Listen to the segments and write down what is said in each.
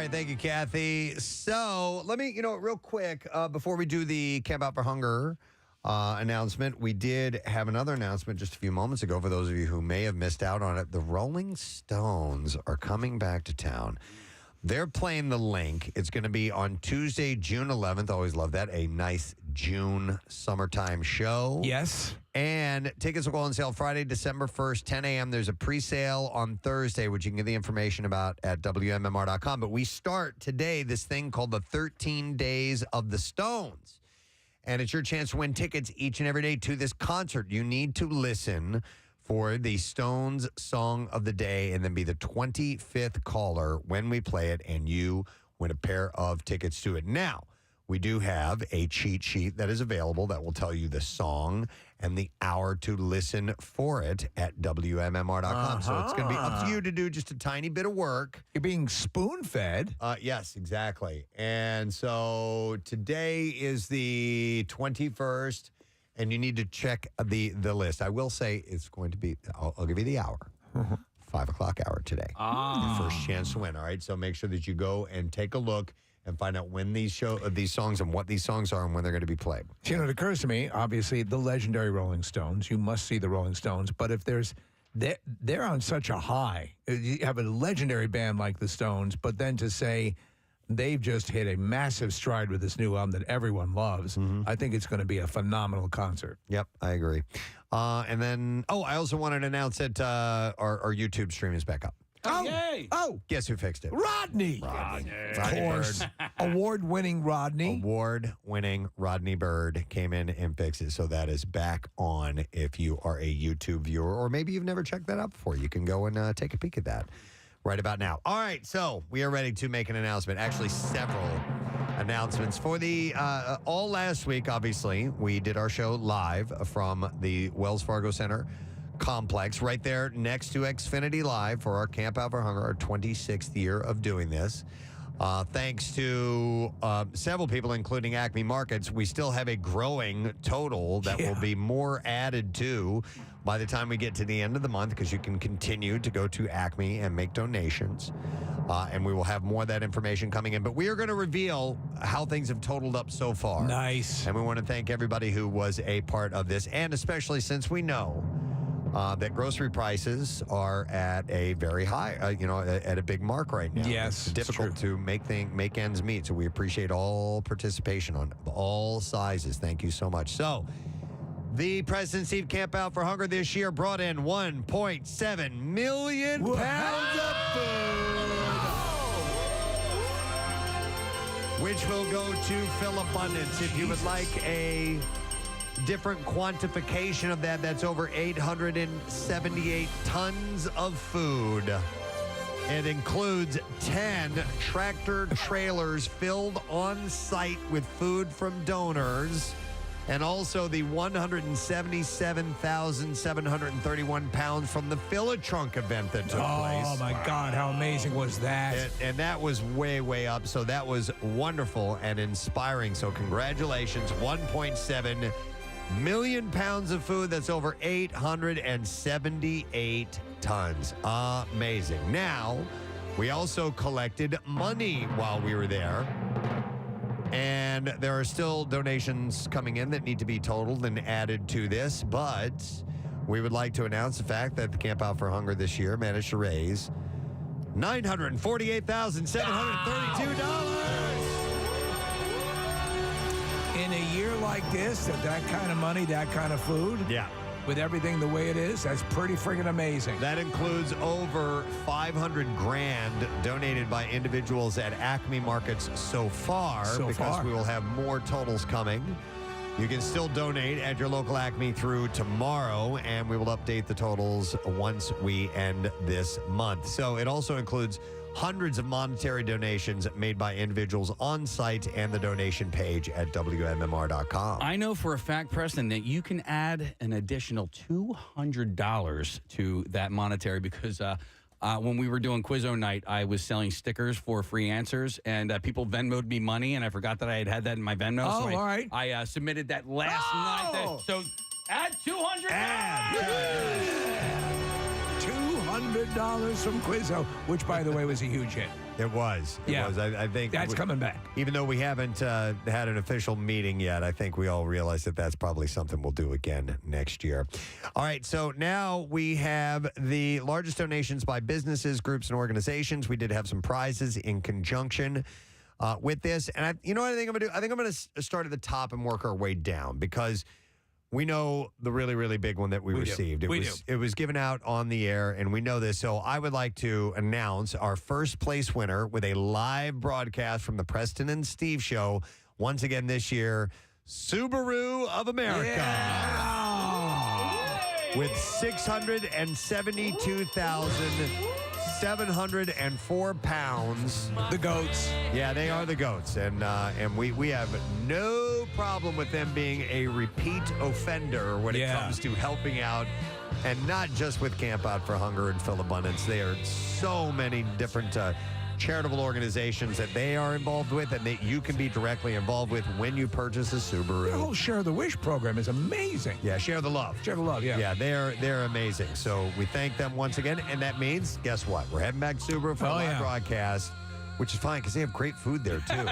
right, thank you, Kathy. So let me, real quick, before we do the Camp Out for Hunger announcement, we did have another announcement just a few moments ago for those of you who may have missed out on it. The Rolling Stones are coming back to town. They're playing the Link. It's going to be on Tuesday, June 11th. Always love that. A nice June summertime show. Yes. And tickets will go on sale Friday, December 1st, 10 a.m. There's a pre-sale on Thursday, which you can get the information about at WMMR.com. But we start today this thing called the 13 Days of the Stones. And it's your chance to win tickets each and every day to this concert. You need to listen for the Stones song of the day and then be the 25th caller when we play it, and you win a pair of tickets to it. Now, we do have a cheat sheet that is available that will tell you the song and the hour to listen for it at WMMR.com. So it's going to be up to you to do just a tiny bit of work. You're being spoon-fed. Yes, exactly. And so today is the 21st. And you need to check the list. I will say it's going to be, I'll give you the hour. 5 o'clock hour today. Your first chance to win, all right? So make sure that you go and take a look and find out when these songs and what these songs are and when they're going to be played. You know, it occurs to me, obviously, the legendary Rolling Stones. You must see the Rolling Stones. But if they're on such a high. You have a legendary band like the Stones, but then to say they've just hit a massive stride with this new album that everyone loves. I think it's going to be a phenomenal concert. Yep, I agree. And then, I also wanted to announce that our YouTube stream is back up. Yay! Guess who fixed it? Rodney. Of course. Award-winning Rodney. Award-winning Rodney Bird came in and fixed it. So that is back on if you are a YouTube viewer, or maybe you've never checked that out before. You can go and take a peek at that right about now. All right, so we are ready to make an announcement. Actually, several announcements. For the all last week, obviously, we did our show live from the Wells Fargo Center complex right there next to Xfinity Live for our Camp Out for Hunger, our 26th year of doing this. Thanks to several people, including Acme Markets, we still have a growing total that will be more added to by the time we get to the end of the month, because you can continue to go to Acme and make donations. And we will have more of that information coming in. But we are going to reveal how things have totaled up so far. Nice. And we want to thank everybody who was a part of this, and especially since we know that grocery prices are at a very high, at a big mark right now. Yes, it's difficult to make ends meet. So we appreciate all participation on all sizes. Thank you so much. So the Preston Steve Camp Out for Hunger this year brought in 1.7 million pounds of food, which will go to Phil Abundance. If you would like a different quantification of that, that's over 878 tons of food. It includes 10 tractor trailers filled on site with food from donors, and also the 177,731 pounds from the Fill-A-Trunk event that took place. Oh, my God, how amazing was that? And that was way, way up. So that was wonderful and inspiring. So congratulations, 1.7 million pounds of food. That's over 878 tons. Amazing. Now, we also collected money while we were there. And there are still donations coming in that need to be totaled and added to this. But we would like to announce the fact that the Camp Out for Hunger this year managed to raise $948,732. In a year like this, that kind of money, that kind of food, with everything the way it is, that's pretty freaking amazing. That includes over $500,000 donated by individuals at Acme Markets so far, because we will have more totals coming. You can still donate at your local Acme through tomorrow, and we will update the totals once we end this month. So it also includes hundreds of monetary donations made by individuals on site and the donation page at WMMR.com. I know for a fact, Preston, that you can add an additional $200 to that monetary, because when we were doing Quizzo night, I was selling stickers for free answers, and people Venmo'd me money, and I forgot that I had that in my Venmo. Oh, so all right. I submitted that last night. So add $200. $100 from Quizzo, which, by the way, was a huge hit. It was. It Yeah. was. I think That's coming back. Even though we haven't had an official meeting yet, I think we all realize that that's probably something we'll do again next year. All right, so now we have the largest donations by businesses, groups, and organizations. We did have some prizes in conjunction with this. And you know what I think I'm going to do? I think I'm going to start at the top and work our way down because we know the really, really big one that we received. It was given out on the air, and we know this. So I would like to announce our first place winner with a live broadcast from the Preston and Steve Show. Once again this year, Subaru of America. With 672,704 pounds. The goats. Yeah, they are the goats, and we have no problem with them being a repeat offender when it comes to helping out, and not just with Camp Out for Hunger and Phil Abundance. There are so many different charitable organizations that they are involved with and that you can be directly involved with when you purchase a Subaru. The whole Share the Wish program is amazing. Yeah, Share the Love. Share the Love, yeah. Yeah, they're amazing. So we thank them once again, and that means, guess what? We're heading back to Subaru for a live broadcast, which is fine because they have great food there too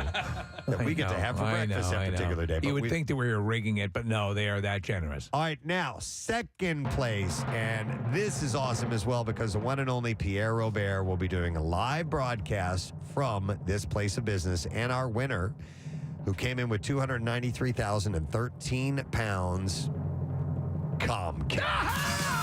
that we get to have for breakfast that particular day. You would think that we were rigging it, but no, they are that generous. All right, now, second place, and this is awesome as well because the one and only Pierre Robert will be doing a live broadcast from this place of business, and our winner, who came in with 293,013 pounds, Comcast.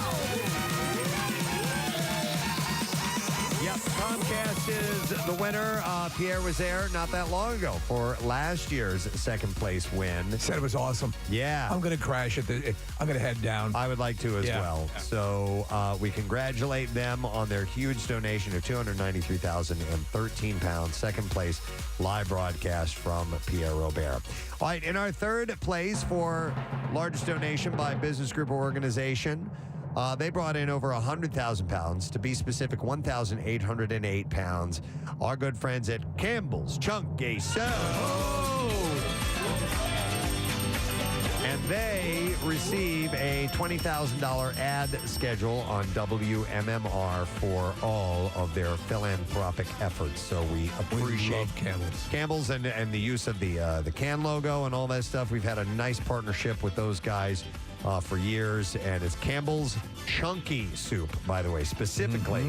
Yep, Comcast is the winner. Pierre was there not that long ago for last year's second place win. Said it was awesome. Yeah. I'm going to crash I'm going to head down. I would like to as well. So we congratulate them on their huge donation of 293,013 pounds. Second place live broadcast from Pierre Robert. All right, in our third place for largest donation by business group or organization, they brought in over 100,000 pounds. To be specific, 1,808 pounds. Our good friends at Campbell's Chunky Soup. And they receive a $20,000 ad schedule on WMMR for all of their philanthropic efforts. So we appreciate Campbell's and the use of the can logo and all that stuff. We've had a nice partnership with those guys for years, and it's Campbell's Chunky Soup, by the way, specifically.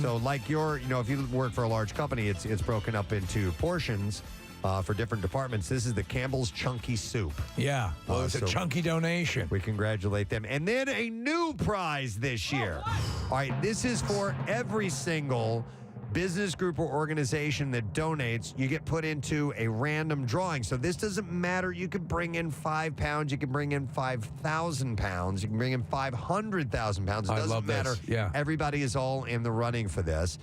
So like if you work for a large company, it's broken up into portions for different departments. This is the Campbell's Chunky Soup. Yeah, well, it's a chunky donation. We congratulate them. And then a new prize this year. All right, this is for every single business group or organization that donates. You get put into a random drawing. So this doesn't matter. You can bring in 5 pounds. You can bring in 5,000 pounds. You can bring in 500,000 pounds. It doesn't matter. Yeah. Everybody is all in the running for this.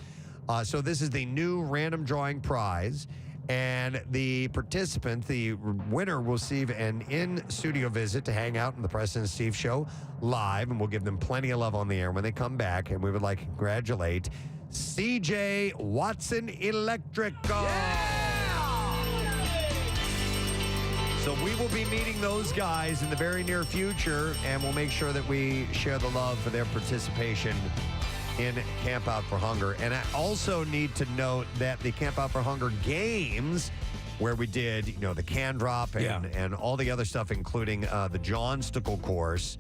So this is the new random drawing prize. And the participant, the winner, will receive an in-studio visit to hang out in the Preston and Steve Show live. And we'll give them plenty of love on the air when they come back. And we would like to congratulate CJ Watson Electrical. So we will be meeting those guys in the very near future, and we'll make sure that we share the love for their participation in Camp Out for Hunger. And I also need to note that the Camp Out for Hunger games, where we did, the can drop and all the other stuff, including the John Stickle course,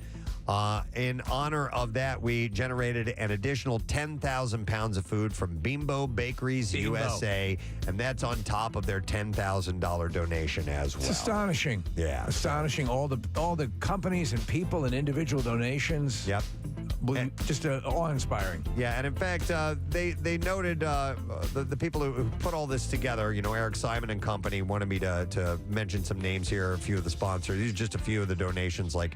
in honor of that, we generated an additional 10,000 pounds of food from Bimbo Bakeries USA, and that's on top of their $10,000 donation as well. It's astonishing. Yeah. Astonishing. All the companies and people and individual donations. Yep. Just awe-inspiring. Yeah, and in fact, they noted the people who put all this together, Eric Simon and company wanted me to mention some names here, a few of the sponsors. These are just a few of the donations, like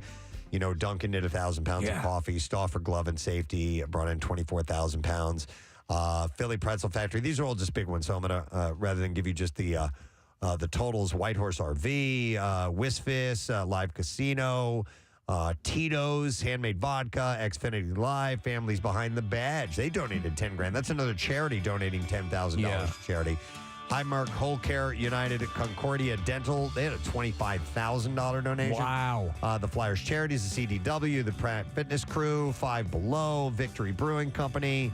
Duncan did 1,000 pounds of coffee. Stauffer Glove and Safety brought in 24,000 pounds. Philly Pretzel Factory. These are all just big ones. So I'm gonna rather than give you just the totals. Whitehorse RV, Wisfis, Live Casino, Tito's, Handmade Vodka, Xfinity Live, Families Behind the Badge. They donated $10,000. That's another charity donating $10,000 to charity. Highmark Whole Care United Concordia Dental, they had a $25,000 donation. Wow. The Flyers Charities, the CDW, the Pratt Fitness Crew, Five Below, Victory Brewing Company,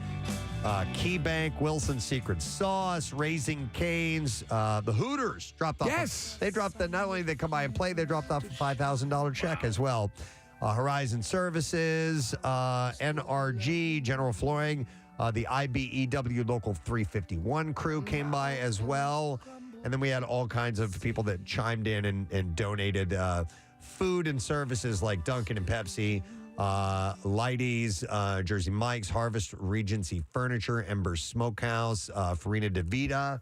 KeyBank, Wilson's Secret Sauce, Raising Cane's, the Hooters dropped off. Yes. They dropped not only did they come by and play, they dropped off a $5,000 check as well. Horizon Services, NRG, General Flooring, the IBEW Local 351 crew came by as well. And then we had all kinds of people that chimed in and donated food and services like Dunkin' and Pepsi, Lighties, Jersey Mike's, Harvest Regency Furniture, Embers Smokehouse, Farina DeVita,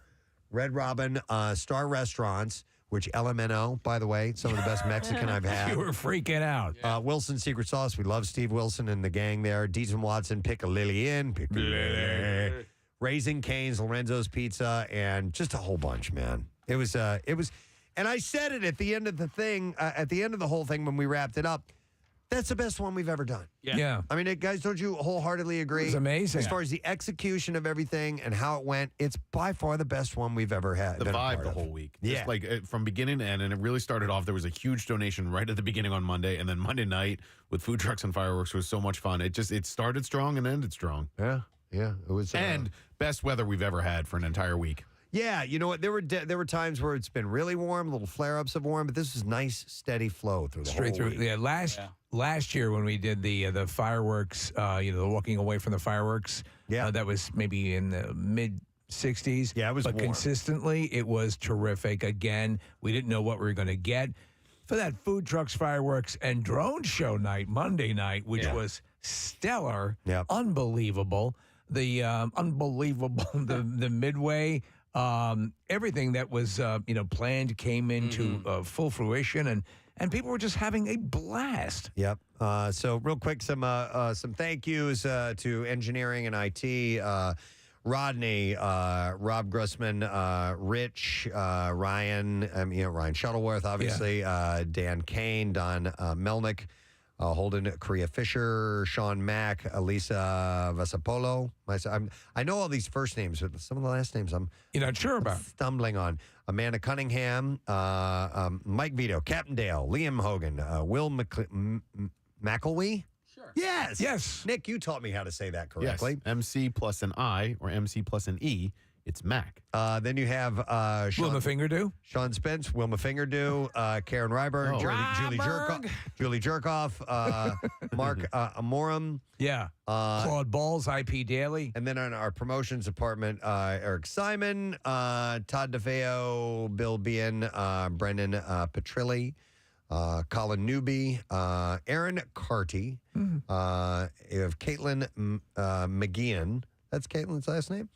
Red Robin, Star Restaurants, which LMNO, by the way, some of the best Mexican I've had. You were freaking out. Wilson's Secret Sauce. We love Steve Wilson and the gang there. Deeds and Watson, Piccalilli Inn, Piccalilli. Raising Cane's, Lorenzo's Pizza, and just a whole bunch, man. It was, and I said it at the end of the thing, at the end of the whole thing when we wrapped it up. That's the best one we've ever done. Yeah. I mean, guys, don't you wholeheartedly agree? It was amazing. As far as the execution of everything and how it went, it's by far the best one we've ever had. The been a vibe part the of. whole week. Yeah. Just like from beginning to end. And it really started off, there was a huge donation right at the beginning on Monday. And then Monday night with food trucks and fireworks was so much fun. It started strong and ended strong. Yeah. It was. And best weather we've ever had for an entire week. Yeah, you know what? There were times where it's been really warm, little flare-ups of warm, but this was nice, steady flow through the Straight whole through. week. Yeah, last year when we did the fireworks, the walking away from the fireworks, that was maybe in the mid 60s. Yeah, it was but warm. consistently, it was terrific. Again, we didn't know what we were going to get for that food trucks, fireworks, and drone show night, Monday night, which was stellar, unbelievable. The the midway. Everything that was planned came into full fruition, and people were just having a blast. Yep. So real quick, some thank yous to engineering and IT. Rodney, Rob Grussman, Rich, Ryan, Ryan Shuttleworth, obviously, Dan Kane, Don Melnick, Holden Korea Fisher, Sean Mack, Elisa Vasapolo. I know all these first names, but some of the last names You're not sure about. stumbling on. Amanda Cunningham, Mike Vito, Captain Dale, Liam Hogan, Will McElwee. Sure. Yes. Nick, you taught me how to say that correctly. Yes. MC plus an I or MC plus an E. It's Mac. Then you have Wilma Fingerdew? Sean Spence, Wilma Fingerdew, Karen Ryberg, Julie Jerkoff, Mark Amorum. Yeah. Claude Balls, IP Daily. And then in our promotions department, Eric Simon, Todd DeFeo, Bill Bien, Brendan Petrilli, Colin Newby, Aaron Carty, you have Caitlin McGeehan. That's Caitlin's last name.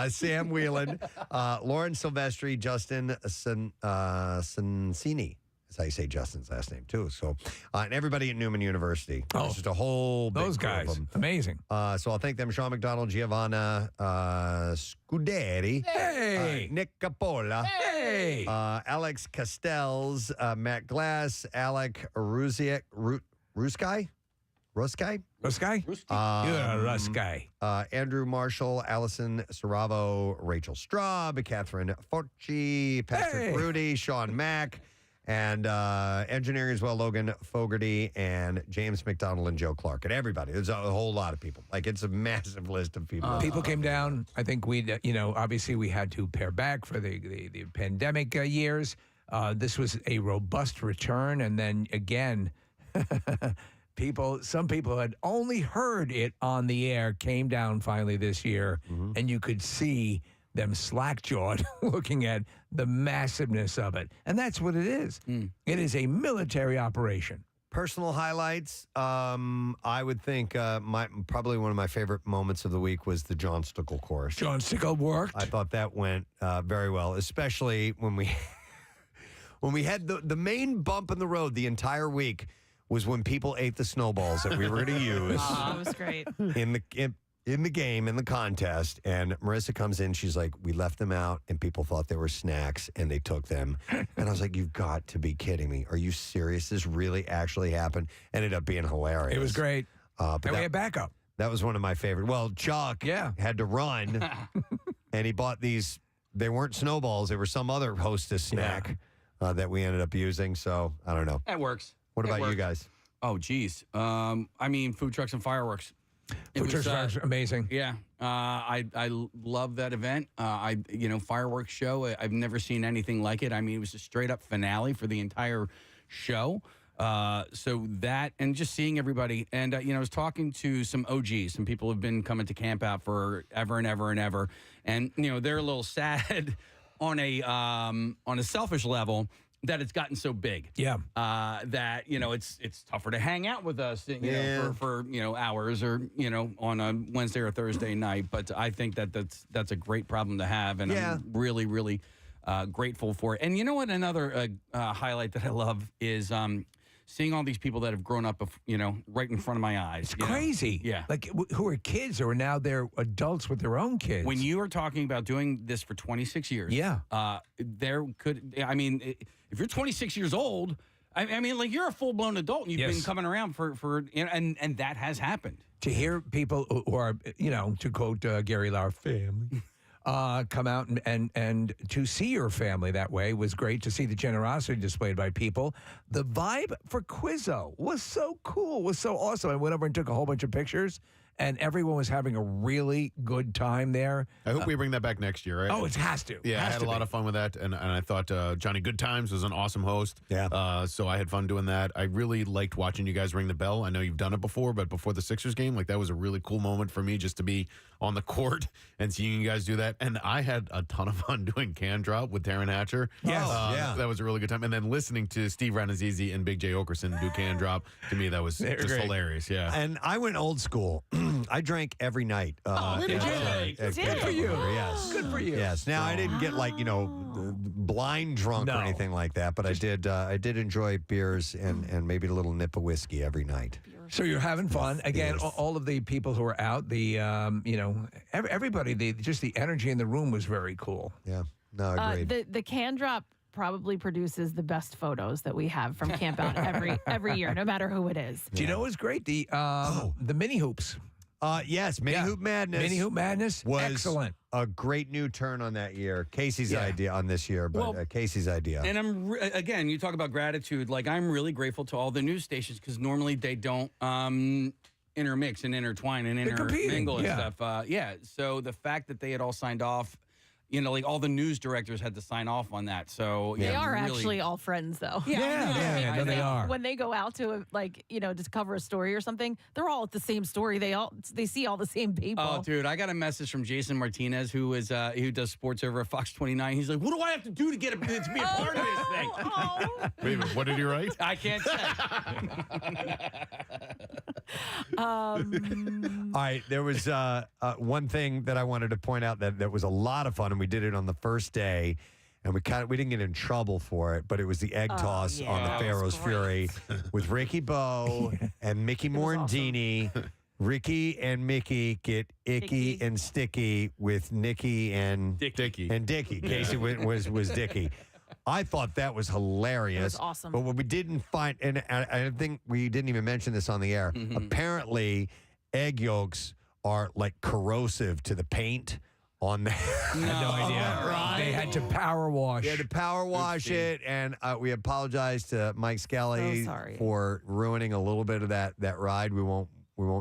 Sam Whelan, Lauren Silvestri, Justin Sansini. That's how you say Justin's last name, too. So, and everybody at Neumann University. It's just a whole big Those crew of guys. them. Amazing. So I'll thank them. Sean McDonald, Giovanna Scuderi, Hey. Nick Capola, Hey. Alex Castells, Matt Glass, Alec Rusky? Russ guy? You're a Russ guy. Andrew Marshall, Allison Saravo, Rachel Straub, Catherine Forci, Patrick Rudy, Sean Mack, and engineering as well, Logan Fogarty, and James McDonald and Joe Clark, and everybody. There's a whole lot of people. Like, it's a massive list of people. People came down. I think obviously we had to pare back for the pandemic years. This was a robust return. And then again, some people had only heard it on the air, came down finally this year, and you could see them slack-jawed looking at the massiveness of it. And that's what it is. It is a military operation. Personal highlights, I would think probably one of my favorite moments of the week was the John Stickle course. John Stickle worked. I thought that went very well, especially when we when we had the main bump in the road the entire week was when people ate the snowballs that we were going to use. Oh, it was great. in the game, in the contest, and Marissa comes in, she's like, we left them out, and people thought they were snacks, and they took them. And I was like, you've got to be kidding me. Are you serious? This really actually happened? Ended up being hilarious. It was great. But And we had backup. that was one of my favorite. Well, Chuck had to run, and he bought these they weren't snowballs. They were some other Hostess snack that we ended up using. So I don't know. That works. What It about you works. gues? Oh, geez. I mean, food trucks and fireworks. Food trucks are amazing. Yeah, I love that event. Fireworks show. I've never seen anything like it. I mean, it was a straight up finale for the entire show. So that and just seeing everybody, and I was talking to some OGs, some people who've been coming to camp out for ever and ever and ever, and they're a little sad on a selfish level that it's gotten so big. Yeah. That it's tougher to hang out with us for hours or on a Wednesday or Thursday night. But I think that's a great problem to have, and I'm really really grateful for it. And you know what? Another highlight that I love is seeing all these people that have grown up, right in front of my eyes. It's crazy. Yeah. Like who are kids or now they're adults with their own kids. When you are talking about doing this for 26 years, if you're 26 years old, I mean, like you're a full blown adult and you've been coming around for and that has happened. To hear people who are, to quote Gary Lauer, family. Come out and to see your family that way was great. To see the generosity displayed by people. The vibe for Quizzo was so cool, was so awesome. I went over and took a whole bunch of pictures, and everyone was having a really good time there. I hope we bring that back next year, right? Oh, it has to. Yeah, Has I had to a lot be. of fun with that, and I thought Johnny Goodtimes was an awesome host. Yeah. So I had fun doing that. I really liked watching you guys ring the bell. I know you've done it before, but before the Sixers game, like that was a really cool moment for me just to be on the court and seeing you guys do that. And I had a ton of fun doing Can Drop with Taryn Hatcher. Yes. That was a really good time. And then listening to Steve Ranazizi and Big J. Okerson do Can Drop, to me, that was just great. hilarious. Yeah. And I went old school. I drank every night. look at you. at Good for you. Yes. Good for you. Yes. Now I didn't get blind drunk or No. anything like that, but I did enjoy beers and maybe a little nip of whiskey every night. So you're having fun. Again, Yes. all of the people who are out, everybody, just the energy in the room was very cool. Yeah. No, agreed. The Can Drop probably produces the best photos that we have from Camp Out every year, no matter who it is. Do you know what's great? The mini hoops. Yes, Mini Hoop Madness. Mini Hoop Madness was excellent. a great new turn on that year. Casey's idea on this year, but Casey's idea. And I'm again, you talk about gratitude. Like I'm really grateful to all the news stations because normally they don't intermix and intertwine and intermingle and stuff. So the fact that they had all signed off, like all the news directors had to sign off on that. So They are really, actually all friends, though. Yeah, they are. When they go out to just cover a story or something, they're all at the same story. They see all the same people. Oh, dude, I got a message from Jason Martinez, who does sports over at Fox 29. He's like, "What do I have to do to to be a part of this thing?" Oh. Wait a minute, what did he write? I can't say. All right, there was one thing that I wanted to point out that was a lot of fun, and we did it on the first day, and we didn't get in trouble for it, but it was the egg toss on the that was Pharaoh's Fury with Ricky Bo and Mickey Morandini. Ricky and Mickey get icky Dicky. and sticky with Nikki and Dickie. And Dickie. Casey was Dickie. I thought that was hilarious. It was awesome. But what we didn't find, and I think we didn't even mention this on the air, apparently egg yolks are like corrosive to the paint on the I had no idea. Right. They had to power wash. They had to power wash it, and we apologize to Mike Skelly So sorry. for ruining a little bit of that ride. We won't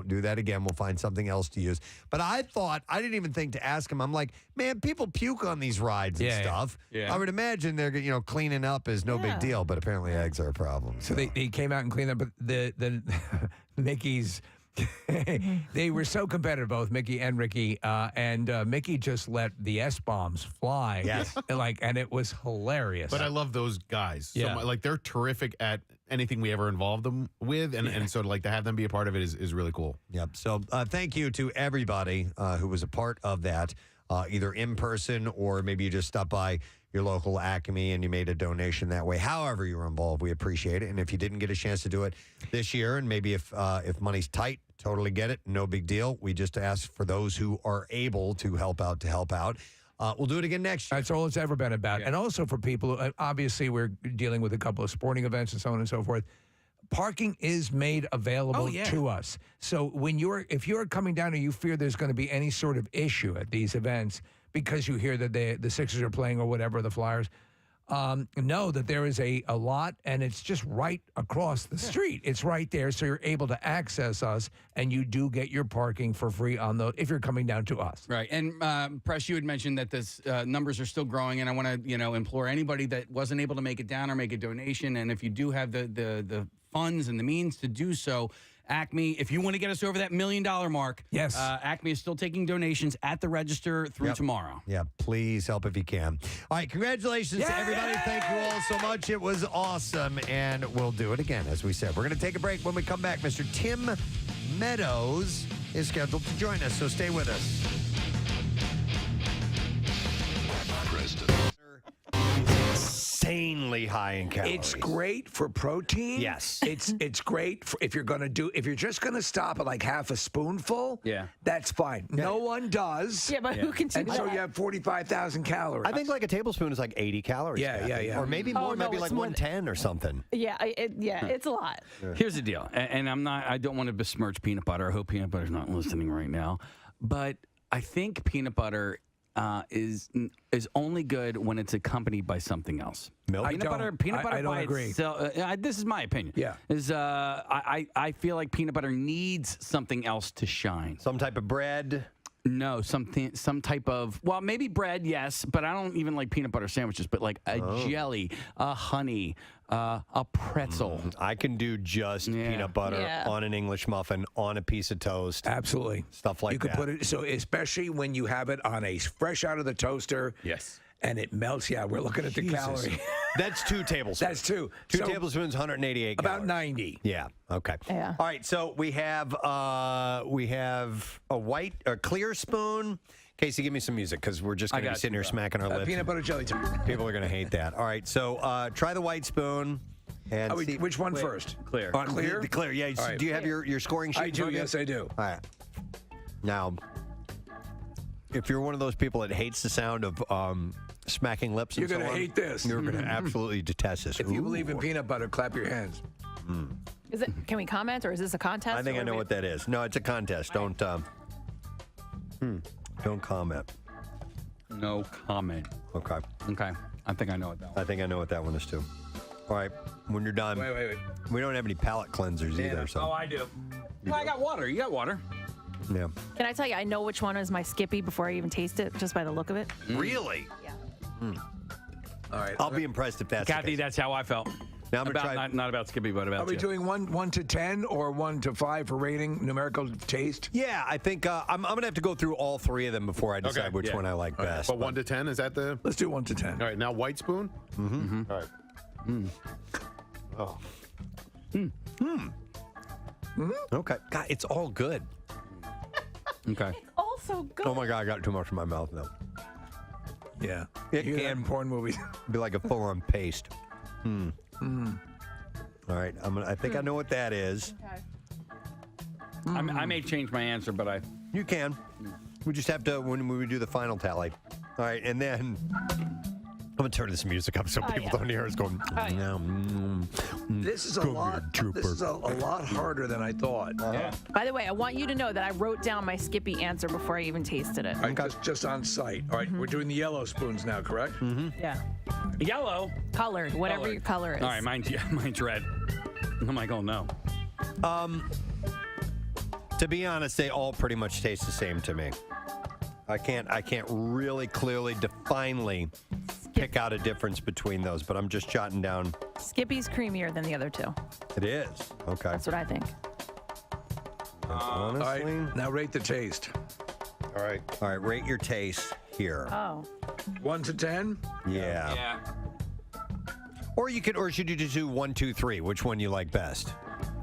do that again. We'll find something else to use. But I didn't even think to ask him. I'm like, man, people puke on these rides and stuff. Yeah. I would imagine they're cleaning up is no big Yeah. deal, but apparently eggs are a problem. So they came out and cleaned up, but the Mickey's, they were so competitive, both Mickey and Ricky, and Mickey just let the S-bombs fly. Yes. And it was hilarious. But I love those guys. Yeah. So, they're terrific at anything we ever involve them with, and so to have them be a part of it is really cool. Yep. So thank you to everybody who was a part of that, either in person or maybe you just stopped by your local Acme and you made a donation that way. However you were involved, we appreciate it. And if you didn't get a chance to do it this year, and maybe if money's tight, totally get it. No big deal. We just ask for those who are able to help out. We'll do it again next year. That's all it's ever been about. And also for people, obviously we're dealing with a couple of sporting events and so on and so forth. Parking is made available to us. So if you're coming down and you fear there's going to be any sort of issue at these events, because you hear that the Sixers are playing or whatever, the Flyers. Know that there is a lot, and it's just right across the street. It's right there, so you're able to access us, and you do get your parking for free on if you're coming down to us. Right. And Press, you had mentioned that this numbers are still growing, and I want to implore anybody that wasn't able to make it down or make a donation, and if you do have the funds and the means to do so, Acme, if you want to get us over that $1 million mark, yes, Acme is still taking donations at the register through tomorrow. Yeah, please help if you can. All right, congratulations to everybody. Thank you all so much. It was awesome, and we'll do it again, as we said. We're going to take a break. When we come back, Mr. Tim Meadows is scheduled to join us, so stay with us. Preston. Insanely high in calories. It's great for protein. Yes. It's great if you're just gonna stop at like half a spoonful. Yeah. That's fine. Yeah. No one does. Yeah, but who can do And that? so you have 45,000 calories. I think like a tablespoon is like 80 calories. Yeah. Or maybe more, no, maybe it's like more 110 or something. Yeah, it's a lot. Here's the deal, and I don't want to besmirch peanut butter. I hope peanut butter's not listening right now, but I think peanut butter is only good when it's accompanied by something else. Milk? Peanut butter I don't by agree. itself. This is my opinion. Yeah. I feel like peanut butter needs something else to shine. Some type of bread. No, some type of, well, maybe bread, yes, but I don't even like peanut butter sandwiches, but like a jelly, a honey, a pretzel. I can do just peanut butter on an English muffin, on a piece of toast. Absolutely. Stuff like you could that. put it, so especially when you have it on a fresh out of the toaster. Yes. And it melts. Yeah, we're looking at the calorie. That's 2 tablespoons. That's 2. Two So tablespoons, 188 about calories. 90. Yeah. Okay. Yeah. All right. So we have a clear spoon. Casey, give me some music because we're just going to be sitting here smacking our lips. Peanut butter jelly time. People are going to hate that. All right. So try the white spoon. And see, Which one first? Clear. Clear? The clear. Yeah. All right. Do you have your scoring sheet? I in do. front of you? Yes, I do. All right. Now, if you're one of those people that hates the sound of smacking lips, You're going to hate this. You're going to absolutely detest this. If you believe in peanut butter, clap your hands. Is it? Can we comment, or is this a contest? I think or I know what that is. No, it's a contest. Don't comment. No comment. Okay. Okay. I think I know what that I was. think I know what that one is too. All right. When you're done, Wait. we don't have any palate cleansers either. So I do. I got water. You got water. yeah. Can I tell you? I know which one is my Skippy before I even taste it, just by the look of it. Really? Yeah. All right. I'll be impressed if that's the Kathy, case. that's how I felt. Now I'm gonna About, try. not about Skippy, but about Are we you. doing 1 to 10 or 1 to 5 for rating, numerical taste? Yeah, I think I'm gonna have to go through all 3 of them before I decide Okay, which yeah. one I like best. But 1 to 10, is that the? Let's do 1 to 10. All right, now white spoon. Mm-hmm. All right. Oh. Okay. God, it's all good. Okay. Also good. Oh my God, I got too much in my mouth now. Yeah. It You hear that can in porn movies. be like a full-on paste. All right, I think I know what that is. Okay. I may change my answer, but I. You can. We just have to when we do the final tally. All right, and then I'm gonna turn this music up so people yeah. don't hear us going. yeah. This is a Come lot. here, trooper. This is a lot harder than I thought. Yeah. By the way, I want you to know that I wrote down my Skippy answer before I even tasted it. All right, just on site. All right, we're doing the yellow spoons now, correct? Yeah. Yellow. Colored, whatever your color is. All right, mine's red. I'm like, oh no. To be honest, they all pretty much taste the same to me. I can't really clearly, definely pick out a difference between those, but I'm just jotting down. Skippy's creamier than the other two. It is. Okay. That's what I think. All Honestly. right, now rate the taste. All right, rate your taste here. Oh. 1 to 10? Yeah. Yeah. Or should you just do 1, 2, 3? Which one you like best?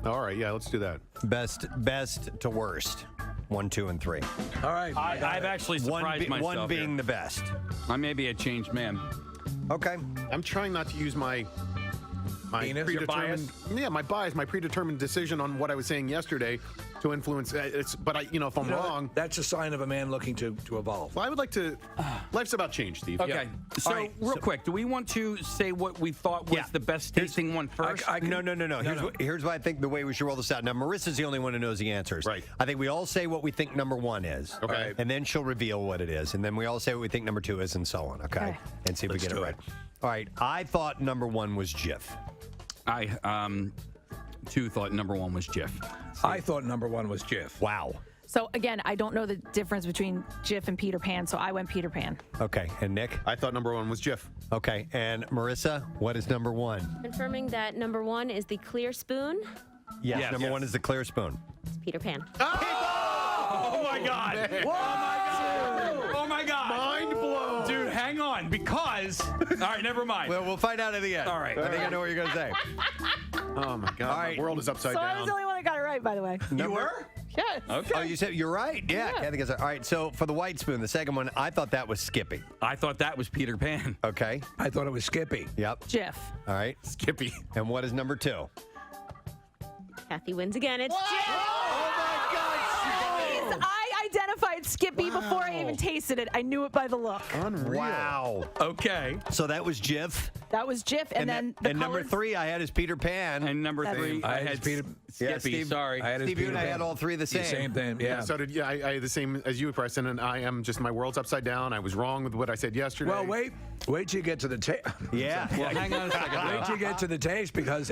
All right, yeah, let's do that. Best to worst. 1, 2, and 3. All right. I've actually surprised myself. One being here. the best. I may be a changed man. Okay. I'm trying not to use my Penis? Your predetermined, my predetermined decision on what I was saying yesterday to influence. But if I'm wrong, That's a sign of a man looking to evolve. well, I would like to. Life's about change, Steve. Okay. So, All right, real quick, do we want to say what we thought was Yeah. the best tasting one first? No. Here's why I think the way we should roll this out. Now, Marissa's the only one who knows the answers. Right. I think we all say what we think number one is. Okay. And then she'll reveal what it is. And then we all say what we think number two is, and so on. Okay. And see if we get it right. All right. I thought number one was Jif. I too thought number one was Jif. I thought number one was Jif. Wow. So again, I don't know the difference between Jif and Peter Pan, so I went Peter Pan. Okay. And Nick? I thought number one was Jif. Okay. And Marissa, what is number one? Confirming that number one is the clear spoon. Yes. Number one is the clear spoon. It's Peter Pan. Oh my God! Oh my God! Mind blown. Dude, hang on, because all right, never mind. Well, we'll find out at the end. All right. I think I know what you're going to say. Oh my God! All right. My world is upside So I was down. the only one that got it right, by the way. You were? Yes. Okay. Oh, you said you're right. Yeah. Kathy gets it. All right. So for the white spoon, the second one, I thought that was Skippy. I thought that was Peter Pan. Okay. I thought it was Skippy. Yep. Jif. All right. Skippy. And what is number two? Kathy wins again. It's I identified Skippy before I even tasted it. I knew it by the look. Unreal. Wow. Okay. So that was Jif. That was Jif, and then the and number colored- three I had is Peter Pan. And number three, I I had had Peter- Skippy. Yeah, Steve- Sorry. I had his Steve, you and I Peter had Pan. all three the same. Same thing. Yeah. So did I had the same as you, Preston, and I am just my world's upside down. I was wrong with what I said yesterday. Well, wait till you get to the taste. Yeah. Well, hang on a second. Wait till you get to the taste because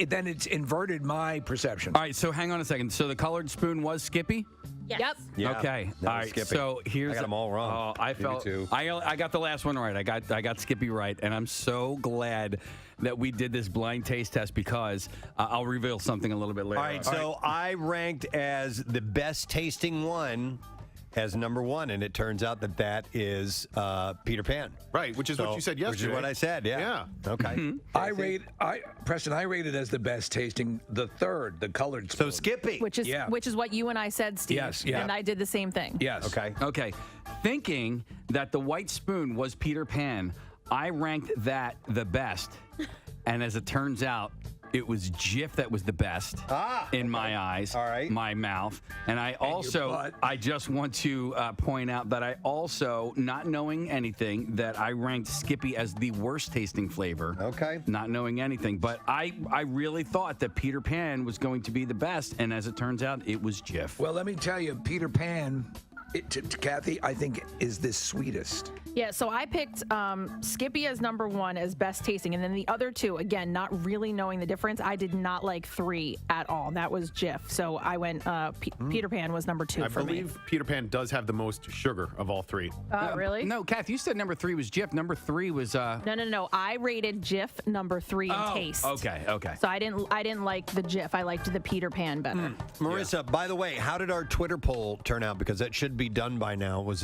then it's inverted my perception. All right, so hang on a second. So the colored spoon was Skippy? yes. Yep. Yeah, Okay. that All was right. Skippy. So here's I got them all wrong. Oh, I felt too. I got the last one right. I got Skippy right, and I'm so glad that we did this blind taste test because I'll reveal something a little bit later. All right. So I ranked as the best tasting one as number one, and it turns out that that is Peter Pan. Right, which is what you said yesterday. Which is what I said. Yeah. Okay. Preston, I rated as the best tasting the third, the colored spoon. So Skippy. which is what you and I said, Steve. Yes, yeah. And I did the same thing. Yes. Okay. Okay. Thinking that the white spoon was Peter Pan, I ranked that the best. And as it turns out, it was Jif that was the best in my eyes, All right. my mouth. And I also, butt. I just want to point out that I also, not knowing anything, that I ranked Skippy as the worst tasting flavor. Okay. Not knowing anything. But I really thought that Peter Pan was going to be the best. And as it turns out, it was Jif. Well, let me tell you, Peter Pan, to Kathy, I think is the sweetest. Yeah, so I picked Skippy as number one as best tasting. And then the other two, again, not really knowing the difference, I did not like three at all. That was Jif. So I went, Peter Pan was number two I for believe me. Peter Pan does have the most sugar of all three. Really? No, Kath, you said number three was Jif. Number three was No. I rated Jif number three in taste. Okay. So I didn't like the Jif. I liked the Peter Pan better. Marissa, by the way, how did our Twitter poll turn out? Because that should be done by now. It was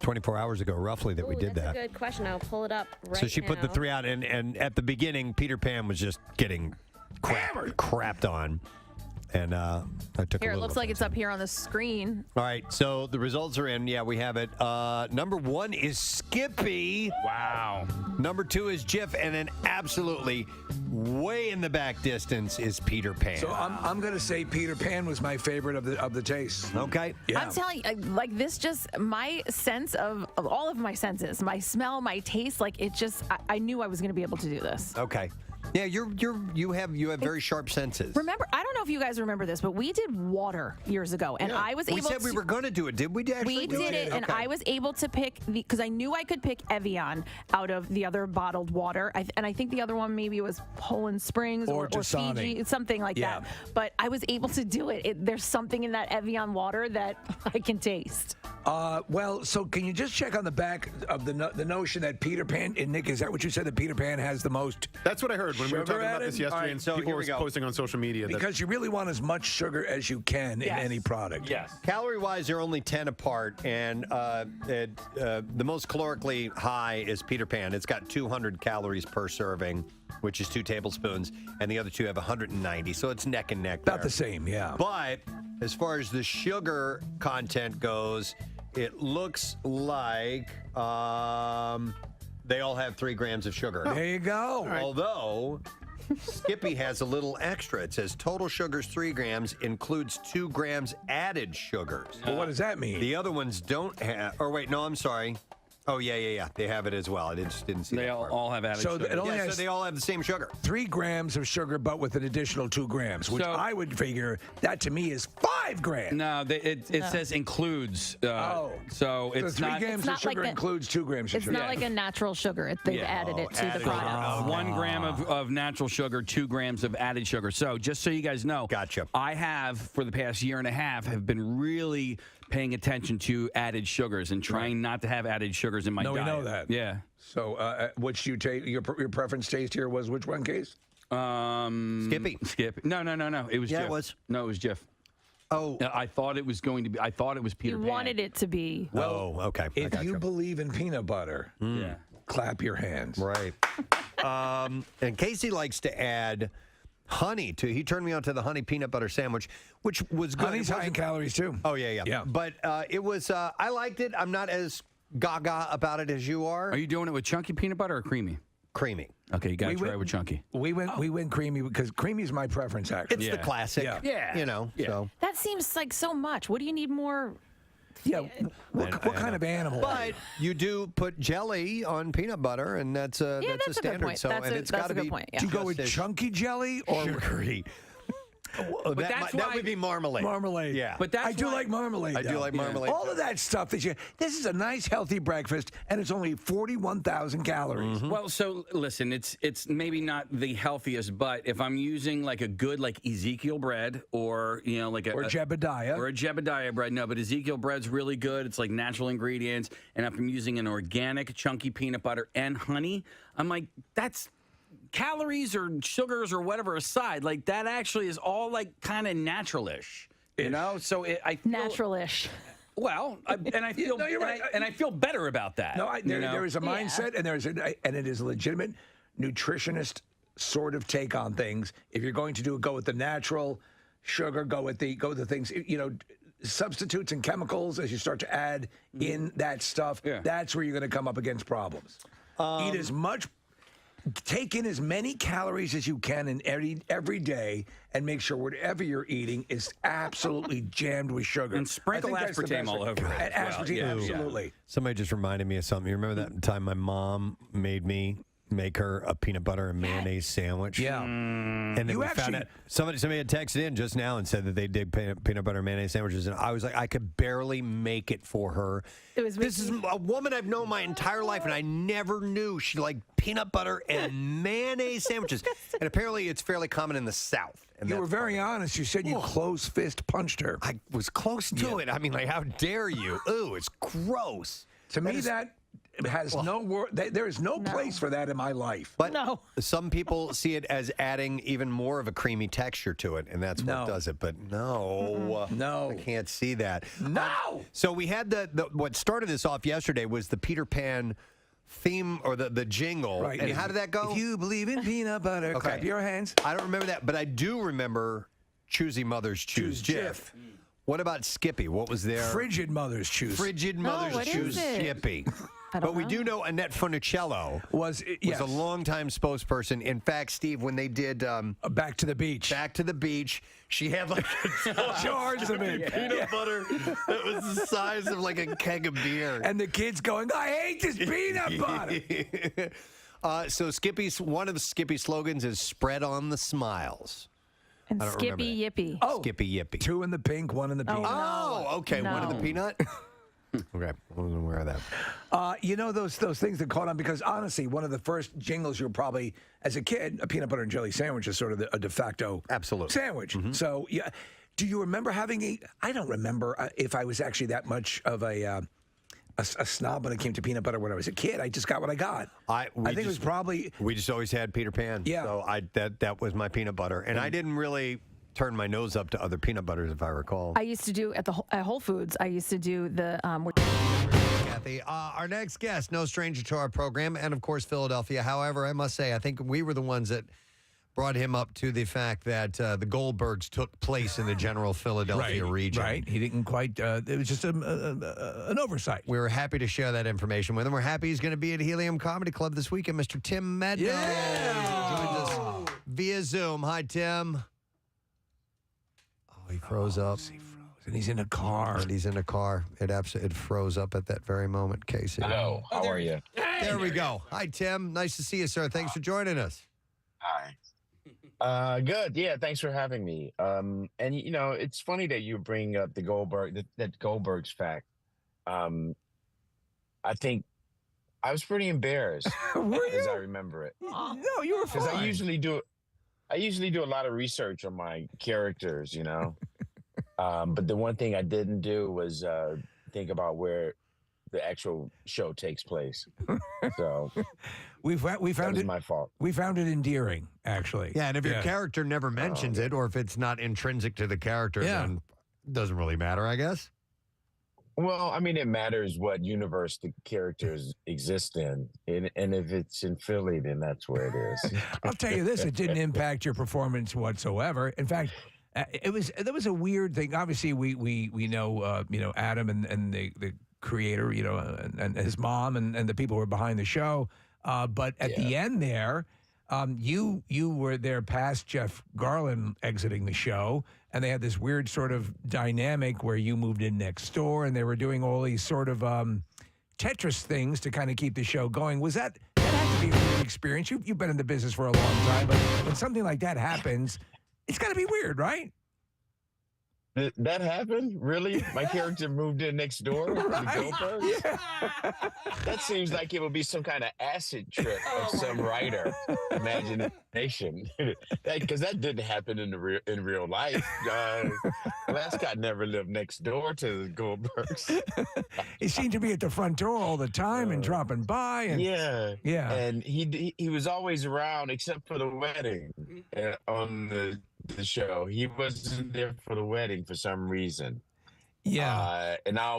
24 hours ago, roughly, that we did that's that. a good question. I'll pull it up right So she put the now. three out, and at the beginning, Peter Pan was just getting crapped on. And I took Here, a it little looks like it's offense. up here on the screen. All right, so the results are in. Yeah, we have it. Number one is Skippy. wow. Number two is Jif, and then absolutely way in the back distance is Peter Pan. So I'm going to say Peter Pan was my favorite of the taste. Okay. Yeah. I'm telling you, like this, just my sense of all of my senses, my smell, my taste, like it just, I knew I was going to be able to do this. Okay. Yeah, you have very sharp senses. Remember, I don't know if you guys remember this, but we did water years ago, and I was able We said to. we were going to do it. Did we actually We do did it, and Okay. I was able to pick because I knew I could pick Evian out of the other bottled water, and I think the other one maybe was Poland Springs Or or Dasani. Fiji, something like Yeah. that. But I was able to do it. There's something in that Evian water that I can taste. Well, so can you just check on the back of the notion that Peter Pan, and Nick, is that what you said, that Peter Pan has the most? That's what I heard when we were Sugar talking about added? this yesterday, All right, and so people here were we go. posting on social media. That, Because you really want as much sugar as you can in Yes. any product. Yes. Calorie-wise, they're only 10 apart, and the most calorically high is Peter Pan. It's got 200 calories per serving, which is 2 tablespoons, and the other two have 190, so it's neck and neck. About there. the same, yeah. But as far as the sugar content goes, it looks like they all have 3 grams of sugar. There you go. Although Skippy has a little extra. It says total sugars 3 grams, includes 2 grams added sugars. Well, what does that mean? The other ones don't have. Or wait, no, I'm sorry. Oh yeah. They have it as well. I just didn't see. They that all part. have added So sugar. it only Yeah, has so they all have the same sugar. 3 grams of sugar, but with an additional 2 grams, which So- I would figure that to me is 5 grams. No, it says includes. So So it's 3 not. grams It's of not like sugar that- includes 2 grams of It's sugar. not like a natural sugar. They've Yeah. added it to the added product. 1 gram of natural sugar, 2 grams of added sugar. So just so you guys know, Gotcha. I have, for the past year and a half, have been really paying attention to added sugars and trying not to have added sugars in my No, we diet. know that. Yeah. So, which you take your preference taste here was which one, Case? Skippy. Skip. No. It was Yeah, Jif. it was. No, it was Jif. Oh. I thought it was going to be. I thought it was Peter You Pan. wanted it to be. Oh, okay. I If gotcha. you believe in peanut butter, Yeah. clap your hands. Right. And Casey likes to add honey to. He turned me on to the honey peanut butter sandwich, which was good. Honey's It high in wasn't- calories too. Oh yeah. Yeah. But it was. I liked it. I'm not as gaga about it as you are. Are you doing it with chunky peanut butter or creamy? Creamy. Okay, you got to We try went- it with chunky. We went creamy because creamy is my preference actually. It's the classic. Yeah. Yeah. You know. Yeah. So. That seems like so much. What do you need more? Yeah. What kind of animal? are you? But you do put jelly on peanut butter, and that's a Yeah, that's that's a a good standard. point. So That's and a- it's that's got to a good be. point, yeah. Do you go with just as chunky jelly or sugary. That, that's that why- would be marmalade. marmalade? Yeah. But that's I do why- like marmalade. I do though. like marmalade. All of that stuff that you. This is a nice healthy breakfast, and it's only 41,000 calories. Well, so listen, it's maybe not the healthiest, but if I'm using like a good like Ezekiel bread or like Or Jebediah. or a Jebediah bread, no, but Ezekiel bread's really good. It's like natural ingredients, and if I'm using an organic chunky peanut butter and honey, I'm like that's calories or sugars or whatever aside, like that actually is all like kind of natural-ish. So I feel, Natural-ish. Well, I feel No, you're right. and I feel better about that. No, you know? there is a mindset, and and it is a legitimate nutritionist sort of take on things. If you're going to go with the natural sugar, go with the things, substitutes and chemicals as you start to add in that stuff. Yeah. That's where you're going to come up against problems. Eat as much. Take in as many calories as you can in every day, and make sure whatever you're eating is absolutely jammed with sugar. And sprinkle I think that's the aspartame best all way. over it as well. Aspartame, Yeah, yeah. absolutely. Somebody just reminded me of something. You remember that time my mom made me make her a peanut butter and mayonnaise sandwich? Yeah. And then You we found actually- out somebody had texted in just now and said that they did peanut butter and mayonnaise sandwiches, and I was like, I could barely make it for her. It was This is a woman I've known my entire life, and I never knew she liked peanut butter and mayonnaise sandwiches. And apparently, it's fairly common in the South. And You that's were very funny. honest. You said you close fist punched her. I was close to it. I mean, like, how dare you? Ooh, it's gross. To me, that has no word. There is no place for that in my life. But No. some people see it as adding even more of a creamy texture to it, and that's what No. does it. But no, No. I can't see that. No. So we had the what started this off yesterday was the Peter Pan theme or the jingle. Right. And how did that go? If you believe in peanut butter, clap your hands. I don't remember that, but I do remember Choosy Mothers Choose Jif. What about Skippy? What was there? Frigid mothers choose. Frigid Mothers what is Choose it? Skippy. I don't But we know. do know Annette Funicello was yes. a longtime spokesperson. In fact, Steve, when they did Back to the beach. Back to the Beach, she had like Jars of it. peanut butter that was the size of like a keg of beer. And the kids going, I hate this peanut butter. So one of the Skippy slogans is "Spread on the smiles." And I don't remember Skippy Yippy. Skippy Yippy. 2 in the pink, 1 in the peanut. Oh, okay. One of the No. peanut. Okay, I wasn't aware of that. You know those things that caught on because honestly, one of the first jingles you'll probably, as a kid, a peanut butter and jelly sandwich is sort of a de facto Absolutely. sandwich. So yeah, do you remember having I don't remember if I was actually that much of a snob when it came to peanut butter when I was a kid. I just got what I got. I think it was probably We just always had Peter Pan. Yeah. So that was my peanut butter, and I didn't really turn my nose up to other peanut butters, if I recall. I used to do at Whole Foods. I used to do the Kathy, our next guest, no stranger to our program, and of course Philadelphia. However, I must say, I think we were the ones that brought him up to the fact that the Goldbergs took place in the general Philadelphia region. Right. He didn't quite. It was just an oversight. We were happy to share that information with him. We're happy he's going to be at Helium Comedy Club this weekend. Mr. Tim Medno joins us via Zoom. Hi, Tim. Oh, he froze up. And he's in a car. And he's in a car. It froze up at that very moment, Casey. Hello, how are you? There we go. Hi, Tim. Nice to see you, sir. Thanks for joining us. Hi. Good. Yeah, thanks for having me. And it's funny that you bring up the that Goldberg's fact. I think I was pretty embarrassed as I remember it. No, you were fine. Because I usually do a lot of research on my characters, but the one thing I didn't do was think about where the actual show takes place. So we found it my fault. We found it endearing, actually. Yeah, and if your character never mentions it, or if it's not intrinsic to the character, then it doesn't really matter, I guess. Well, I mean, it matters what universe the characters exist in. And if it's in Philly, then that's where it is. I'll tell you this, it didn't impact your performance whatsoever. In fact, there was a weird thing. Obviously, we know Adam and the creator, and his mom and the people who were behind the show. But at the end there, you were there past Jeff Garland exiting the show, and they had this weird sort of dynamic where you moved in next door, and they were doing all these sort of Tetris things to kind of keep the show going. That had to be a weird experience? You've been in the business for a long time, but when something like that happens, it's got to be weird, right? That happened? Really? My character moved in next door to Goldberg's? Yeah. That seems like it would be some kind of acid trip of some writer imagination. Because that didn't happen in real life. Lescott never lived next door to the Goldbergs. He seemed to be at the front door all the time and dropping by. And, yeah. And he was always around except for the wedding on the show. He wasn't there for the wedding for some reason. Yeah. And I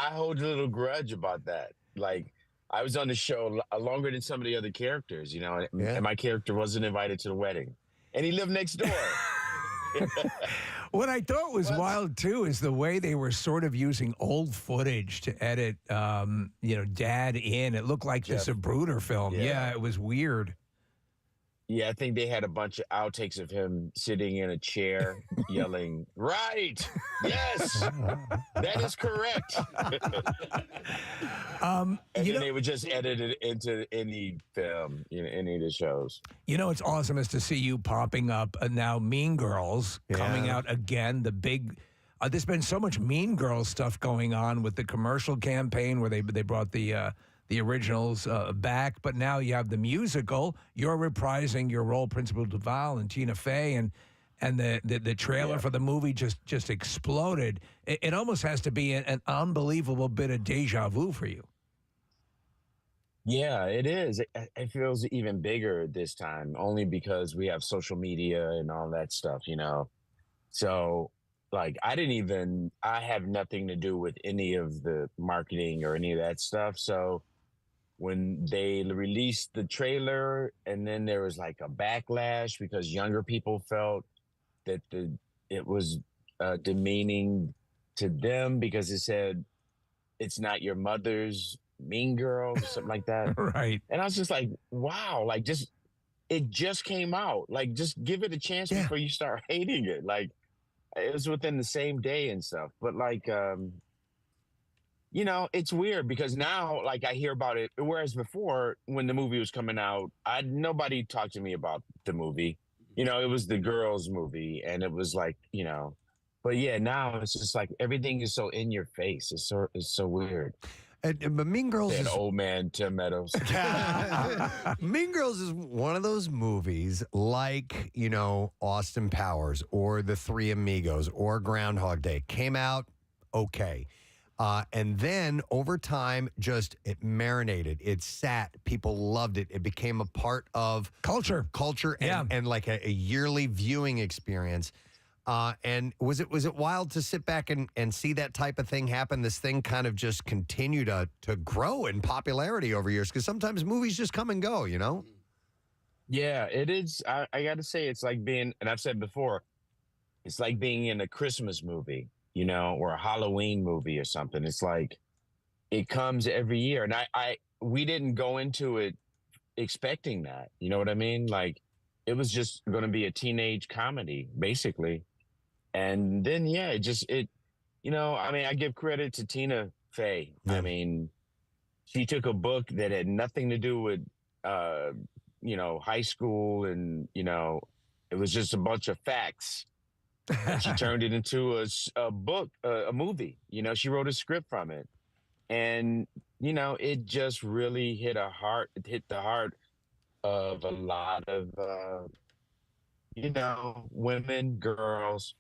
hold a little grudge about that. Like, I was on the show longer than some of the other characters, and my character wasn't invited to the wedding. And he lived next door. What I thought was wild too is the way they were sort of using old footage to edit Dad in. It looked like this Zapruder film. Yeah, it was weird. Yeah, I think they had a bunch of outtakes of him sitting in a chair yelling, "Right! Yes! That is correct!" And then they would just edit it into any film, any of the shows. It's awesome is to see you popping up now. Mean Girls coming out again. The big. There's been so much Mean Girls stuff going on with the commercial campaign where they brought the originals back, but now you have the musical. You're reprising your role, Principal Duval and Tina Fey, and the trailer for the movie just exploded. It almost has to be an unbelievable bit of deja vu for you. Yeah, it is. It feels even bigger this time, only because we have social media and all that stuff, So, like, I have nothing to do with any of the marketing or any of that stuff. So when they released the trailer, and then there was like a backlash because younger people felt that it was demeaning to them because it said it's not your mother's Mean Girl or something like that. Right. And I was just like, wow, like it just came out. Like, just give it a chance before you start hating it. Like, it was within the same day and stuff. But like, it's weird because now, like, I hear about it. Whereas before, when the movie was coming out, nobody talked to me about the movie. It was the girls' movie, and it was like, But yeah, now it's just like everything is so in your face. It's so weird. But Mean Girls is old man Tim Meadows. Mean Girls is one of those movies like, Austin Powers or The Three Amigos or Groundhog Day. Came out okay. And then over time, it marinated. It sat. People loved it. It became a part of culture and like a yearly viewing experience. And was it wild to sit back and see that type of thing happen? This thing kind of just continue to grow in popularity over years because sometimes movies just come and go, Yeah, it is. I got to say, it's like being, and I've said before, it's like being in a Christmas movie, or a Halloween movie or something. It's like it comes every year, and we didn't go into it expecting that. You know what I mean? Like, it was just going to be a teenage comedy, basically. And then, yeah, I mean, I give credit to Tina Fey. Yeah. I mean, she took a book that had nothing to do with, high school, and it was just a bunch of facts. And she turned it into a book, a movie. She wrote a script from it, and it just really hit the heart of a lot of women, girls,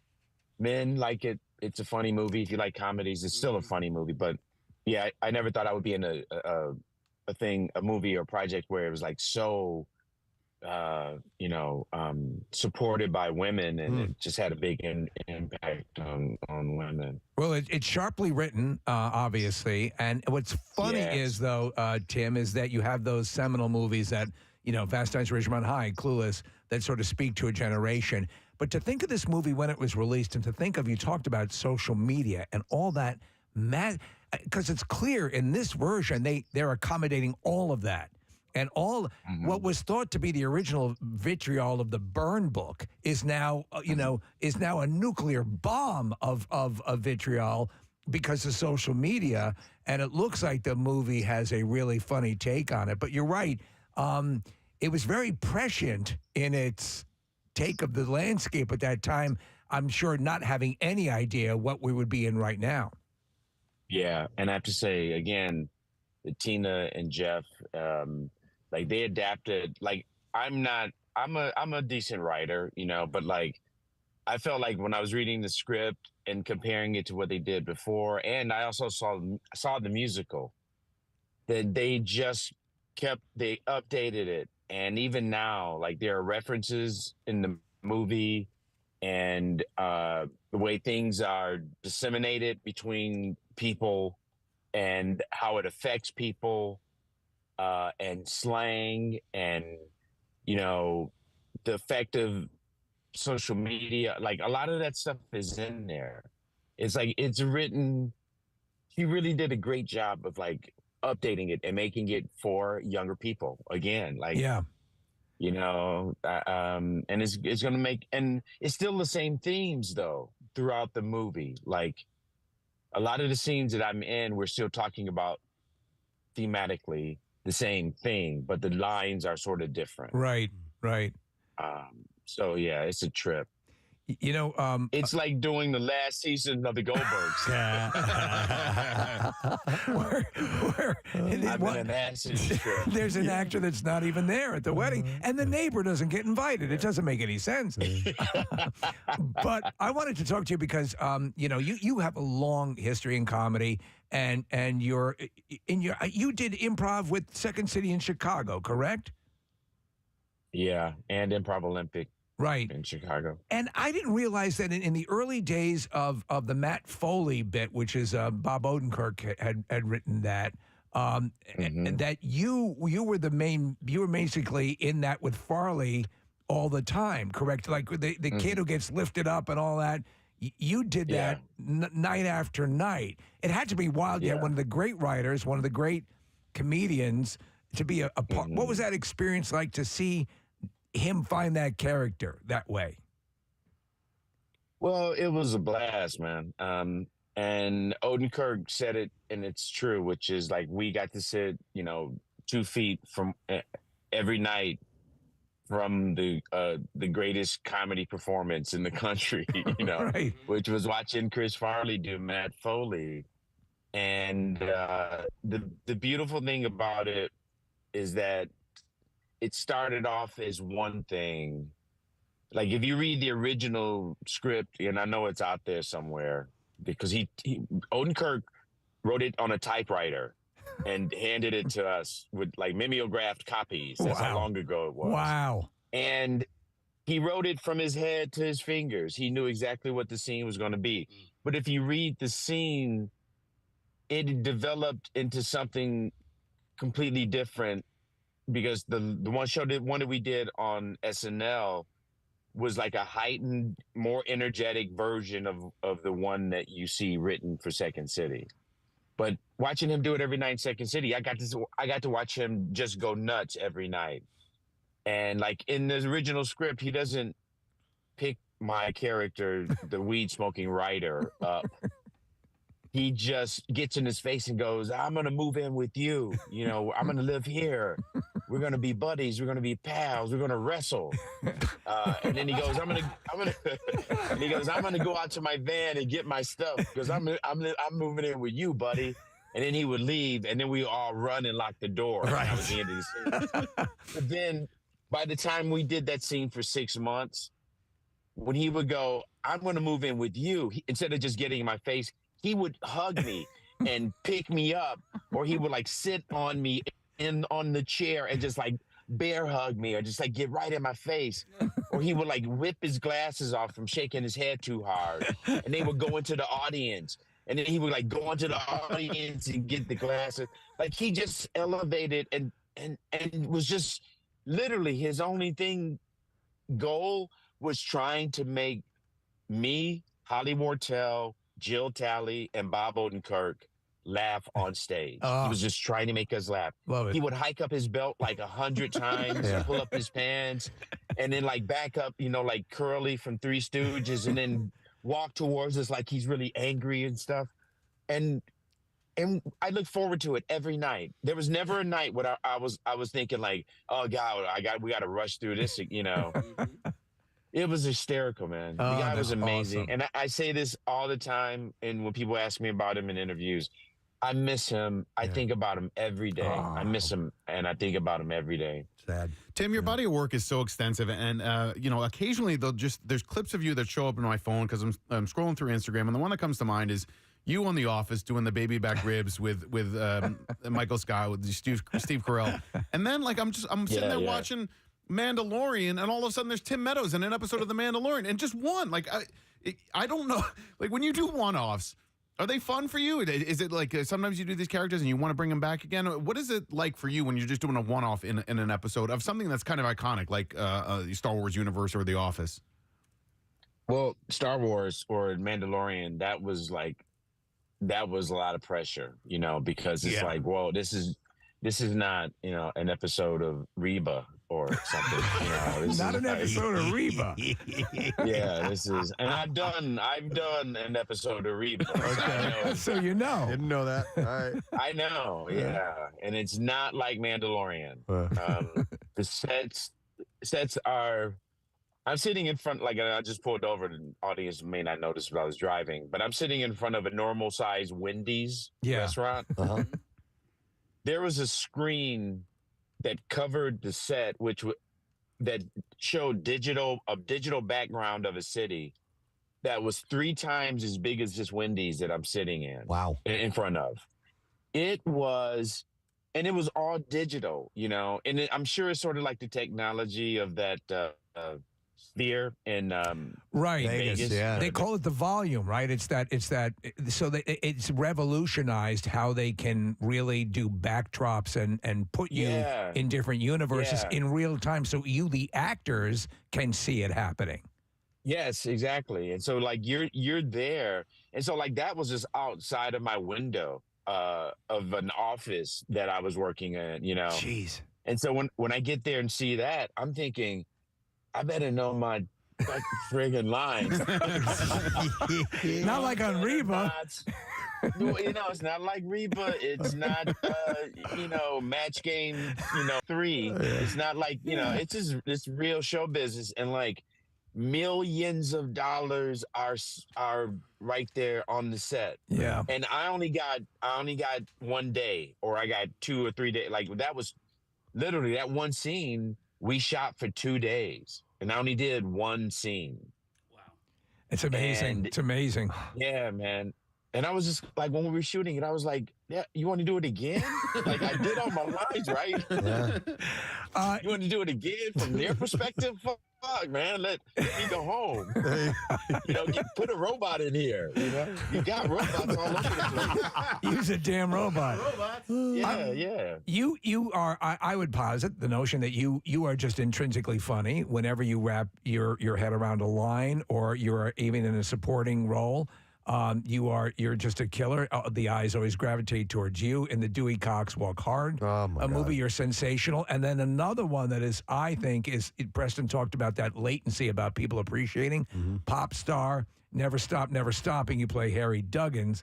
men. Like it. It's a funny movie. If you like comedies, it's still a funny movie. But yeah, I never thought I would be in a movie or project where it was like so supported by women, and it just had a big impact on women. Well, it's sharply written, obviously. And what's funny is, though, Tim, is that you have those seminal movies that, Fast Times at Ridgemont High, Clueless, that sort of speak to a generation. But to think of this movie when it was released, and to think of, you talked about social media and all that, because it's clear in this version, they're accommodating all of that. And what was thought to be the original vitriol of the Byrne book is now, a nuclear bomb of vitriol because of social media. And it looks like the movie has a really funny take on it. But you're right. It was very prescient in its take of the landscape at that time. I'm sure not having any idea what we would be in right now. Yeah. And I have to say, again, Tina and Jeff, like they adapted. Like I'm a decent writer, but like I felt like when I was reading the script and comparing it to what they did before, and I also saw the musical, that they updated it. And even now, like there are references in the movie, and the way things are disseminated between people and how it affects people. And slang, and the effect of social media, like a lot of that stuff is in there. It's like it's written. He really did a great job of like updating it and making it for younger people again. Like and it's gonna make, and it's still the same themes though throughout the movie. Like a lot of the scenes that I'm in, we're still talking about thematically the same thing, but the lines are sort of different. Right. So yeah, it's a trip. It's like doing the last season of the Goldbergs. I've been an acid trip. There's an actor that's not even there at the wedding, and the neighbor doesn't get invited. It doesn't make any sense. But I wanted to talk to you because you have a long history in comedy, and you did improv with Second City in Chicago, correct? Yeah, and Improv Olympic. Right. In Chicago. And I didn't realize that in the early days of the Matt Foley bit, which is Bob Odenkirk had written that, that you were basically in that with Farley all the time, correct? Like the kid who gets lifted up and all that. You did that night after night. It had to be wild. You had one of the great writers, one of the great comedians to be a part. What was that experience like to see him find that character that way? Well, it was a blast, man. And Odenkirk said it, and it's true, which is like we got to sit, 2 feet from every night from the greatest comedy performance in the country, right. Which was watching Chris Farley do Matt Foley. And the beautiful thing about it is that it started off as one thing. Like if you read the original script, and I know it's out there somewhere, because Odenkirk wrote it on a typewriter and handed it to us with like mimeographed copies. That's how long ago it was. Wow. And he wrote it from his head to his fingers. He knew exactly what the scene was going to be. But if you read the scene, it developed into something completely different, because the one that we did on SNL was like a heightened, more energetic version of the one that you see written for Second City. But watching him do it every night in Second City, I got to watch him just go nuts every night. And like in the original script, he doesn't pick my character, the weed smoking writer, up. He just gets in his face and goes, I'm going to move in with you. You know, I'm going to live here. We're going to be buddies. We're going to be pals. We're going to wrestle. And then he goes, I'm going to go out to my van and get my stuff because I'm moving in with you, buddy. And then he would leave, and then we all run and lock the door. Right. And that was the end of the scene. But then by the time we did that scene for 6 months, when he would go, I'm going to move in with you, instead of just getting in my face, he would hug me and pick me up, or he would like sit on me on the chair and just like bear hug me, or just like get right in my face. Or he would like whip his glasses off from shaking his head too hard. And they would go into the audience. And then he would like go into the audience and get the glasses. Like he just elevated and was just literally his only goal was trying to make me, Holly Mortel, Jill Talley, and Bob Odenkirk laugh on stage. He was just trying to make us laugh. Love it. He would hike up his belt like 100 times, pull up his pants, and then like back up, you know, like Curly from Three Stooges, and then walk towards us like he's really angry and stuff. And I look forward to it every night. There was never a night where I was thinking like, oh God, we got to rush through this, you know. It was hysterical, man. The guy was amazing. Awesome. And I say this all the time, and when people ask me about him in interviews, I miss him. I think about him every day. I miss him, and I think about him every day. Sad. Tim, your body of work is so extensive, and you know, occasionally there's clips of you that show up on my phone because I'm scrolling through Instagram, and the one that comes to mind is you on The Office doing the baby back ribs with Michael Scott, with Steve Carell, and then like I'm sitting there watching Mandalorian, and all of a sudden there's Tim Meadows in an episode of The Mandalorian, and just one. Like I don't know, like when you do one-offs, are they fun for you? Is it like sometimes you do these characters and you want to bring them back again? What is it like for you when you're just doing a one-off in an episode of something that's kind of iconic, like the Star Wars universe or The Office? Well, Star Wars or Mandalorian, that was a lot of pressure, you know, because it's like, whoa, this is not, you know, an episode of Reba or something. You know, this Not is an episode of Reba. Yeah, this is, and I've done an episode of Reba. Okay. So you know. Didn't know that. All right. I know, yeah, and it's not like Mandalorian. The sets are. I'm sitting in front, like I just pulled over. The audience may not notice what I was driving, but I'm sitting in front of a normal size Wendy's restaurant. There was a screen that covered the set, that showed a digital background of a city that was 3 times as big as this Wendy's that I'm sitting in. Wow. In front of. It was all digital, you know, and I'm sure it's sort of like the technology of that sphere in Right. Vegas, yeah. They call it the volume, right? It's it's revolutionized how they can really do backdrops and put you in different universes in real time, so you, the actors, can see it happening. Yes, exactly. And so like you're there, and so like that was just outside of my window of an office that I was working in, you know. Jeez. And so when I get there and see that, I'm thinking, I better know my friggin' lines. Not like on Reba. You know, it's not like Reba. It's not, you know, Match Game, you know, 3. It's not like, you know, it's real show business, and like millions of dollars are right there on the set. Yeah. And I only got 1 day, or I got 2 or 3 days. Like that was literally that one scene. We shot for 2 days, and I only did 1 scene. Wow. It's amazing. It's amazing. Yeah, man. And I was just like, when we were shooting it, I was like, yeah, you want to do it again? Like, I did all my lines, right? Yeah. You want to do it again from their perspective? Fuck, man, let me go home. You know, put a robot in here. You know, you got robots all over the place. Use a damn robot. Yeah. You are. I would posit the notion that you are just intrinsically funny whenever you wrap your head around a line, or you're even in a supporting role. You're just a killer. The eyes always gravitate towards you. In the Dewey Cox Walk Hard movie, you're sensational. And then another one that is, I think, Preston talked about that latency about people appreciating. Pop star, Never Stop, Never Stopping. You play Harry Duggins.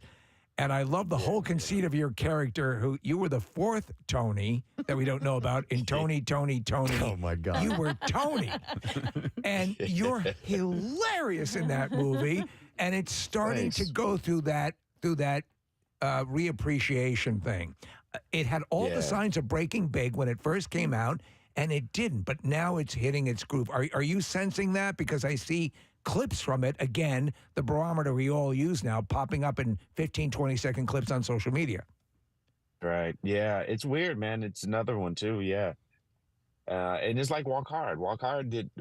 And I love the whole conceit of your character, who you were the fourth Tony that we don't know about in Tony. Oh, my God. You were Tony. And you're hilarious in that movie. And it's starting to go through that reappreciation thing. It had all the signs of breaking big when it first came out, and it didn't. But now it's hitting its groove. Are you sensing that? Because I see clips from it, again, the barometer we all use now, popping up in 15, 20-second clips on social media. Right. Yeah. It's weird, man. It's another one, too. Yeah. And it's like Walk Hard. Walk Hard did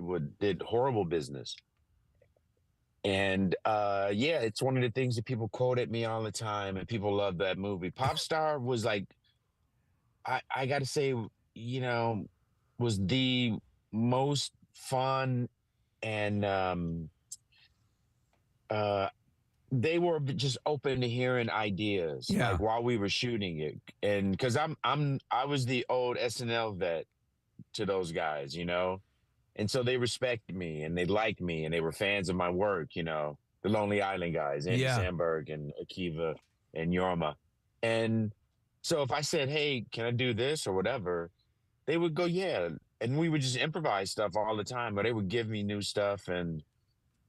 horrible business. And it's one of the things that people quote at me all the time, and people love that movie. Popstar was like, I got to say, was the most fun, and they were just open to hearing ideas, like while we were shooting it, and because I was the old SNL vet to those guys, and so they respected me and they liked me and they were fans of my work, the Lonely Island guys, Andy Samberg and Akiva and Yorma. And so if I said, hey, can I do this or whatever, they would go, yeah. And we would just improvise stuff all the time, but they would give me new stuff. And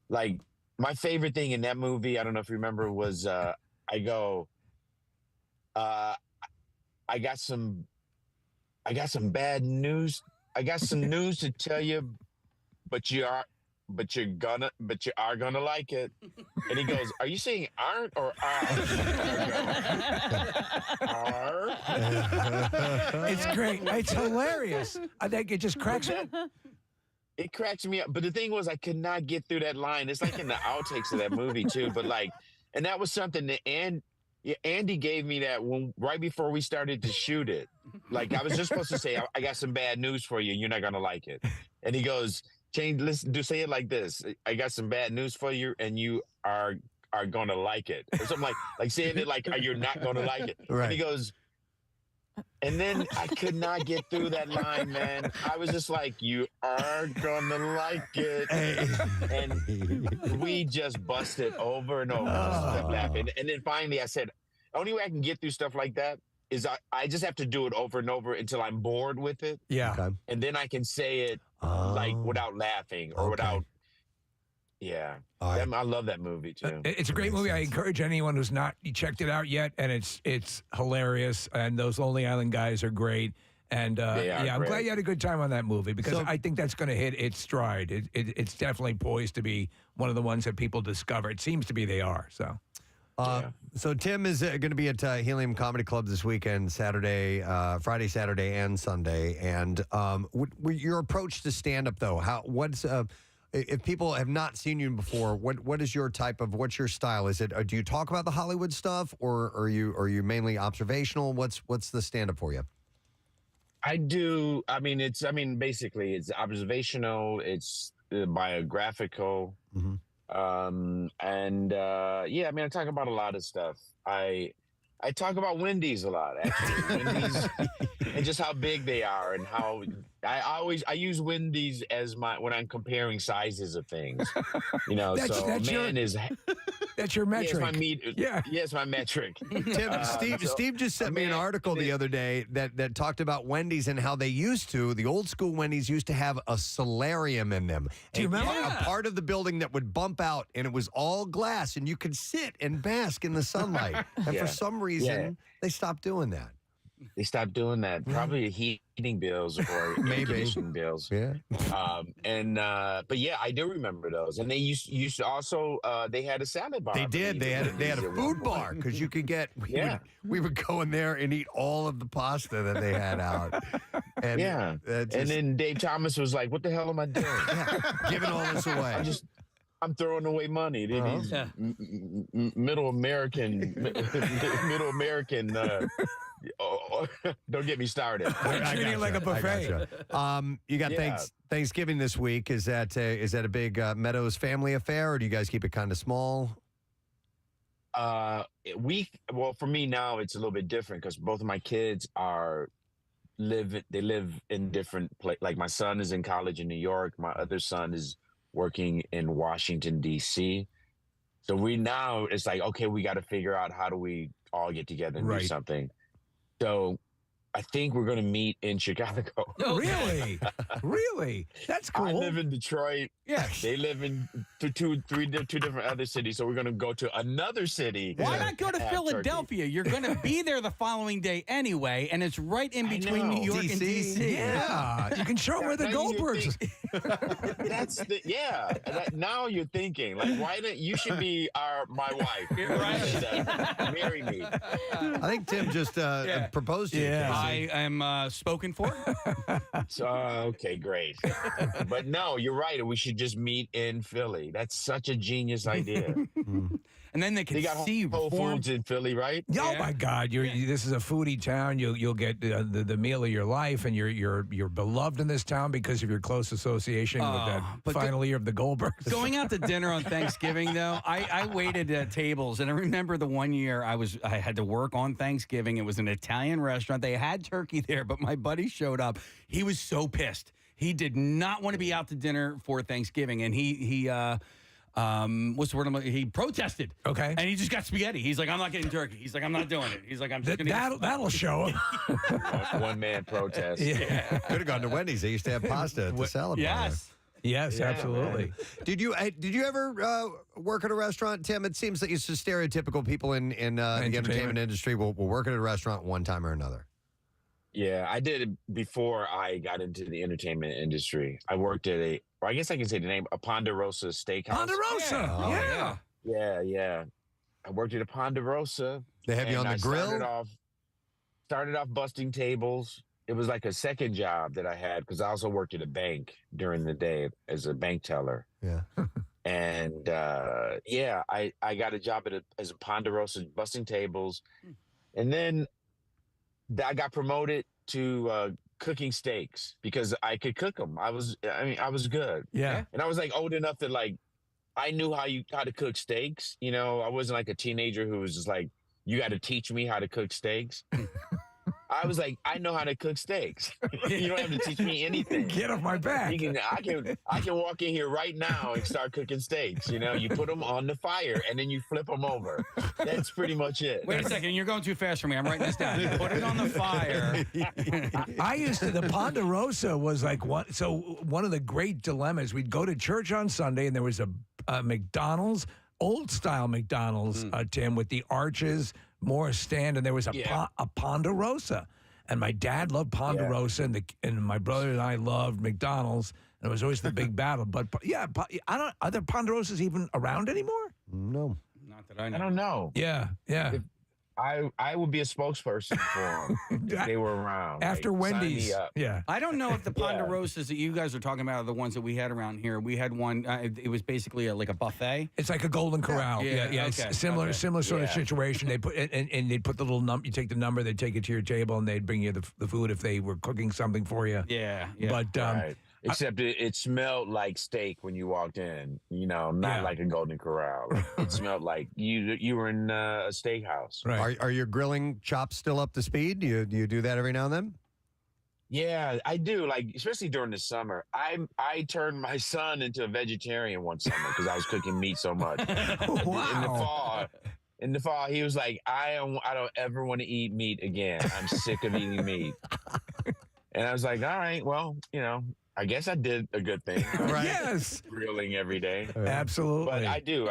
like my favorite thing in that movie, I don't know if you remember, was I got some bad news. I got some news to tell you, but you are gonna like it. And he goes, "Are you saying aren't or are?" Are. It's great. It's hilarious. I think it just cracks me. It cracks me up. But the thing was, I could not get through that line. It's like in the outtakes of that movie too. But like, and that was something that Andy gave me that right before we started to shoot it. Like I was just supposed to say, I got some bad news for you. You're not gonna like it. And he goes, say it like this. I got some bad news for you, and you are gonna like it, or something like saying it like you're not gonna like it. Right. And he goes, and then I could not get through that line, man. I was just like, you are gonna like it. And we just busted over and over, just kept laughing. And then finally I said, the only way I can get through stuff like that is I just have to do it over and over until I'm bored with it. Yeah. Okay. And then I can say it like without laughing or without. Yeah. Right. I love that movie too. It's a great movie. I encourage anyone who's not checked it out yet, and it's hilarious. And those Lonely Island guys are great. And I'm glad you had a good time on that movie, because I think that's going to hit its stride. It's definitely poised to be one of the ones that people discover. It seems to be they are. So Tim is going to be at Helium Comedy Club this weekend, Friday, Saturday, and Sunday. And your approach to stand-up, though, if people have not seen you before, what's your style? Is it, do you talk about the Hollywood stuff, or are you mainly observational? What's the stand-up for you? I do. Basically it's observational. It's biographical. Mm-hmm. I talk about a lot of stuff. I talk about Wendy's a lot, actually. Wendy's and just how big they are, and how I use Wendy's as when I'm comparing sizes of things. That's your metric. It's my metric. Tim, Steve just sent me an article the other day that talked about Wendy's and how the old school Wendy's used to have a solarium in them. Do you remember? A part of the building that would bump out, and it was all glass, and you could sit and bask in the sunlight. And for some reason, they stopped doing that. They stopped doing that. Probably heating bills or air conditioning bills. Yeah. But I do remember those. And they used to also they had a salad bar. They did. They had a food bar, because you could get. We would go in there and eat all of the pasa that they had out. And and then Dave Thomas was like, "What the hell am I doing? Giving all this away." I'm throwing away money. These middle American. Don't get me started. Treating it like a buffet. You got Thanksgiving this week. Is that a big Meadows family affair, or do you guys keep it kind of small? Well, for me now, it's a little bit different because both of my kids they live in different places. Like my son is in college in New York. My other son is working in Washington, D.C. So it's like, okay, we got to figure out how do we all get together and do Right. something. So I think we're going to meet in Chicago. Really? Really? That's cool. I live in Detroit. Yeah. They live in two different other cities. So we're going to go to another city. Why not go to have Philadelphia? You're going to be there the following day anyway, and it's right in between New York and D.C. Yeah. You can show them where the Now you're Goldbergs. Now you're thinking like, why don't you should be my wife? Right. Marry me. I think Tim just proposed to you. Yeah. Casey. I am spoken for. So okay, great. But no, you're right. We should just meet in Philly. That's such a genius idea. And then they can They got see you Whole perform. Foods in Philly, right? Oh my God! This is a foodie town. You'll get the meal of your life, and you're beloved in this town because of your close association with that but final year of the Goldbergs. Going out to dinner on Thanksgiving, though, I waited at tables, and I remember the one year I had to work on Thanksgiving. It was an Italian restaurant. They had turkey there, but my buddy showed up. He was so pissed. He did not want to be out to dinner for Thanksgiving, and he what's the word? He protested. Okay. And he just got spaghetti. He's like, I'm not getting turkey. He's like, I'm not doing it. He's like, I'm just going to That'll show him. One man protest. Yeah. Could have gone to Wendy's. They used to have pasta at the salad bar. Yes. Yes, absolutely. Did you ever work at a restaurant, Tim? It seems that it's just stereotypical people in the entertainment industry will work at a restaurant one time or another. Yeah, I did it before I got into the entertainment industry. I worked at I guess I can say the name, a Ponderosa Steakhouse. Ponderosa. Oh, Yeah. Yeah. I worked at a Ponderosa. They have you on and the I grill? Started off busting tables. It was like a second job that I had because I also worked at a bank during the day as a bank teller. Yeah. And I got a job as a Ponderosa busting tables. And then I got promoted to cooking steaks because I could cook them. I was good. Yeah. And I was like old enough that like I knew how to cook steaks. You know, I wasn't like a teenager who was just like, you got to teach me how to cook steaks. I was like, I know how to cook steaks. You don't have to teach me anything. Get off my back. I can walk in here right now and start cooking steaks. You know, you put them on the fire and then you flip them over. That's pretty much it. Wait a second. You're going too fast for me. I'm writing this down. You put it on the fire. The Ponderosa was like one of the great dilemmas. We'd go to church on Sunday, and there was a McDonald's, old style McDonald's, Tim, with the arches, more stand, and there was a Ponderosa. And my dad loved Ponderosa, and my brother and I loved McDonald's, and it was always the big battle. But are there Ponderosas even around anymore? No. Not that I know. I don't know. Yeah. I would be a spokesperson for them if they were around. After Like, sign Wendy's. me up. Yeah. I don't know if the Ponderosas that you guys are talking about are the ones that we had around here. We had one. It was basically like a buffet. It's like a Golden Corral. Yeah, It's okay, similar sort of Yeah. situation. They put and they'd put the little number. You take the number, they'd take it to your table, and they'd bring you the food if they were cooking something for you. Yeah. But Right. Except it smelled like steak when you walked in, you know, not like a Golden Corral. It smelled like you were in a steakhouse. right. Are your grilling chops still up to speed? Do you do that every now and then? Yeah, I do. Like, especially during the summer. I turned my son into a vegetarian one summer because I was cooking meat so much. Wow. In the fall, he was like, I don't ever want to eat meat again. I'm sick of eating meat. And I was like, all right, well, you know, I guess I did a good thing. Right. Yes. Grilling every day. Absolutely. But I do.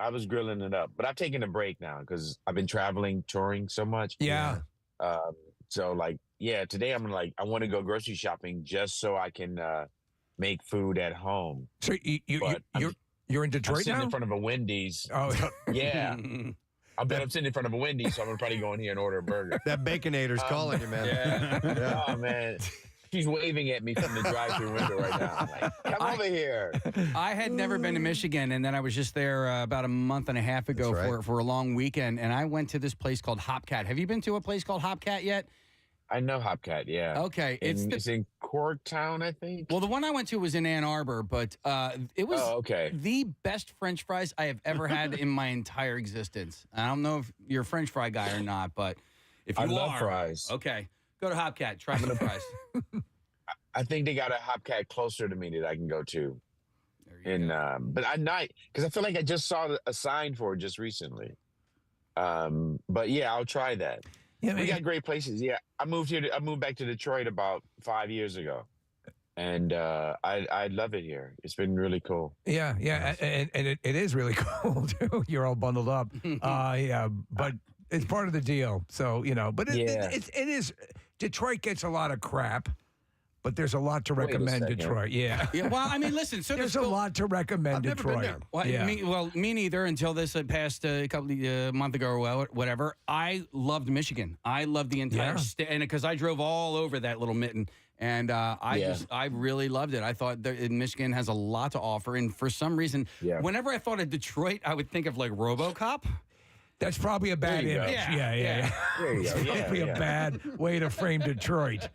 I was grilling it up. But I've taken a break now because I've been traveling, touring so much. Yeah. So like, today I'm like, I want to go grocery shopping just so I can make food at home. So you're in I'm Detroit sitting now? in front of a Wendy's. Oh, Yeah. I'm sitting in front of a Wendy's, so I'm gonna probably go in here and order a burger. That Baconator's calling you, man. Yeah. Oh man. She's waving at me from the drive-through window right now. I'm like, come over here. I had never been to Michigan, and then I was just there about a month and a half ago That's right. for a long weekend, and I went to this place called Hopcat. Have you been to a place called Hopcat yet? I know Hopcat. Yeah. Okay, It's in Corktown, I think. well, the one I went to was in Ann Arbor, but it was okay. the best French fries I have ever had in my entire existence. I don't know if you're a French fry guy or not, but if you I love are, fries. okay, go to Hopcat, try some fries. I think they got a Hopcat closer to me that I can go to. There you And go. but I night because I feel like I just saw a sign for it just recently. But yeah, I'll try that. Yeah, We got great places. Yeah, I moved back to Detroit about 5 years ago, and I love it here. It's been really cool. yeah, and it is really cool too. You're all bundled up. Yeah, but it's part of the deal. So but Yeah. it is. Detroit gets a lot of crap, but there's a lot to Wait a recommend second. Detroit. Yeah, Yeah, well, I mean, listen, so there's does a Phil- lot to recommend I've never Detroit. been there. Well, Yeah. me neither until this past couple of month ago or whatever. I loved Michigan. I loved the entire Yeah. state, and because I drove all over that little mitten, and I really loved it. I thought that Michigan has a lot to offer, and for some reason, Yeah. whenever I thought of Detroit, I would think of like RoboCop. That's probably a bad There you go. image. Yeah. There you go. It's Yeah, probably yeah. a bad way to frame Detroit.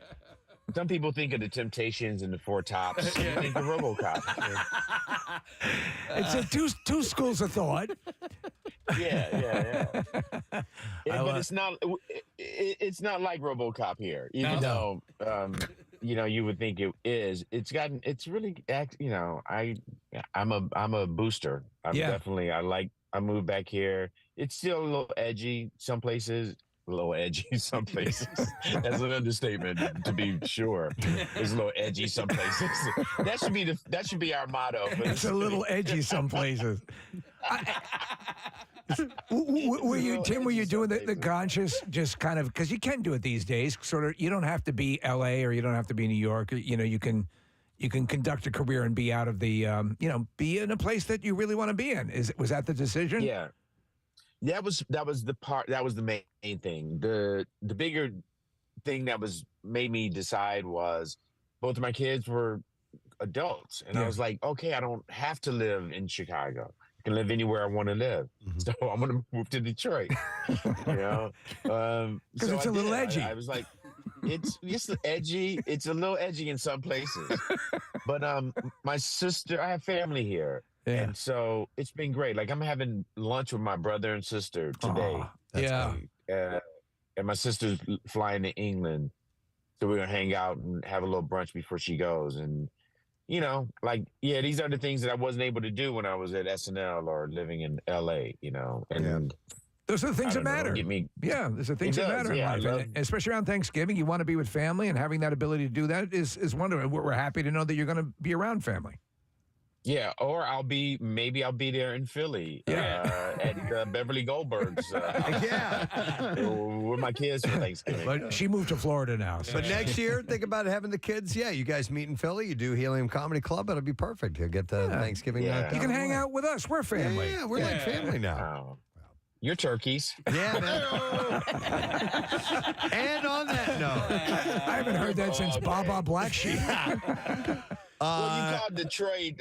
Some people think of the Temptations and the Four Tops. Some think of RoboCop. It's a two schools of thought. Yeah. But it's not. It's not like RoboCop here, even though you would think it is. It's really I'm a booster. I moved back here. It's still a little edgy some places. A little edgy some places. That's an understatement, to be sure. It's a little edgy some places. That should be our motto. For It's a little edgy some places. Were you, Tim? Were you doing the conscious, just kind of because you can do it these days? Sort of, you don't have to be L.A. or you don't have to be New York. You can conduct a career and be out of the be in a place that you really want to be in. Was that the decision? Yeah. That was the main thing. The bigger thing that made me decide was both of my kids were adults, and I was like, okay, I don't have to live in Chicago. I can live anywhere I want to live. So I'm going to move to Detroit. Because it's a little edgy. I was like, it's just edgy. It's a little edgy in some places. But my sister, I have family here. Yeah. And so it's been great. Like I'm having lunch with my brother and sister today. Aw, yeah. And my sister's flying to England. So we're going to hang out and have a little brunch before she goes. And, these are the things that I wasn't able to do when I was at SNL or living in LA, and Those are the things that matter. Yeah, those are things that matter in life. And especially around Thanksgiving, you want to be with family, and having that ability to do that is wonderful. We're happy to know that you're going to be around family. Yeah, or maybe I'll be there in Philly at Beverly Goldberg's. With my kids for Thanksgiving. But she moved to Florida now. So. But next year, think about having the kids. Yeah, you guys meet in Philly. You do Helium Comedy Club. It'll be perfect. You'll get the Thanksgiving. Yeah. You can hang out with us. We're family. Yeah, we're like family now. You're turkeys. Yeah, man. And on that note, I haven't heard that since Baba Black Sheep. Well, you called Detroit,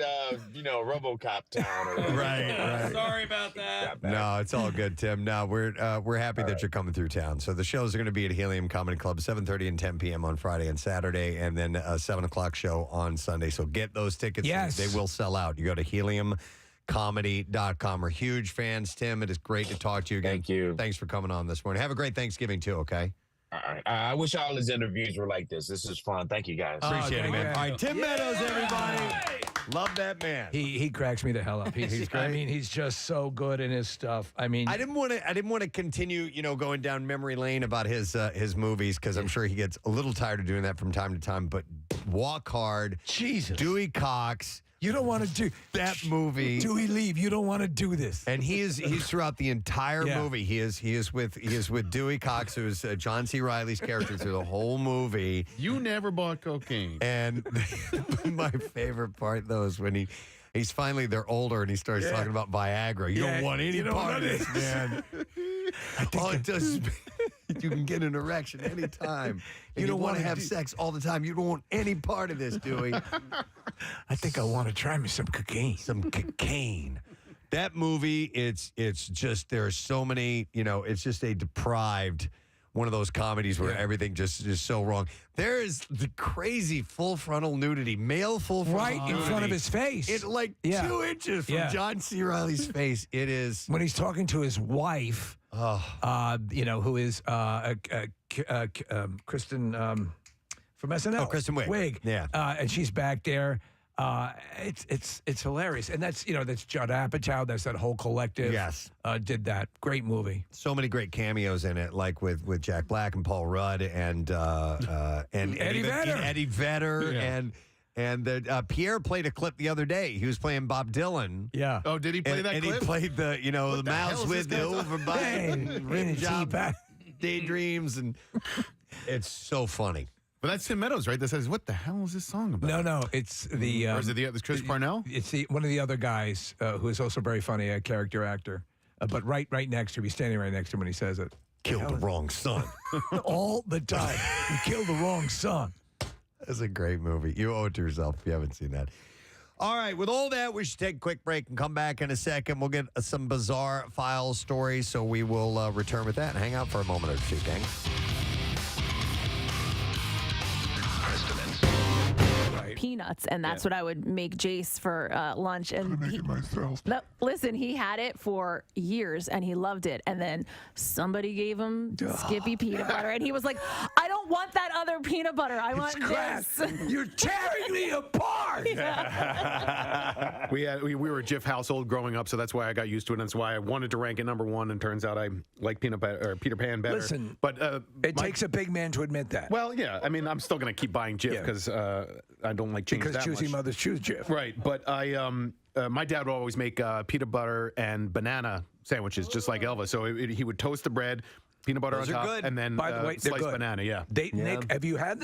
RoboCop town. Or right. Sorry about that. No, it's all good, Tim. No, we're happy that you're coming through town. So the shows are going to be at Helium Comedy Club, 7:30 and 10 p.m. on Friday and Saturday, and then a 7 o'clock show on Sunday. So get those tickets. Yes. They will sell out. You go to heliumcomedy.com. We're huge fans, Tim. It is great to talk to you again. Thank you. Thanks for coming on this morning. Have a great Thanksgiving, too, okay? All right. I wish all his interviews were like this. This is fun. Thank you, guys. Appreciate it, man. you. All right, Tim Meadows, everybody. Love that man. He cracks me the hell up. He's great. I mean, he's just so good in his stuff. I mean, I didn't want to continue, going down memory lane about his movies because I'm sure he gets a little tired of doing that from time to time. But Walk Hard, Jesus, Dewey Cox, you don't want to do that movie. Dewey leave. You don't want to do this. And he's throughout the entire movie. He is with Dewey Cox, who's John C. Reilly's character through the whole movie. You never bought cocaine. And my favorite part though is when he's finally they're older and he starts talking about Viagra. You don't want any part of this, man. All it does is you can get an erection anytime. You don't want to have sex all the time. You don't want any part of this, Dewey. I think I want to try me some cocaine. Some cocaine. That movie, it's just there's so many, it's just a deprived one of those comedies where everything just is so wrong. There is the crazy full frontal nudity, male full frontal Right in front of his face. It like 2 inches from John C. Reilly's face. It is when he's talking to his wife, who is Kristen from SNL. Oh, Kristen Wiig. Yeah. And she's back there. It's hilarious, and that's Judd Apatow. That's that whole collective. Yes, did that great movie. So many great cameos in it, like with Jack Black and Paul Rudd and Eddie Vedder. Eddie Vedder and Pierre played a clip the other day. He was playing Bob Dylan. Yeah. Oh, did he play that and clip? He played the the mouse with the overbite job daydreams, and it's so funny. But that's Tim Meadows, right? That says, "What the hell is this song about?" No, it's the. Or is it it's Chris Parnell? It's one of the other guys who is also very funny, a character actor. But right next to him, he's standing right next to him when he says it. Killed the wrong son. All the time. You killed the wrong son. That's a great movie. You owe it to yourself if you haven't seen that. All right, with all that, we should take a quick break and come back in a second. We'll get some bizarre file stories, so we will return with that. Hang out for a moment or two, gang. Peanuts, and that's what I would make Jace for lunch. And listen, he had it for years and he loved it, and then somebody gave him Skippy peanut butter, and he was like, "I don't want that other peanut butter. I want this." You're tearing me apart. We were a Jif household growing up, so that's why I got used to it. And that's why I wanted to rank it number one. And turns out I like Peter Pan better. Listen, but it takes a big man to admit that. Well, yeah. I mean, I'm still going to keep buying Jif because I don't like change because that choosy much. mothers choose Jif. Right, but my dad would always make peanut butter and banana sandwiches, just like Elvis. So he would toast the bread, peanut butter Those on are top, good. and then By the way, they're sliced good. banana. Yeah. Nick, have you had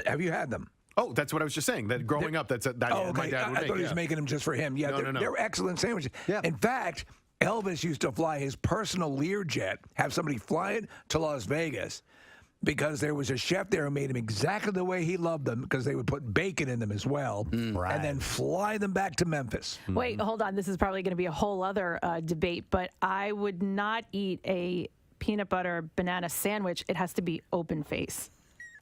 them? Oh, that's what I was just saying. That growing up, that's my dad would I make. thought he was making them just for him. Yeah, No. they're excellent sandwiches. Yeah. In fact, Elvis used to fly his personal Learjet, have somebody fly it to Las Vegas, because there was a chef there who made them exactly the way he loved them, because they would put bacon in them as well, Right. and then fly them back to Memphis. Wait, hold on. This is probably going to be a whole other debate, but I would not eat a peanut butter banana sandwich. It has to be open face.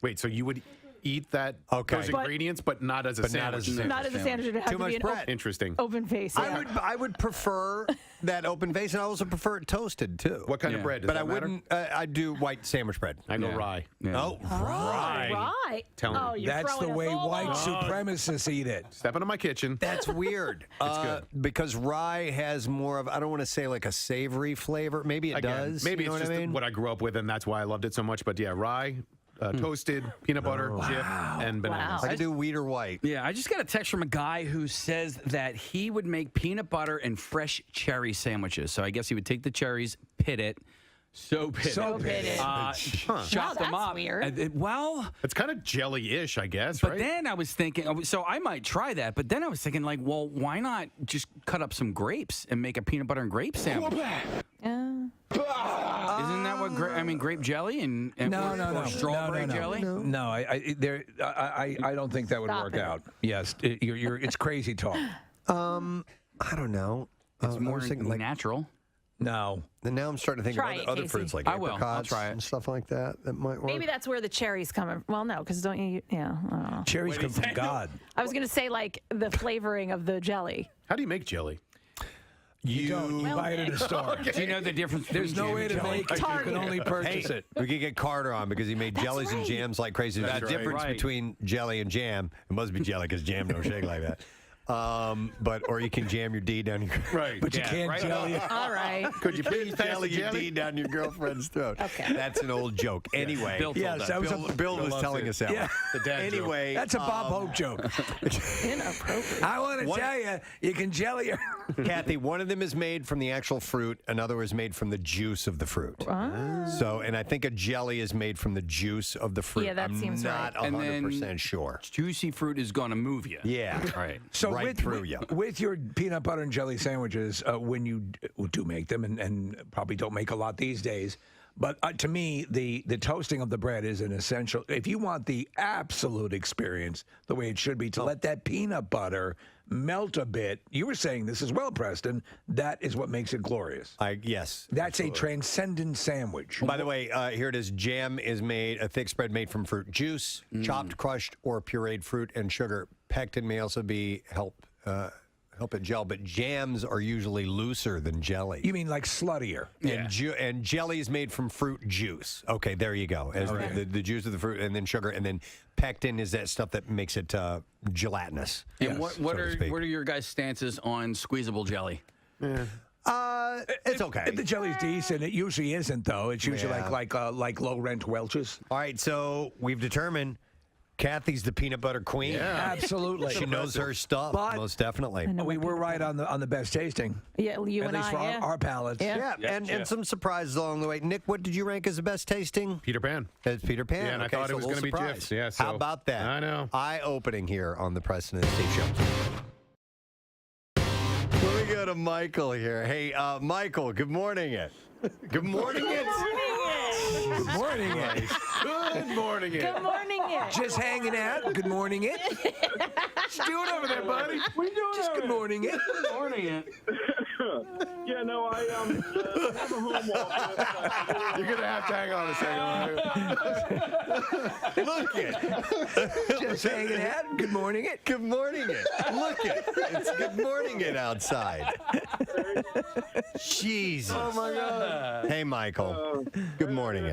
Wait, so you would eat those ingredients, but not as a sandwich? Not as a sandwich. It has Too to be much an bread. Interesting. open face. Yeah. I would prefer that open face, and I also prefer it toasted too. What kind of bread? Does But that I matter? wouldn't. I'd do white sandwich bread. I go rye. Yeah. Oh, Right. Tell me. Oh, you're That's the throwing us way all white off. supremacists eat it. Step into my kitchen. that's weird. It's good. Because rye has more of, I don't want to say like a savory flavor. Maybe it Again, does. maybe you know it's what just I mean? what I grew up with, and that's why I loved it so much. But yeah, rye, toasted, peanut butter, Jif, and bananas. I could do wheat or white. Yeah, I just got a text from a guy who says that he would make peanut butter and fresh cherry sandwiches. So I guess he would take the cherries, pit it, soak it, Soak it. chop them that's up. weird. Well, It's kind of jelly-ish, I guess, but right? then I was thinking, so I might try that. But then I was thinking, like, well, why not just cut up some grapes and make a peanut butter and grape sandwich? Isn't that what grape jelly and No. strawberry No. jelly? No, I don't think that would Stop work it. out. Yes, it's crazy talk. I don't know. It's I more was thinking, like, No. and now I'm starting to think Try of it, other Casey. fruits like I will. I'll apricots try it. and stuff like that. That might work. Maybe that's where the cherries come. Well, no, because don't you? Yeah. I don't know. Cherries come from God. I was going to say like the flavoring of the jelly. How do you make jelly? You don't. You buy it at a store. Do you know the difference between There's no jam way and to jelly? make it. You can only purchase it. We could get Carter on because he made jellies and jams like crazy. There's a right. difference Right. between jelly and jam. It must be jelly because jam don't shake like that. Or you can jam your D down your Right. But you can't jelly it. All right. Could you please pass jelly the your jelly? D down your girl's throat. Okay. That's an old joke. Anyway, Bill told Yes, that. that was Bill was loves telling it. us that. Yeah. The dad joke. Anyway, That's a Bob Hope joke. Inappropriate. I want to tell you, you can jelly her. Kathy, one of them is made from the actual fruit. Another is made from the juice of the fruit. So, and I think a jelly is made from the juice of the fruit. Yeah, that I'm seems not right. And then- 100% sure. Juicy fruit is going to move you. Yeah. Right. So Right through you. with your peanut butter and jelly sandwiches, when you do make them, and probably don't make a lot these days, but to me, the toasting of the bread is an essential. If you want the absolute experience, the way it should be, to let that peanut butter melt a bit. You were saying this as well, Preston. That is what makes it glorious. Yes. That's a transcendent sandwich. By the way, here it is. Jam is made, a thick spread made from fruit juice, chopped, crushed, or pureed fruit and sugar. Pectin may also be help it gel, but jams are usually looser than jelly. You mean like sluttier? And jelly is made from fruit juice. Okay, there you go. As the juice of the fruit, and then sugar, and then pectin is that stuff that makes it gelatinous. And what are your guys' stances on squeezable jelly? It's okay. If the jelly's decent, it usually isn't though. It's usually like low rent Welch's. All right, so we've determined Kathy's the peanut butter queen. Yeah. Absolutely. She knows her stuff, most definitely. We were right on the best tasting. Yeah, you At and least I. for Yeah. our palates. Yeah. And some surprises along the way. Nick, what did you rank as the best tasting? Peter Pan. It's Peter Pan. Yeah, and I Okay, thought so it was a little going to be surprise. Jif. Yeah, so, How about that? I know. Eye-opening here on the Preston and Steve Show. Let me go to Michael here. Hey, Michael, good morning. Good morning. Good morning. Good morning. Good morning. Just hanging out. Good morning. What you doing over there, buddy? What are you doing? Just good morning. Good morning. Yeah, no, I have a home office. You're going to have to hang on a second. Look it. Just hanging out. Good morning. Good morning. Look it. It's good morning outside. Jesus. Oh, my God. Hey, Michael. Good morning.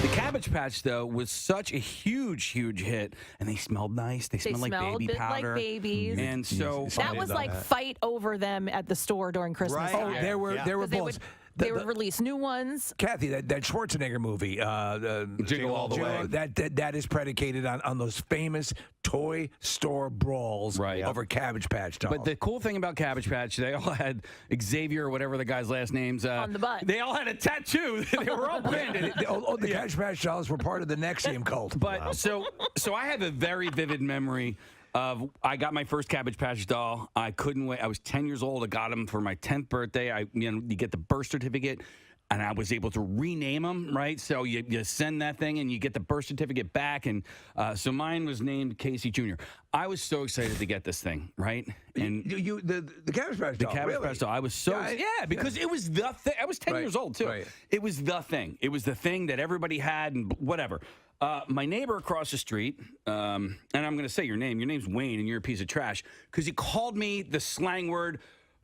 The Cabbage Patch, though, was such a huge hit, and they smelled nice. They smelled like baby bit powder. like babies. And so That was like fight over them at the store during Christmas Right. time. Oh, there were 'Cause bulls. They would release new ones. Kathy, that Schwarzenegger movie, Jingle All the Way. that is predicated on those famous toy store brawls over Cabbage Patch dolls. But the cool thing about Cabbage Patch, they all had Xavier or whatever the guy's last name's On the butt. They all had a tattoo. They were all branded. the Cabbage Patch dolls were part of the Nexium cult. But so I have a very vivid memory of I got my first Cabbage Patch doll. I couldn't wait. I was 10 years old. I got him for my 10th birthday. You get the birth certificate, and I was able to rename him, right? So you send that thing, and you get the birth certificate back. And so mine was named Casey Jr. I was so excited to get this thing, right? And the Cabbage Patch doll, Cabbage really? Patch doll. I was so because it was the thing. I was 10 years old too. Right. It was the thing. It was the thing that everybody had and whatever. My neighbor across the street, and I'm going to say your name. Your name's Wayne, and you're a piece of trash because he called me the slang word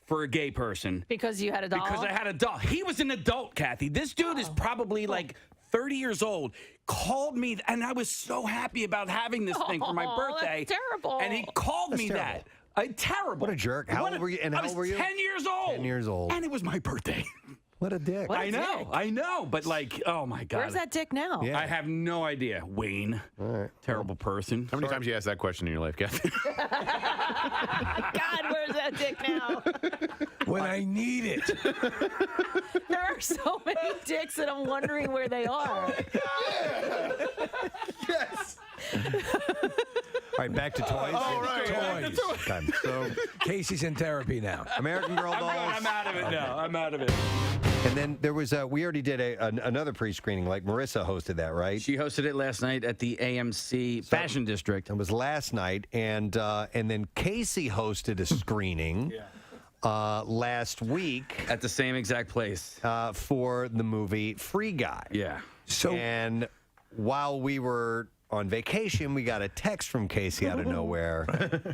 for a gay person Because you had a doll? because I had a doll. He was an adult, Kathy. This dude is probably like 30 years old. Called me, and I was so happy about having this thing for my birthday. That's terrible. And he called me terrible. that. Terrible. What a jerk. How old were you? And I how was old were you? 10 years old. 10 years old. And it was my birthday. What a dick. What a dick. I know. But like, oh my God. Where's that dick now? Yeah. I have no idea. Wayne. All right. Terrible person. How many times you asked that question in your life, Kathy? God, where's that dick now? When I need it. There are so many dicks that I'm wondering where they are. Yes. All right, back to toys. Oh, right. Toys. Okay, so Casey's in therapy now. American Girl dolls. I'm out of it now. I'm out of it. And then there was we already did another pre-screening. Like Marissa hosted that, right? She hosted it last night at the AMC Fashion District. It was last night, and then Casey hosted a screening last week At the same exact place. for the movie Free Guy. Yeah. So And while we were on vacation, we got a text from Casey out of nowhere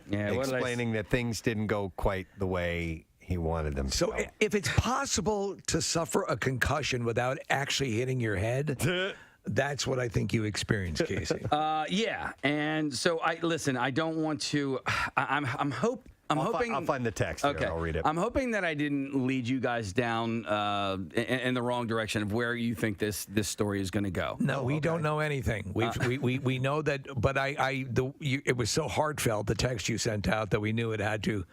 Yeah. What did I explaining that things didn't go quite the way he wanted them to So go. if it's possible to suffer a concussion without actually hitting your head, that's what I think you experienced, Casey. Yeah. And so I don't want to. I'm hoping. I'll find the text here. Okay. I'll read it. I'm hoping that I didn't lead you guys down in the wrong direction of where you think this story is going to go. No, we don't know anything. We know that, but it was so heartfelt, the text you sent out, that we knew it had to,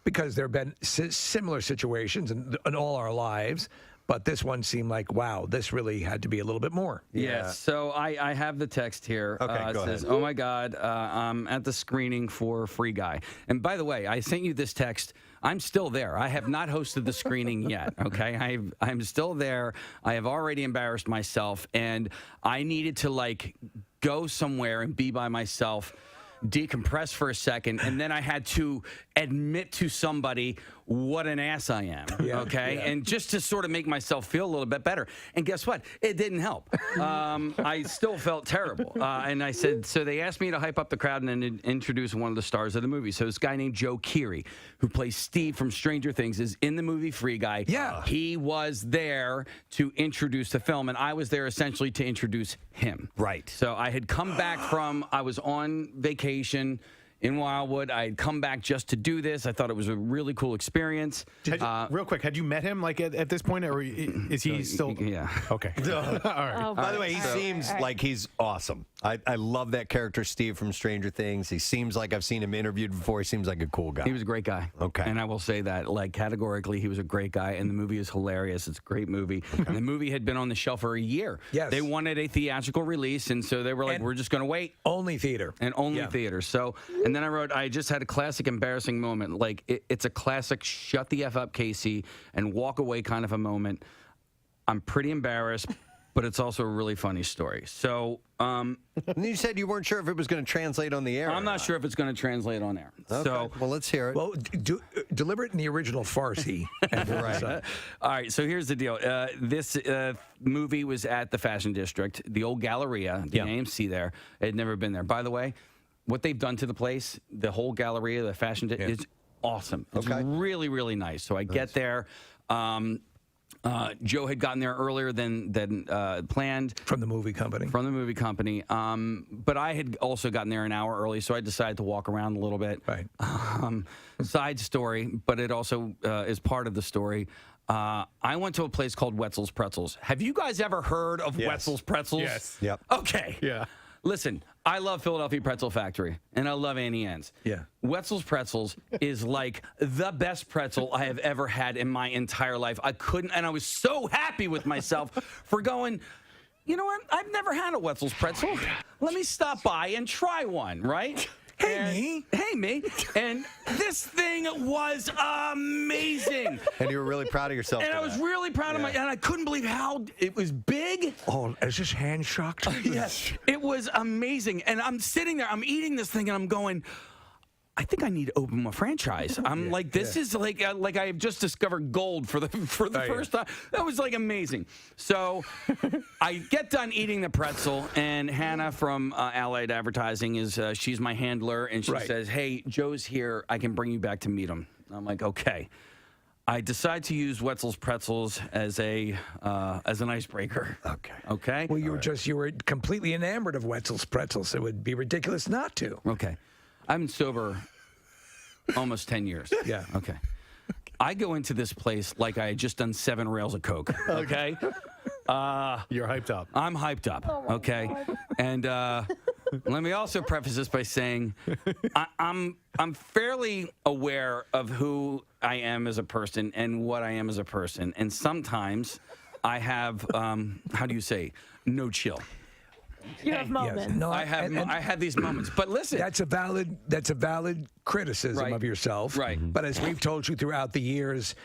because there have been similar situations in all our lives, but this one seemed like, wow, this really had to be a little bit more. Yes. So I have the text here. Okay, It go says, ahead. "Oh my God, I'm at the screening for Free Guy." And by the way, I sent you this text. I'm still there. I have not hosted the screening yet. Okay, I'm still there. I have already embarrassed myself, and I needed to go somewhere and be by myself, decompress for a second, and then I had to admit to somebody what an ass I am, okay? And just to sort of make myself feel a little bit better. And guess what? It didn't help. I still felt terrible. And I said, so they asked me to hype up the crowd and then introduce one of the stars of the movie. So this guy named Joe Keery, who plays Steve from Stranger Things, is in the movie Free Guy. Yeah. He was there to introduce the film, and I was there essentially to introduce him. Right. So I had come back I was on vacation in Wildwood. I had come back just to do this. I thought it was a really cool experience. Real quick, had you met him like at this point, or is he still? Yeah. Okay. All right. Oh, By the way, he seems like he's awesome. I love that character, Steve from Stranger Things. He seems like I've seen him interviewed before. He seems like a cool guy. He was a great guy. Okay. And I will say that, like, categorically, he was a great guy, and the movie is hilarious. It's a great movie. And the movie had been on the shelf for a year. Yes. They wanted a theatrical release, and so they were like, we're just going to wait. Only theater. And only theater. So, and then I just had a classic embarrassing moment. Like, it's a classic shut the F up, Casey, and walk away kind of a moment. I'm pretty embarrassed, but it's also a really funny story. So, And you said you weren't sure if it was going to translate on the air. I'm not sure if it's going to translate on air. Okay. So, Well, let's hear it. Well, deliver it in the original Farsi. Right. all right, so here's the deal. This movie was at the Fashion District, the old Galleria, the AMC there. I had never been there. By the way, what they've done to the place, the whole Galleria, the Fashion District, is awesome. It's really, really nice. So I get there. Joe had gotten there earlier than planned. From the movie company. From the movie company. But I had also gotten there an hour early, so I decided to walk around a little bit. Right. Side story, but it also is part of the story. I went to a place called Wetzel's Pretzels. Have you guys ever heard of Wetzel's Pretzels? Yes. Yep. Okay. Yeah. Listen, I love Philadelphia Pretzel Factory, and I love Annie Ann's. Yeah. Wetzel's Pretzels is like the best pretzel I have ever had in my entire life. I couldn't, and I was so happy with myself for going, you know what? I've never had a Wetzel's pretzel. Let me stop by and try one, right? Hey, me. And this thing was amazing. And you were really proud of yourself. And for I was that. really proud of and I couldn't believe how it was big. Oh, is this hand shocked? Yes. It was amazing. And I'm sitting there, I'm eating this thing, and I'm going, I think I need to open a franchise. I'm like, this is like I have just discovered gold for the first time. That was like amazing. So I get done eating the pretzel, and Hannah from Allied Advertising she's my handler, and she says, "Hey, Joe's here. I can bring you back to meet him." And I'm like, okay. I decide to use Wetzel's Pretzels as an icebreaker. Okay. Well, you were completely enamored of Wetzel's Pretzels. It would be ridiculous not to. Okay. I've been sober almost 10 years. Yeah. Okay. I go into this place like I had just done 7 rails of coke. Okay. You're hyped up. I'm hyped up. Okay. And let me also preface this by saying I'm fairly aware of who I am as a person and what I am as a person. And sometimes I have, how do you say, no chill. You have moments. Yes. No, I have these moments. But listen. That's a valid criticism of yourself. Right. But as we've told you throughout the years,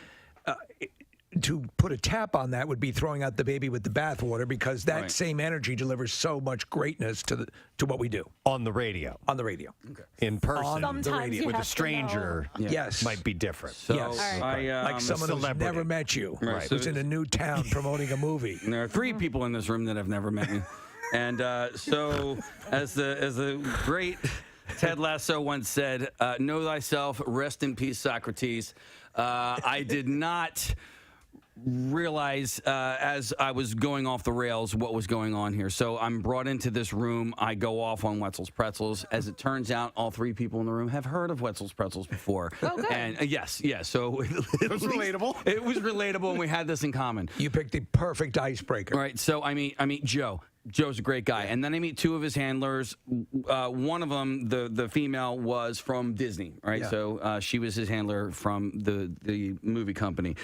to put a tap on that would be throwing out the baby with the bathwater, because that same energy delivers so much greatness to what we do on the radio. On the radio. Okay. In person. Sometimes the radio. you With a have to stranger. know. Yes. Might be different. So Yes. Like someone who's celebrity. never met you, Right. who's in a new town promoting a movie. And there are 3 people in this room that have never met me. And so, as the great Ted Lasso once said, know thyself, rest in peace, Socrates. I did not realize as I was going off the rails what was going on here. So I'm brought into this room. I go off on Wetzel's Pretzels. As it turns out, all 3 people in the room have heard of Wetzel's Pretzels before. Oh, good. And yes. So it was relatable. It was relatable, and we had this in common. You picked the perfect icebreaker. All right, so I meet Joe. Joe's a great guy. And then I meet 2 of his handlers. One of them, the female, was from Disney, right? Yeah. So she was his handler from the movie company.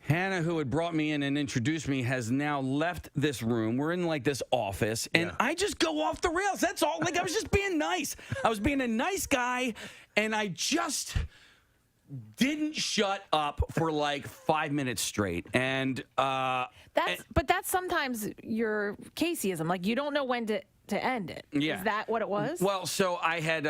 Hannah, who had brought me in and introduced me, has now left this room. We're in like this office, and I just go off the rails. That's all. Like, I was just being nice. I was being a nice guy, and I just didn't shut up for like 5 minutes straight. And That's sometimes your Caseyism. Like, you don't know when to to end it. Yeah. Is that what it was? Well, so I had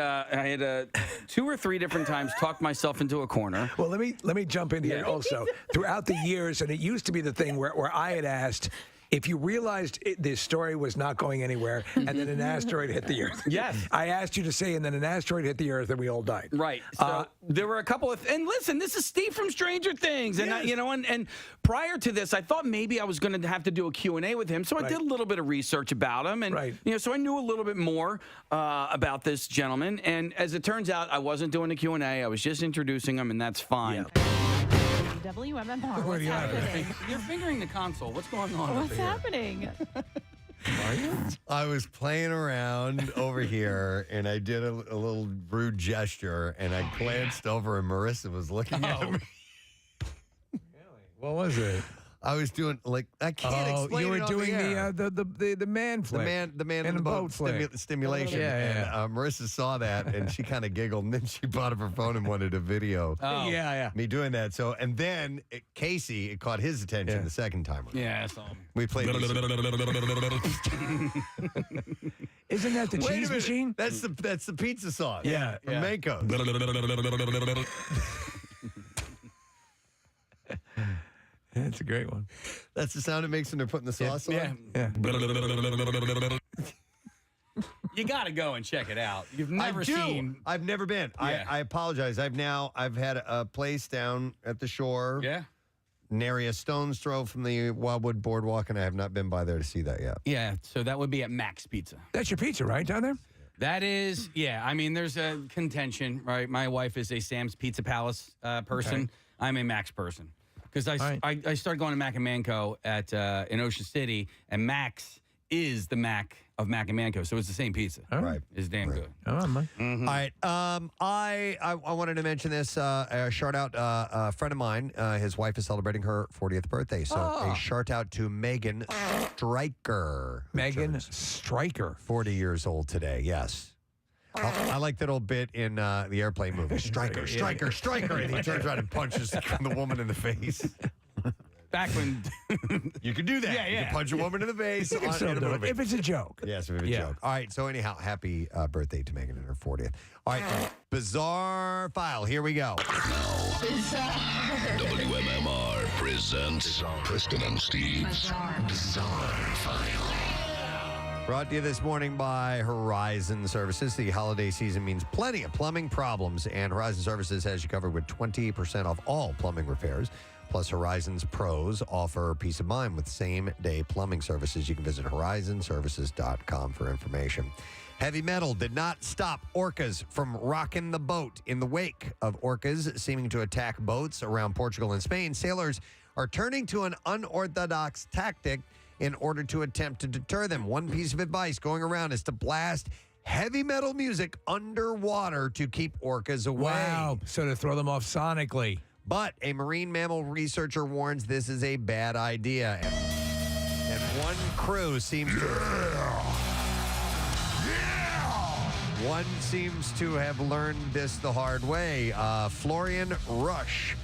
2 or 3 different times talked myself into a corner. Well, let me jump in here Yeah. also. Throughout the years, and it used to be the thing where I had asked if you realized this story was not going anywhere, and then an asteroid hit the Earth. Yes. I asked you to say, and then an asteroid hit the Earth, and we all died. Right. So there were a couple of, and listen, this is Steve from Stranger Things, and Yes. and prior to this, I thought maybe I was going to have to do a Q&A with him, so I Right. did a little bit of research about him, and Right. so I knew a little bit more about this gentleman. And as it turns out, I wasn't doing a Q&A; I was just introducing him, and that's fine. WMMR. Where What's do you have it? happening? You're fingering the console. What's going on? What's over here? happening? I was playing around over here, and I did a little rude gesture, and I glanced over, and Marissa was looking at me. What was it? I was doing I can't explain. you were it on doing the air. the man flick. the man and in the boat flick. stimulation. Yeah. And Marissa saw that, and she kind of giggled, and then she brought up her phone and wanted a video. Oh. Yeah. Me doing that. So, and then Casey, it caught his attention Yeah. the second time. Yeah, so We played. Isn't that the Wait a cheese minute. machine? That's the pizza sauce. Yeah. From Yeah. Manco's. That's a great one. That's the sound it makes when they're putting the sauce on. yeah. Yeah. You got to go and check it out. You've never seen. I've never been. Yeah. I apologize. I've had a place down at the shore. Yeah. Nary a stone's throw from the Wildwood Boardwalk, and I have not been by there to see that yet. Yeah, so that would be at Max Pizza. That's your pizza, right, down there? That is, yeah. I mean, there's a contention, right? My wife is a Sam's Pizza Palace person. Okay. I'm a Max person because right. I started going to Mac and Manco at in Ocean City, and Max is the Mac of Mac and Manco, so it's the same pizza. All Right. It's damn good. Oh, my. All right. I wanted to mention this. A shout out. A friend of mine. His wife is celebrating her 40th birthday. So a shout out to Megan Stryker. who Megan turns Stryker. 40 years old today. Yes. I like that old bit in the airplane movie. Stryker, Stryker, Stryker. And he turns around and punches the woman in the face. Back when You can do that. Yeah, You yeah. can punch a woman in the face You can in still a do it movie. if it's a joke. Yes, if it's a Yeah. joke. All right, so anyhow, happy birthday to Megan and her 40th. All right, bizarre file. Here we go. WMMR presents Preston and Steve's Bizarre File. Brought to you this morning by Horizon Services. The holiday season means plenty of plumbing problems, and Horizon Services has you covered with 20% off all plumbing repairs. Plus, Horizon's pros offer peace of mind with same-day plumbing services. You can visit horizonservices.com for information. Heavy metal did not stop orcas from rocking the boat. In the wake of orcas seeming to attack boats around Portugal and Spain, sailors are turning to an unorthodox tactic in order to attempt to deter them. One piece of advice going around is to blast heavy metal music underwater to keep orcas away. Wow. So to throw them off sonically. But a marine mammal researcher warns this is a bad idea. And one crew seems to have learned this the hard way. Florian Rush,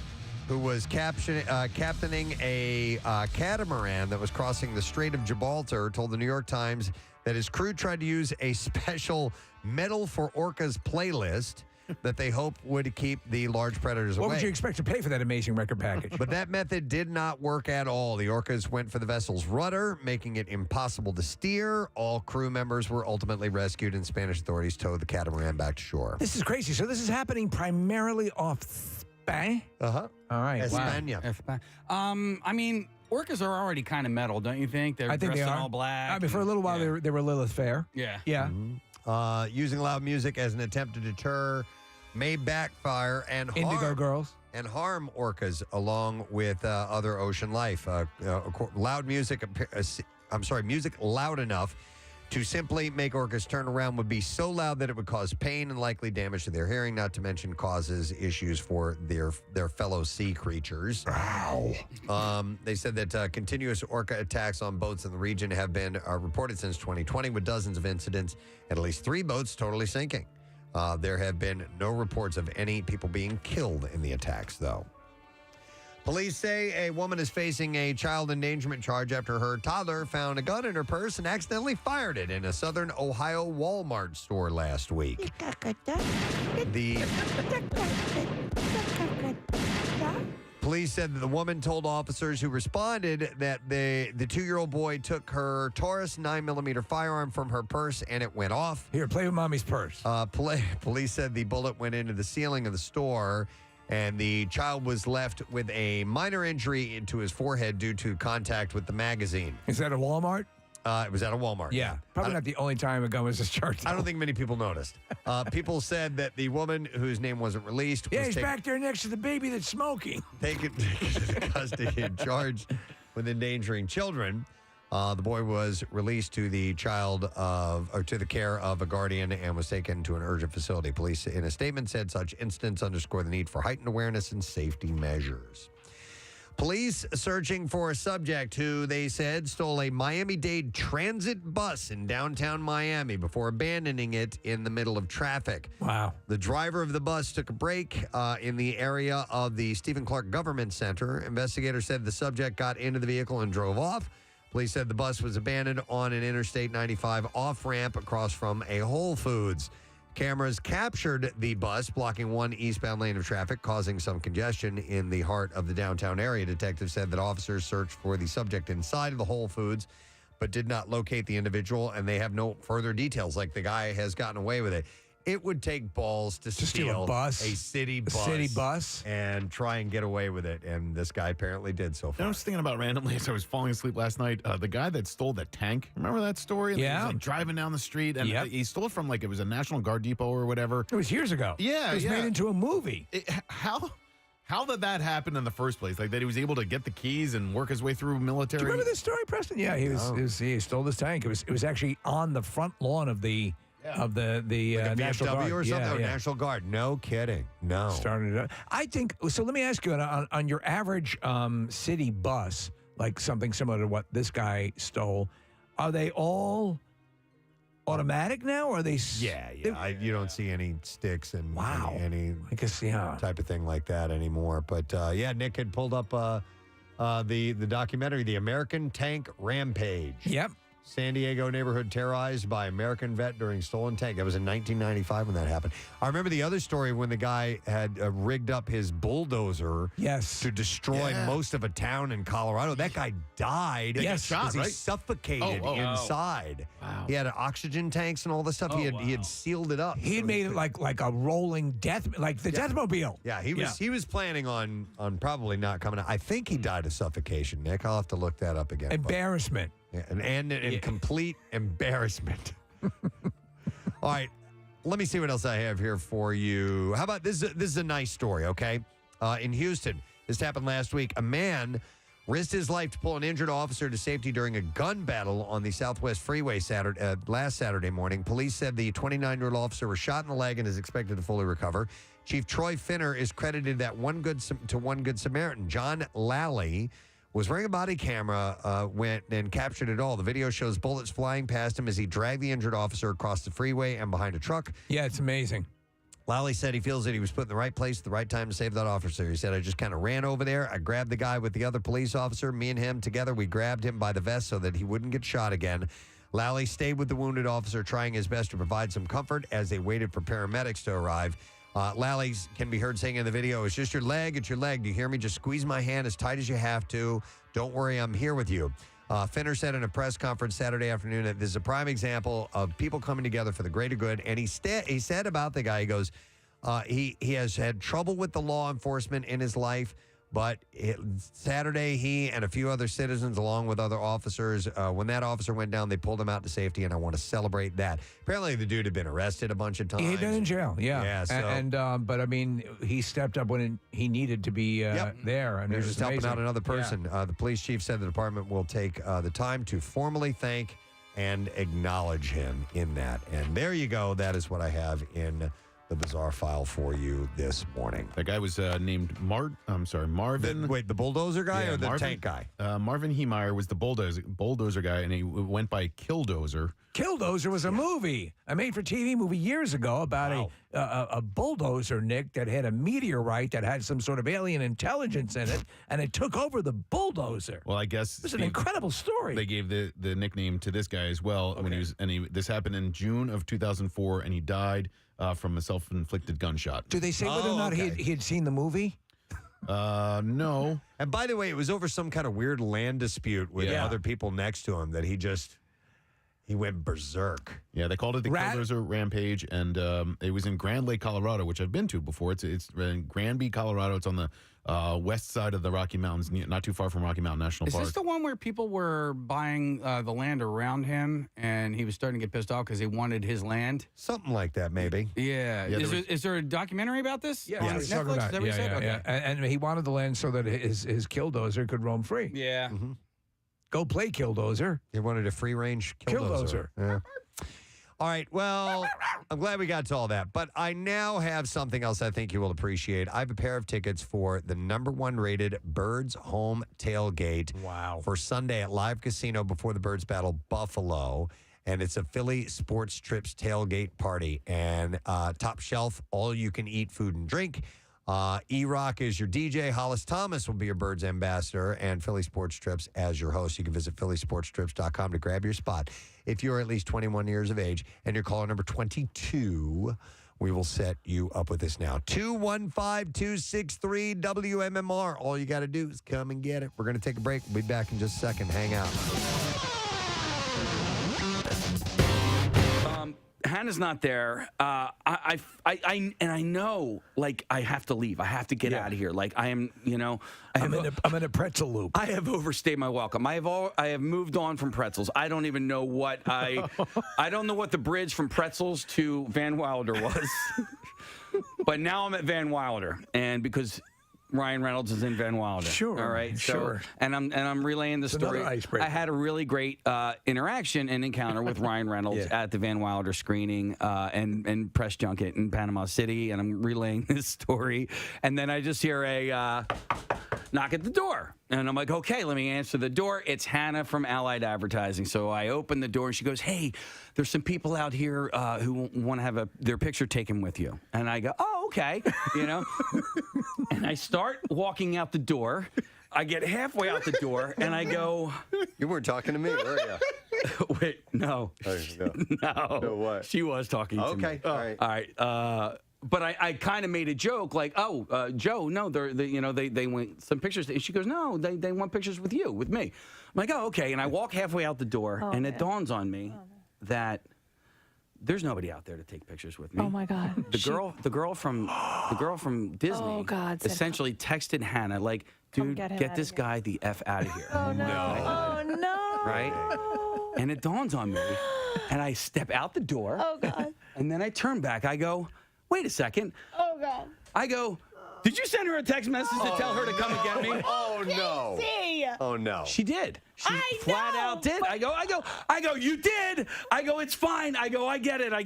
who was captaining a catamaran that was crossing the Strait of Gibraltar, told the New York Times that his crew tried to use a special Metal for Orcas playlist that they hope would keep the large predators away. What would you expect to pay for that amazing record package? But that method did not work at all. The orcas went for the vessel's rudder, making it impossible to steer. All crew members were ultimately rescued, and Spanish authorities towed the catamaran back to shore. This is crazy. So this is happening primarily off Spain? Uh-huh. All right. España. I mean, orcas are already kind of metal, don't you think? They're I think dressed they in are. all black. I mean, for a little while, yeah. they were Lilith Fair. Yeah. Yeah. Using loud music as an attempt to deter may backfire and Indigo Girls. harm orcas along with other ocean life. Loud music, music loud enough to simply make orcas turn around would be so loud that it would cause pain and likely damage to their hearing, not to mention causes issues for their fellow sea creatures. Wow. They said that continuous orca attacks on boats in the region have been reported since 2020, with dozens of incidents and at least 3 boats totally sinking. There have been no reports of any people being killed in the attacks, though. Police say a woman is facing a child endangerment charge after her toddler found a gun in her purse and accidentally fired it in a southern Ohio Walmart store last week. The police said that the woman told officers who responded that the 2-year-old boy took her Taurus 9mm firearm from her purse and it went off. Here, play with mommy's purse. Police said the bullet went into the ceiling of the store, and the child was left with a minor injury into his forehead due to contact with the magazine. Is that a Walmart? It was at a Walmart. Yeah. Probably not the only time a gun was discharged. I don't think many people noticed. People said that the woman whose name wasn't released was he's back there next to the baby that's smoking. taken into custody and charged with endangering children. The boy was released to the to the care of a guardian and was taken to an urgent facility. Police in a statement said such incidents underscore the need for heightened awareness and safety measures. Police searching for a subject who, they said, stole a Miami-Dade transit bus in downtown Miami before abandoning it in the middle of traffic. Wow. The driver of the bus took a break in the area of the Stephen Clark Government Center. Investigators said the subject got into the vehicle and drove off. Police said the bus was abandoned on an Interstate 95 off-ramp across from a Whole Foods. Cameras captured the bus blocking one eastbound lane of traffic, causing some congestion in the heart of the downtown area. Detectives said that officers searched for the subject inside of the Whole Foods, but did not locate the individual, and they have no further details, like the guy has gotten away with it. It would take balls to steal a bus, a city bus, and try and get away with it. And this guy apparently did so far. I was thinking about randomly as I was falling asleep last night. The guy that stole the tank, remember that story? And Yeah. he was, like, driving down the street, and he stole it from, like, it was a National Guard depot or whatever. It was years ago. Yeah, It was made into a movie. How did that happen in the first place? Like that he was able to get the keys and work his way through military. Do you remember this story, Preston? Yeah, he stole this tank. It was actually on the front lawn of the like a National VFW Guard or something? National Guard. No kidding. No. Started it up. I think so. Let me ask you on your average city bus, like something similar to what this guy stole, are they all automatic now? Or are they? You don't see any sticks and Wow. any I guess type of thing like that anymore. But Nick had pulled up the documentary, The American Tank Rampage. Yep. San Diego neighborhood terrorized by American vet during stolen tank. That was in 1995 when that happened. I remember the other story when the guy had rigged up his bulldozer to destroy most of a town in Colorado. That guy died because he suffocated inside. Wow. He had oxygen tanks and all this stuff. He had sealed it up. He had made it like a rolling death, like the Deathmobile. Yeah, he was planning on probably not coming out. I think he died of suffocation, Nick. I'll have to look that up again. Embarrassment. Yeah, and complete embarrassment. All right, let me see what else I have here for you. How about this? This is a nice story, okay? In Houston, this happened last week. A man risked his life to pull an injured officer to safety during a gun battle on the Southwest Freeway last Saturday morning. Police said the 29-year-old officer was shot in the leg and is expected to fully recover. Chief Troy Finner is credited that one good Samaritan. John Lally was wearing a body camera, went and captured it all. The video shows bullets flying past him as he dragged the injured officer across the freeway and behind a truck. Yeah, it's amazing. Lally said he feels that he was put in the right place at the right time to save that officer. He said, I just kind of ran over there. I grabbed the guy with the other police officer. Me and him together, we grabbed him by the vest so that he wouldn't get shot again. Lally stayed with the wounded officer, trying his best to provide some comfort as they waited for paramedics to arrive. Lally can be heard saying in the video, it's just your leg, it's your leg. Do you hear me? Just squeeze my hand as tight as you have to. Don't worry, I'm here with you. Finner said in a press conference Saturday afternoon that this is a prime example of people coming together for the greater good. And he said about the guy, he goes, he has had trouble with the law enforcement in his life, but Saturday he and a few other citizens, along with other officers, when that officer went down, they pulled him out to safety, and I want to celebrate that. Apparently, the dude had been arrested a bunch of times. He'd been in jail, yeah. But I mean, he stepped up when he needed to be there. I mean, he was just helping amazing. out another person. Yeah. The police chief said the department will take the time to formally thank and acknowledge him in that. And there you go. That is what I have in the bizarre file for you this morning. That guy was named Marvin. The bulldozer guy or the tank guy? Marvin Heemeyer was the bulldozer guy, and he went by Killdozer. Killdozer was a movie, a made-for-TV movie years ago about a bulldozer, Nick, that had a meteorite that had some sort of alien intelligence in it, and it took over the bulldozer. Well, I guess It's an incredible story. they gave the nickname to this guy as well when he was, this happened in June of 2004, and he died from a self-inflicted gunshot. Do they say whether or not he had seen the movie? No. And by the way, it was over some kind of weird land dispute with other people next to him that he went berserk. Yeah, they called it the Killdozer Rampage, and it was in Grand Lake, Colorado, which I've been to before. It's in Granby, Colorado. It's on the west side of the Rocky Mountains, not too far from Rocky Mountain National Park. Is this the one where people were buying the land around him, and he was starting to get pissed off because they wanted his land? Something like that, maybe. Yeah. Is there a documentary about this? Yeah, on that's what he's talking Netflix? about. Is that what you said? Okay. And he wanted the land so that his killdozer could roam free. Yeah. Go play killdozer. He wanted a free-range killdozer. Yeah. All right, well, I'm glad we got to all that. But I now have something else I think you will appreciate. I have a pair of tickets for the #1 rated Birds Home Tailgate. Wow. For Sunday at Live Casino before the Birds battle Buffalo. And it's a Philly Sports Trips tailgate party. And top shelf, all you can eat food and drink. E-Rock is your DJ. Hollis Thomas will be your Birds ambassador, and Philly Sports Trips as your host. You can visit phillysportstrips.com to grab your spot. If you're at least 21 years of age and you're caller number 22, we will set you up with this now. 215-263-WMMR. All you got to do is come and get it. We're going to take a break. We'll be back in just a second. Hang out. Hannah's not there. I know, like, I have to leave. I have to get out of here. Like, I am, I'm in a pretzel loop. I have overstayed my welcome. I have moved on from pretzels. I don't even know what I don't know what the bridge from pretzels to Van Wilder was. But now I'm at Van Wilder, and because Ryan Reynolds is in Van Wilder. Sure. All right. Sure. So, and I'm relaying the story. Another icebreaker. I had a really great interaction and encounter with Ryan Reynolds at the Van Wilder screening and press junket in Panama City, and I'm relaying this story, and then I just hear a knock at the door. And I'm like, okay, let me answer the door. It's Hannah from Allied Advertising. So I open the door, and she goes, hey, there's some people out here who want to have their picture taken with you. And I go, oh, okay, And I start walking out the door. I get halfway out the door, and I go... You weren't talking to me, were you? Wait, no. Oh, no. No. What? She was talking to me. Okay, all right. All right. But I kind of made a joke like, Joe, no, they want some pictures. And she goes, no, they want pictures with you, with me. I'm like, oh, okay. And I walk halfway out the door, and it dawns on me that there's nobody out there to take pictures with me. Oh my God. The girl from Disney Oh, God, essentially texted Hannah like, dude, get this guy the F out of here. Oh no. Right? Oh no. Right? And it dawns on me, and I step out the door. Oh God. And then I turn back. I go, wait a second. Oh God. I go, did you send her a text message to tell her to come and get me? Oh, no. Oh, no. She did. She flat out did. I go, you did. I go, it's fine. I go, I get it. I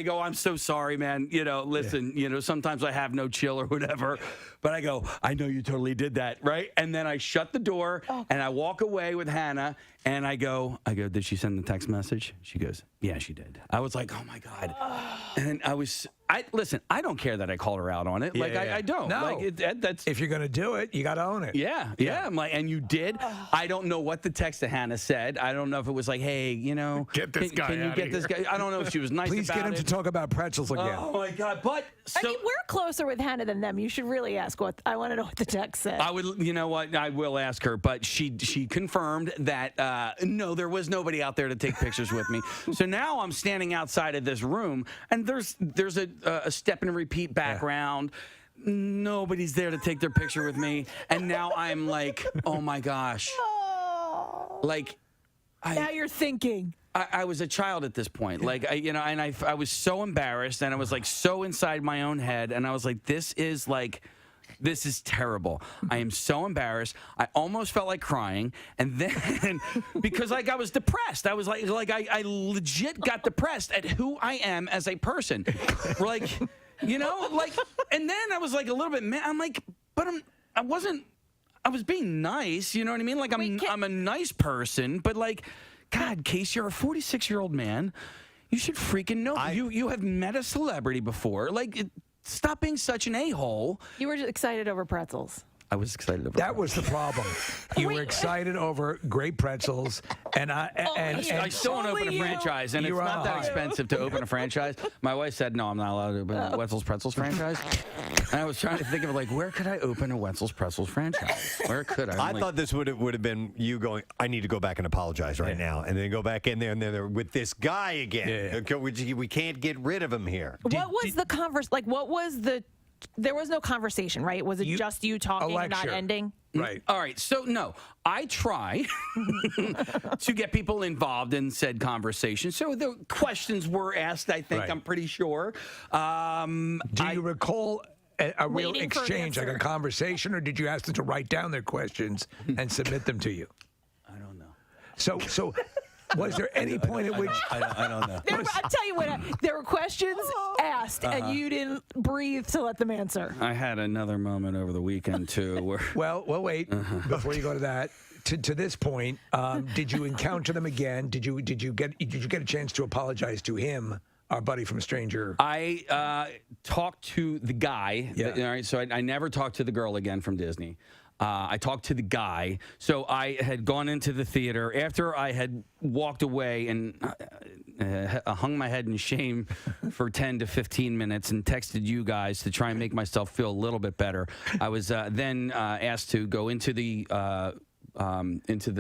go, I'm so sorry, man. Listen, sometimes I have no chill or whatever. But I go, I know you totally did that, right? And then I shut the door and I walk away with Hannah and I go, did she send the text message? She goes, yeah, she did. I was like, oh my God. And listen, I don't care that I called her out on it. I don't. No. Like, that's If you're going to do it, you got to own it. yeah. I'm like, and you did. I don't know what the text to Hannah said. I don't know if it was like, hey, Get this guy Can you outta get this guy? I don't know if she was nice Please about get him it. to talk about pretzels again. Oh my God! But so I mean, we're closer with Hannah than them. You should really ask what I want to know what the text said. I would, you know what? I will ask her, but she confirmed that no, there was nobody out there to take pictures with me. So now I'm standing outside of this room, and there's a step and repeat background. Nobody's there to take their picture with me, and now I'm like, oh my gosh, like. Now you're thinking. I was a child at this point. Like, I was so embarrassed, and I was like so inside my own head, and I was like, this is terrible. I am so embarrassed. I almost felt like crying, and then because I was depressed. I was like I legit got depressed at who I am as a person. And then I was like a little bit mad. I'm like, but I was being nice, you know what I mean? Like I'm a nice person, but like, God, Case, you're a 46-year-old man. You should freaking know. You have met a celebrity before. Stop being such an a-hole. You were just excited over pretzels. I was excited over That was the problem. You were excited over great pretzels, and I still want to open a franchise, and it's not that expensive to open a franchise. My wife said, no, I'm not allowed to open a Wetzel's Pretzels franchise. And I was trying to think of, where could I open a Wetzel's Pretzels franchise? Where could I? I thought this would have been you going, I need to go back and apologize right now, and then go back in there, and then they're with this guy again. Yeah. We can't get rid of him here. What was the converse? What was the? There was no conversation, right? Was it just you talking and not ending? Right. All right. So, no, I try to get people involved in said conversation. So the questions were asked, I think. Right. I'm pretty sure. Do you recall a real Waiting for an exchange, like a answer. conversation, or did you ask them to write down their questions and submit them to you? I don't know. So was there any point at which... I don't know. I'll tell you what. There were questions asked, and you didn't breathe to let them answer. I had another moment over the weekend, too, where... Well, wait. Before you go to that, to this point, did you encounter them again? Did you get a chance to apologize to him, our buddy from Stranger? I talked to the guy. Yeah. All right, so I never talked to the girl again from Disney. I talked to the guy. So I had gone into the theater after I had walked away and hung my head in shame for 10 to 15 minutes and texted you guys to try and make myself feel a little bit better. I was then asked to go into the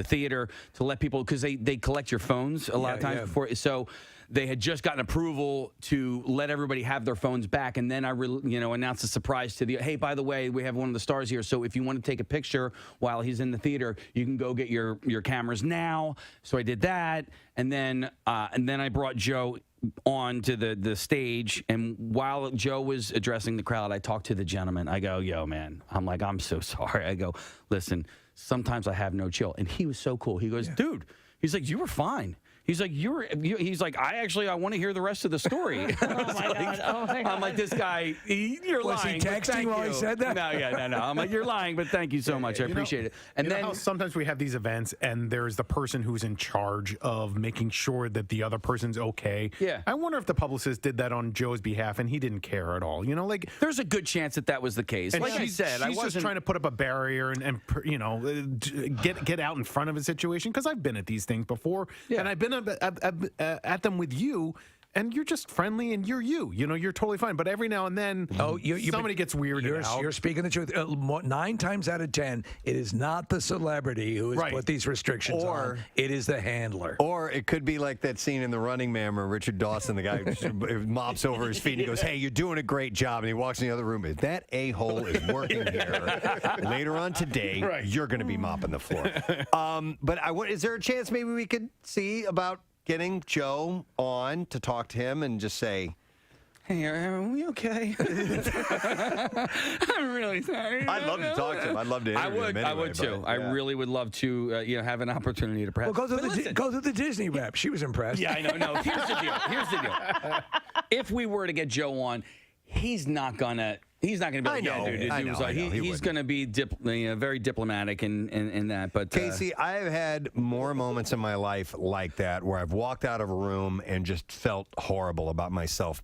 theater to let people, because they collect your phones a lot of times before. So they had just gotten approval to let everybody have their phones back, and then I announced a surprise to hey, by the way, we have one of the stars here, so if you want to take a picture while he's in the theater, you can go get your cameras now. So I did that, and then I brought Joe on to the stage, and while Joe was addressing the crowd, I talked to the gentleman. I go, yo, man, I'm so sorry. I go, listen, sometimes I have no chill. And he was so cool. He goes, dude, he's like, you were fine. He's like, he's like, I want to hear the rest of the story. I'm like, this guy, you're Was lying. he but texting thank while you. he said that? No. I'm like, you're lying, but thank you so much. I appreciate it. And then how sometimes we have these events and there's the person who's in charge of making sure that the other person's okay. Yeah. I wonder if the publicist did that on Joe's behalf and he didn't care at all. there's a good chance that was the case. And Like I said, I she's wasn't just trying to put up a barrier and get out in front of a situation, because I've been at these things before, and I've been at them with you, and you're just friendly and you're you're totally fine. But every now and then, somebody gets weirded out. You're speaking the truth. 9 times out of 10, it is not the celebrity who has put these restrictions on. It is the handler. Or it could be like that scene in The Running Man where Richard Dawson, the guy who mops over his feet, and he goes, hey, you're doing a great job. And he walks in the other room. If that a-hole is working here, later on today, you're going to be mopping the floor. But is there a chance maybe we could see about getting Joe on to talk to him and just say, hey, are we okay? I'm really sorry. I'd love to talk to him. I'd love to interview him anyway. I would too. I really would love to have an opportunity to press. Well, go to the Disney rep. She was impressed. Yeah, I know. No, here's the deal. If we were to get Joe on, he's not gonna be like, yeah, dude. He's going to be very diplomatic in that. But Casey, I've had more moments in my life like that where I've walked out of a room and just felt horrible about myself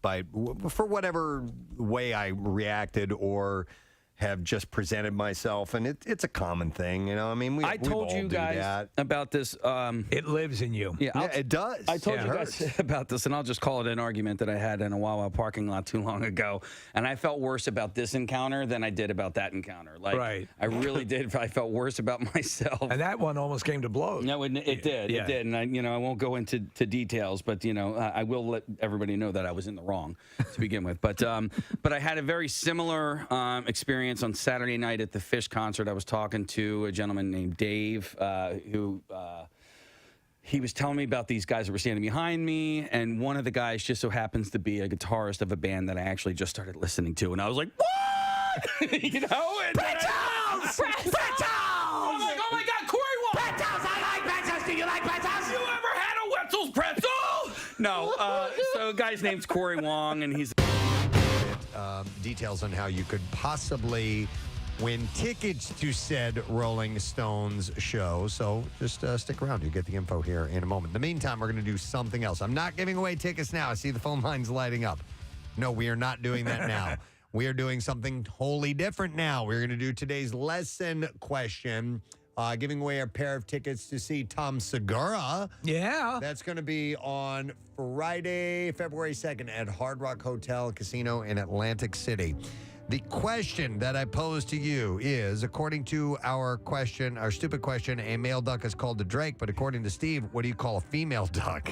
for whatever way I reacted or have just presented myself, and it's a common thing, I mean, I told you guys about this. It lives in you. Yeah, it does. I told you guys about this, and I'll just call it an argument that I had in a Wawa parking lot too long ago, and I felt worse about this encounter than I did about that encounter. I really did. I felt worse about myself. And that one almost came to blows. No, it did. Yeah. It did, and I won't go into details, but I will let everybody know that I was in the wrong to begin with. But I had a very similar experience on Saturday night at the Fish concert. I was talking to a gentleman named Dave, who he was telling me about these guys that were standing behind me, and one of the guys just so happens to be a guitarist of a band that I actually just started listening to, and I was like, what? Pretzels! I'm like, oh my God, Corey Wong! Pretzels! I like pretzels! Do you like pretzels? You ever had a Wetzel's pretzel? No. So the guy's name's Corey Wong, and he's... details on how you could possibly win tickets to said Rolling Stones show. So just stick around. You'll get the info here in a moment. In the meantime, we're going to do something else. I'm not giving away tickets now. I see the phone lines lighting up. No, we are not doing that now. We are doing something totally different now. We're going to do today's lesson question, giving away a pair of tickets to see Tom Segura. Yeah. That's going to be on Friday, February 2nd at Hard Rock Hotel and Casino in Atlantic City. The question that I pose to you is, according to our stupid question, a male duck is called a drake, but according to Steve, what do you call a female duck?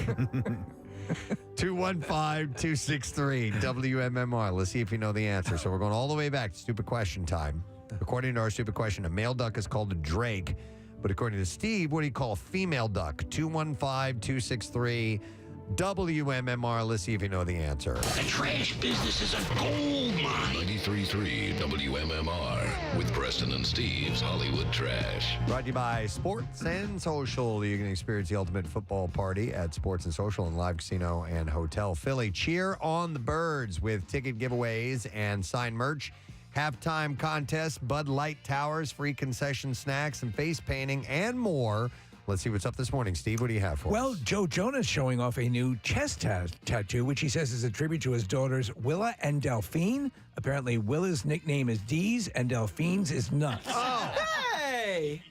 215-263-WMMR. Let's see if you know the answer. So we're going all the way back to stupid question time. According to our stupid question, a male duck is called a drake. But according to Steve, what do you call a female duck? 215-263-WMMR. Let's see if you know the answer. The trash business is a gold mine. 93.3 WMMR with Preston and Steve's Hollywood Trash. Brought to you by Sports and Social. You can experience the ultimate football party at Sports and Social and Live Casino and Hotel Philly. Cheer on the Birds with ticket giveaways and signed merch. Halftime contest, Bud Light Towers, free concession snacks, and face painting, and more. Let's see what's up this morning. Steve, what do you have for Well, us? Joe Jonas showing off a new chest tattoo, which he says is a tribute to his daughters, Willa and Delphine. Apparently, Willa's nickname is Deez, and Delphine's is Nuts. Hey!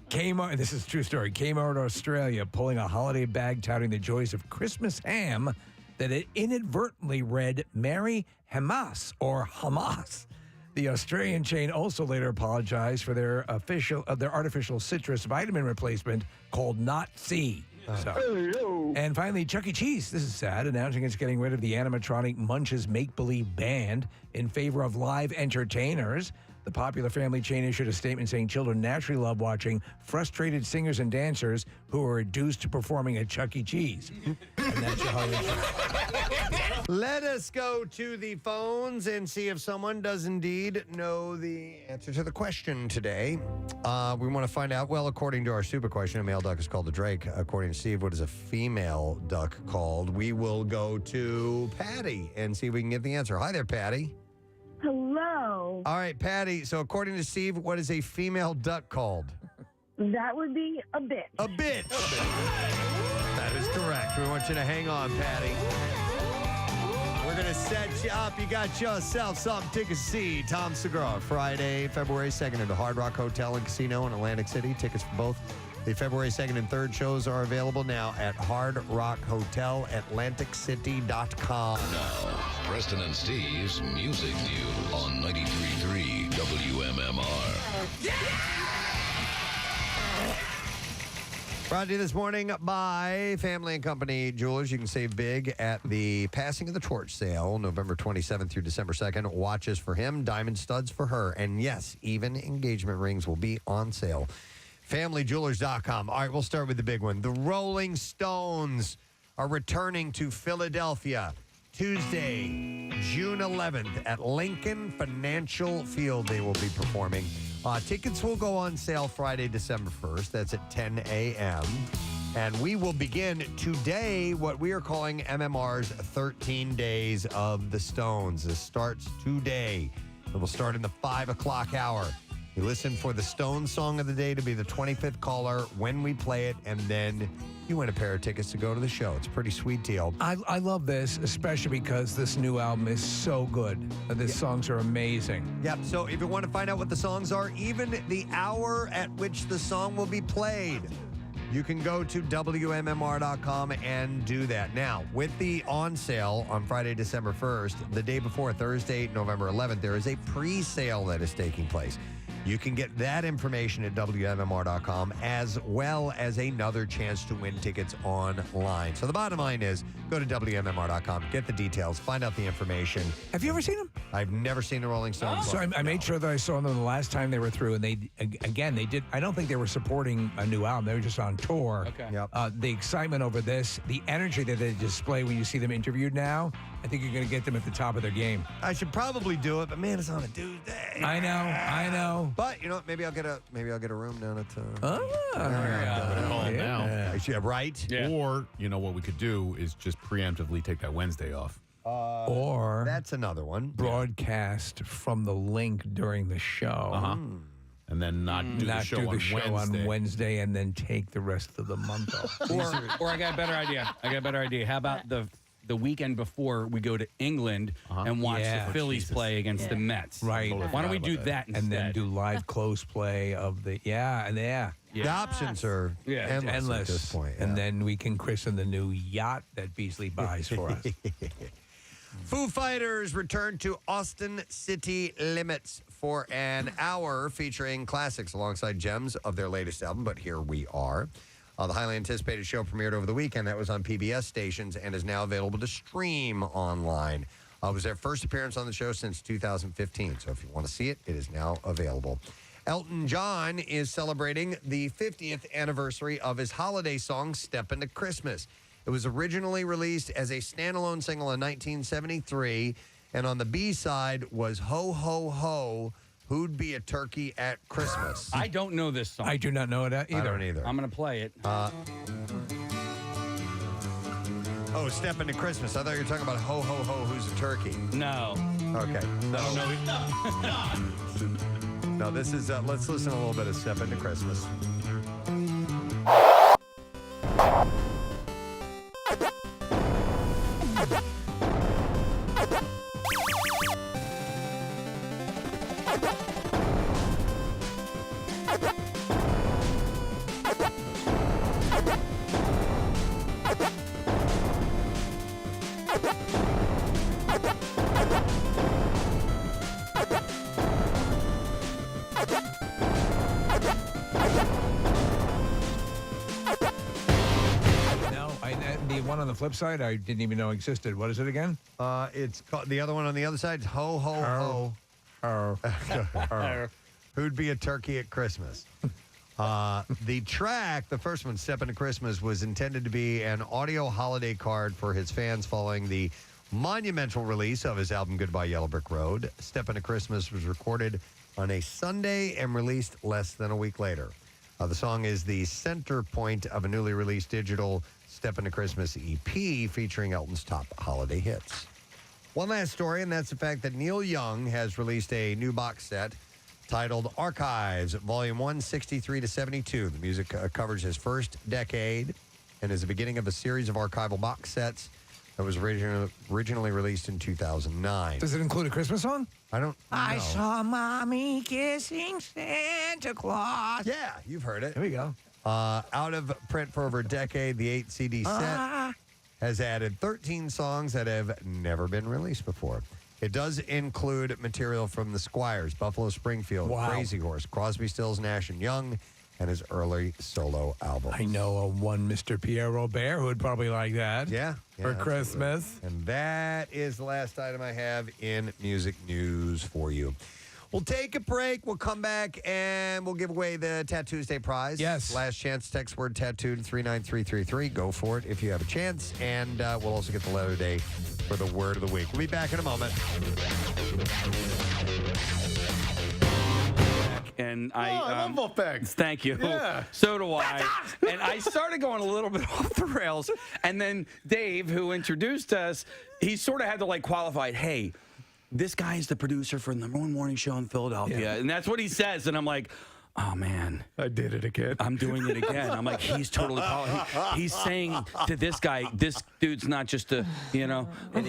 Kmart, this is a true story, Kmart Australia pulling a holiday bag touting the joys of Christmas ham that it inadvertently read Merry Hamas or Hamas. The Australian chain also later apologized for their artificial citrus vitamin replacement called Not C. And finally, Chuck E. Cheese, this is sad, announcing it's getting rid of the animatronic Munch's Make-Believe Band in favor of live entertainers. The popular family chain issued a statement saying children naturally love watching frustrated singers and dancers who are reduced to performing at Chuck E. Cheese. And that's your Hollywood Trash. Let us go to the phones and see if someone does indeed know the answer to the question today. We want to find out, well, according to our stupid question, a male duck is called a drake. According to Steve, what is a female duck called? We will go to Patty and see if we can get the answer. Hi there, Patty. Hello. All right, Patty. So according to Steve, what is a female duck called? That would be a bitch. A bitch. That is correct. We want you to hang on, Patty. We're going to set you up. You got yourself some tickets to see Tom Segura Friday, February 2nd at the Hard Rock Hotel and Casino in Atlantic City. Tickets for both the February 2nd and 3rd shows are available now at Hard Rock Hotel, AtlanticCity.com. Now, Preston and Steve's Music News on 93.3 WMMR. Brought to you this morning by Family and Company Jewelers. You can save big at the Passing of the Torch sale, November 27th through December 2nd. Watches for him, diamond studs for her. And yes, even engagement rings will be on sale. FamilyJewelers.com. All right, we'll start with the big one. The Rolling Stones are returning to Philadelphia Tuesday, June 11th at Lincoln Financial Field. They will be performing. Tickets will go on sale Friday, December 1st. That's at 10 a.m. And we will begin today what we are calling MMR's 13 Days of the Stones. This starts today. It will start in the 5 o'clock hour. You listen for the Stones song of the day to be the 25th caller when we play it, and then you win a pair of tickets to go to the show. It's a pretty sweet deal. I love this, especially because this new album is so good. The songs are amazing. Yep, so if you want to find out what the songs are, even the hour at which the song will be played, you can go to WMMR.com and do that. Now, with the on sale on Friday, December 1st, the day before, Thursday, November 11th, there is a pre-sale that is taking place. You can get that information at WMMR.com as well as another chance to win tickets online. So the bottom line is go to WMMR.com, get the details, find out the information. Have you ever seen them? I've never seen the Rolling Stones. So I made sure that I saw them the last time they were through, and they did. I don't think they were supporting a new album. They were just on tour. Okay. Yep. The excitement over this, the energy that they display when you see them interviewed now, I think you're going to get them at the top of their game. I should probably do it, but man, it's on a Tuesday. I know. But you know, maybe I'll get a room down at. Call it now. Yeah, right. Yeah. Or, you know, what we could do is just preemptively take that Wednesday off. or That's another one. broadcast from the link during the show. And then not do the show, on Wednesday. And then take the rest of the month off. Or I got a better idea. How about the weekend before we go to England and watch the Phillies play against the Mets? Right. Why don't we do that instead? And then do live close play of the The options are endless at this point. And then we can christen the new yacht that Beasley buys for us. Foo Fighters return to Austin City Limits for an hour featuring classics alongside gems of their latest album, But Here We Are. The highly anticipated show premiered over the weekend. That was on PBS stations and is now available to stream online. It was their first appearance on the show since 2015. So if you want to see it, it is now available. Elton John is celebrating the 50th anniversary of his holiday song, Step Into Christmas. It was originally released as a standalone single in 1973, and on the B-side was Ho, Ho, Ho, Who'd Be a Turkey at Christmas. I don't know this song. I do not know it either. I don't either. I'm going to play it. Step Into Christmas. I thought you were talking about Ho, Ho, Ho, Who's a Turkey. No. Okay. No, this is, let's listen to a little bit of Step Into Christmas. The one on the flip side, I didn't even know existed. What is it again? It's called, the other one on the other side is Ho, Ho, Ho. Who'd Be a Turkey at Christmas? The track, the first one, Step Into Christmas, was intended to be an audio holiday card for his fans following the monumental release of his album Goodbye Yellow Brick Road. Step Into Christmas was recorded on a Sunday and released less than a week later. The song is the center point of a newly released digital Step Into Christmas EP featuring Elton's top holiday hits. One last story, and that's the fact that Neil Young has released a new box set titled Archives, Volume 163 to 72. The music covers his first decade and is the beginning of a series of archival box sets that was originally released in 2009. Does it include a Christmas song? I don't know. I saw Mommy kissing Santa Claus. Yeah, you've heard it. There we go. Out of print for over a decade, the 8 CD set has added 13 songs that have never been released before. It does include material from the Squires, Buffalo Springfield, Crazy Horse, Crosby, Stills, Nash & Young, and his early solo album. I know one Mr. Pierre Robert who would probably like that. Yeah. For Christmas. And that is the last item I have in music news for you. We'll take a break. We'll come back and we'll give away the Tattoo Tuesday prize. Yes. Last chance. Text word tattooed 39333. Go for it if you have a chance. And we'll also get the letter day for the word of the week. We'll be back in a moment. And I love Wolfpack. Thank you. Yeah. So do I. And I started going a little bit off the rails. And then Dave, who introduced us, he sort of had to like qualify, hey, this guy is the producer for the #1 morning show in Philadelphia. Yeah. And that's what he says. And I'm like, oh, man. I did it again. I'm doing it again. I'm like, he's totally he's saying to this guy, this dude's not just a,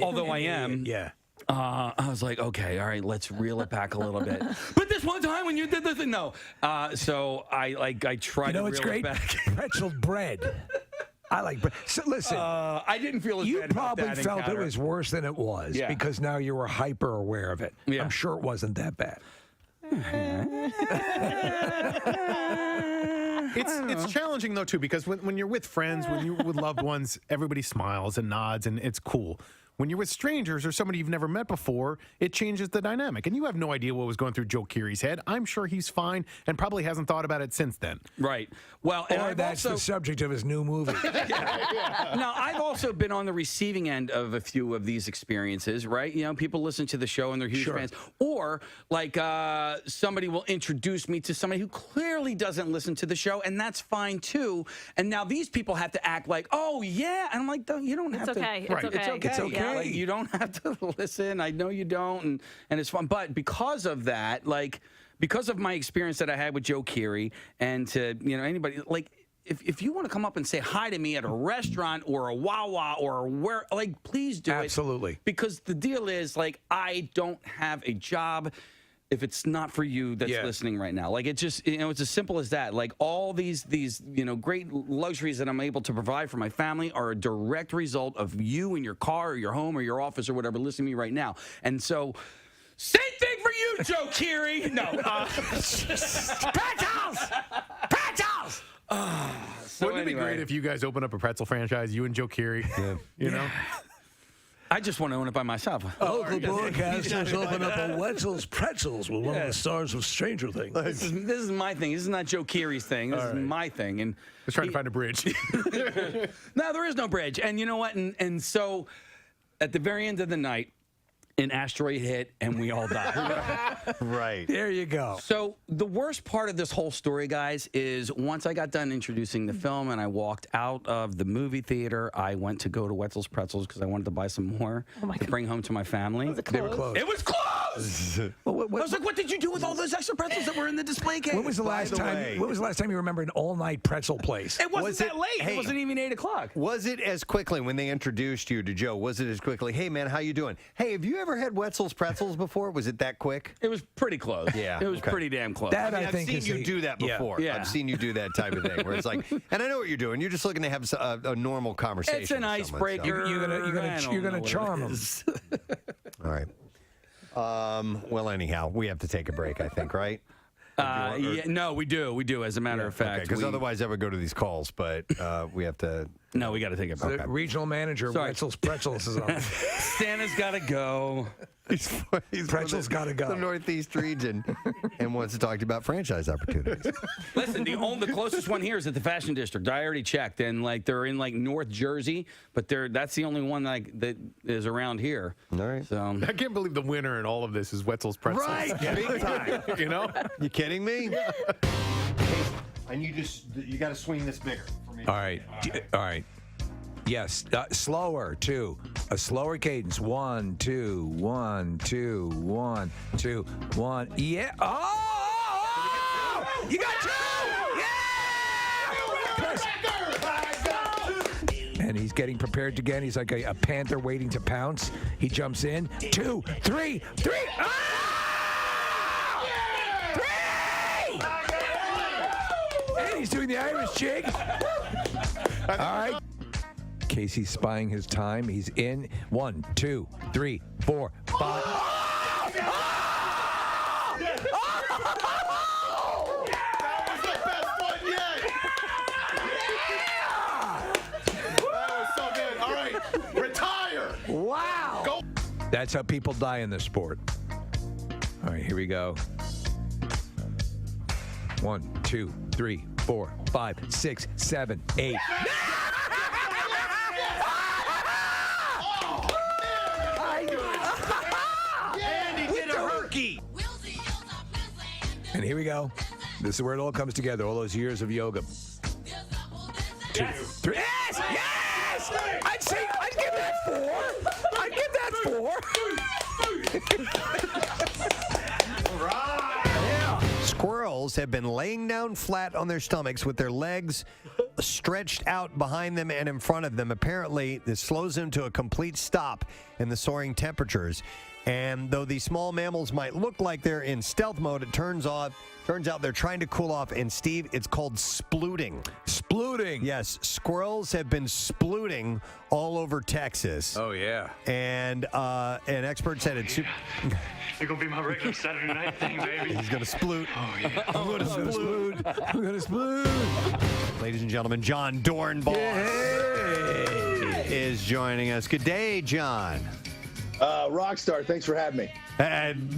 although I am. Yeah. I was like, okay, all right, let's reel it back a little bit. But this one time when you did this, no. So I tried to reel it back. Pretzel bread. I like bread. So listen, I didn't feel as you bad about probably that felt encounter. it was worse than it was because now you were hyper aware of it. Yeah. I'm sure it wasn't that bad. It's challenging though too, because when you're with friends, when you're with loved ones, everybody smiles and nods and it's cool. When you're with strangers or somebody you've never met before, it changes the dynamic. And you have no idea what was going through Joe Keery's head. I'm sure he's fine and probably hasn't thought about it since then. Right. Well, and Or that's the subject of his new movie. Now, I've also been on the receiving end of a few of these experiences, right? People listen to the show and they're huge fans. Or, like, somebody will introduce me to somebody who clearly doesn't listen to the show, and that's fine, too. And now these people have to act like, oh, yeah. And I'm like, you don't have It's to. okay. Right. It's okay. It's okay. Like, you don't have to listen. I know you don't, and it's fun. But because of that, like, because of my experience that I had with Joe Keery, and to anybody, like, if you want to come up and say hi to me at a restaurant or a Wawa or where, like, please do it. Absolutely. Because the deal is, like, I don't have a job if it's not for you that's listening right now. Like, it's just, it's as simple as that. Like, all these great luxuries that I'm able to provide for my family are a direct result of you in your car or your home or your office or whatever listening to me right now. And so, same thing for you, Joe Keery. No. Pretzels! Wouldn't it be great if you guys open up a pretzel franchise, you and Joe Keery? You know? I just want to own it by myself. Local broadcasters open up a Wetzel's Pretzels with one of the stars of Stranger Things. This is my thing. This is not Joe Keery's thing. This is my thing. And Just trying to find a bridge. no, there is no bridge. And you know what? And so at the very end of the night, an asteroid hit and we all died. Right. There you go. So the worst part of this whole story, guys, is once I got done introducing the film and I walked out of the movie theater, I went to go to Wetzel's Pretzels because I wanted to buy some more to bring home to my family. They were closed. It was closed! I was like, what did you do with all those extra pretzels that were in the display case? When was the last time? When was the last time you remember an all-night pretzel place? It wasn't that late. It wasn't even 8 o'clock. Was it as quickly when they introduced you to Joe? Was it as quickly? Hey, man, how you doing? Hey, have you ever had Wetzel's Pretzels before? Was it that quick? It was pretty close. Yeah, It was pretty damn close. That I mean, I think I've seen you do that before. Yeah. I've seen you do that type of thing where it's like, and I know what you're doing. You're just looking to have a normal conversation. It's an with someone, icebreaker. You're gonna charm them. All right. Well, anyhow, we have to take a break, I think, right? No, we do. As a matter of fact, because otherwise I would go to these calls, but we have to. No, we got to take a break. The regional manager, Wetzel's Pretzels, is on. Santa's got to go. He's Pretzels got to go. The Northeast region and wants to talk to you about franchise opportunities. Listen, the closest one here is at the Fashion District. I already checked, and like they're in like North Jersey, but that's the only one that is around here. All right. So I can't believe the winner in all of this is Wetzel's Pretzels. Right, big time. You know? You kidding me? And you got to swing this bigger for me. All right. Yes, slower too. A slower cadence. 1, 2, 1, 2, 1, 2, 1. Yeah. Oh! You got 2! Yeah! And he's getting prepared again. He's like a panther waiting to pounce. He jumps in. 2, 3, 3. Ah! 3! And he's doing the Irish jig. All right. Casey's spying his time. He's in. 1, 2, 3, 4, 5. Wow. Go. That's how people die in this sport. All right, here we go. 1, 2, 3, 4, 5, 6, 7, 8. And here we go. This is where it all comes together. All those years of yoga. 2, 3. Yes! Yes! I'd give that 4. I'd give that 4. Yeah. Squirrels have been laying down flat on their stomachs with their legs stretched out behind them and in front of them. Apparently, this slows them to a complete stop in the soaring temperatures. And though these small mammals might look like they're in stealth mode, it turns out they're trying to cool off. And Steve, it's called splooting. Splooting. Yes, squirrels have been splooting all over Texas. Oh, yeah. And an expert said it's... You're going to be my regular Saturday night thing, baby. He's going to sploot. Oh, yeah. I'm going to sploot. I'm going to sploot. Ladies and gentlemen, John Dornbach is joining us. Good day, John. Rockstar, thanks for having me.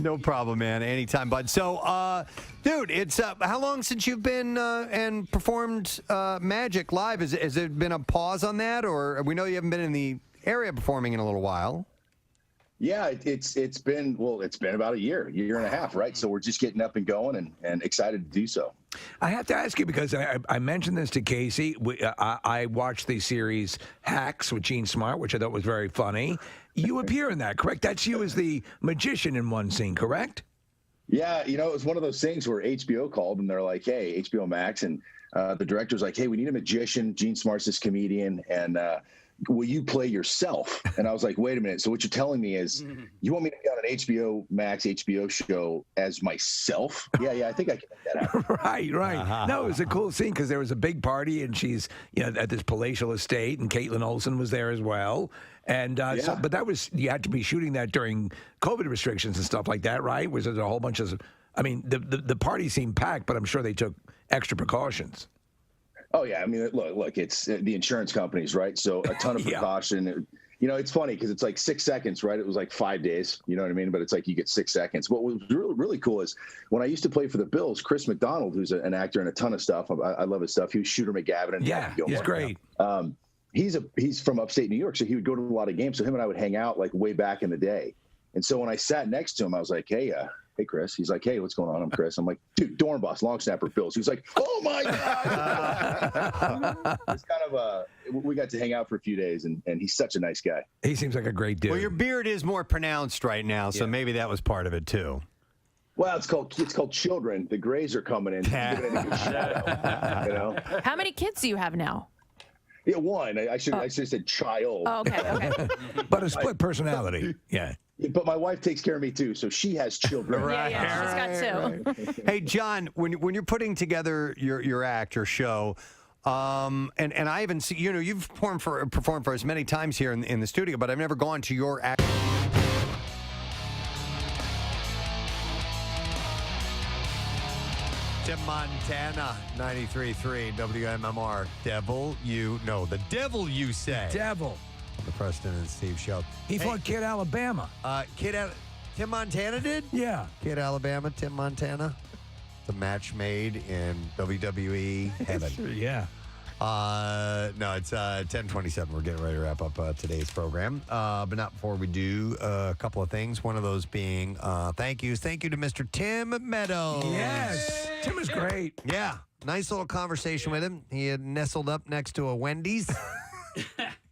No problem, man. Anytime, bud. So, dude, it's how long since you've been and performed Magic live? Has there been a pause on that, or we know you haven't been in the area performing in a little while? Yeah, it's been about a year and a half, right? So we're just getting up and going and excited to do so. I have to ask you because I mentioned this to Casey. I watched the series Hacks with Gene Smart, which I thought was very funny. You appear in that, correct? That's you as the magician in one scene, correct? Yeah, it was one of those things where HBO called and they're like, "Hey, HBO Max," and the director's like, "Hey, we need a magician. Gene Smart's this comedian, and will you play yourself?" And I was like, "Wait a minute. So what you're telling me is you want me to be on an HBO Max HBO show as myself?" Yeah, I think I can make that happen. Right. No, it was a cool scene because there was a big party and she's at this palatial estate, and Caitlin Olsen was there as well. And but that was, you had to be shooting that during COVID restrictions and stuff like that, right? Was there a whole bunch of, I mean, the party seemed packed, but I'm sure they took extra precautions. Oh yeah, I mean, look, it's the insurance companies, right? So a ton of precaution. It's funny because it's like 6 seconds, right? It was like 5 days, you know what I mean? But it's like you get 6 seconds. What was really, really cool is when I used to play for the Bills, Chris McDonald, who's an actor in a ton of stuff. I love his stuff. He was Shooter McGavin. And he's great. He's from upstate New York, so he would go to a lot of games. So him and I would hang out like way back in the day. And so when I sat next to him, I was like, "Hey, Chris." He's like, "Hey, what's going on?" I'm Chris. I'm like, "Dude, Dornbos, long snapper, Bills." He was like, "Oh my God!" It's kind of we got to hang out for a few days, and he's such a nice guy. He seems like a great dude. Well, your beard is more pronounced right now, so maybe that was part of it too. Well, it's called children. The grays are coming in. Giving it a good shadow, How many kids do you have now? Yeah, one. I should have said child. Oh, okay. But a split personality. Yeah. But my wife takes care of me too, so she has children. Yeah, she's got two. Hey, John, when you're putting together your act, your show, and I haven't seen, you've performed for us many times here in the studio, but I've never gone to your act. To Montana, 93.3 WMMR. The devil you say. Devil. On the Preston and Steve show. He fought Kid Alabama. Tim Montana did? Yeah. Kid Alabama, Tim Montana. It's a match made in WWE heaven. Yeah. No, it's 10:27. We're getting ready to wrap up today's program. But not before we do a couple of things. One of those being thank yous. Thank you to Mr. Tim Meadows. Yes. Tim is great. Yeah. Nice little conversation with him. He had nestled up next to a Wendy's.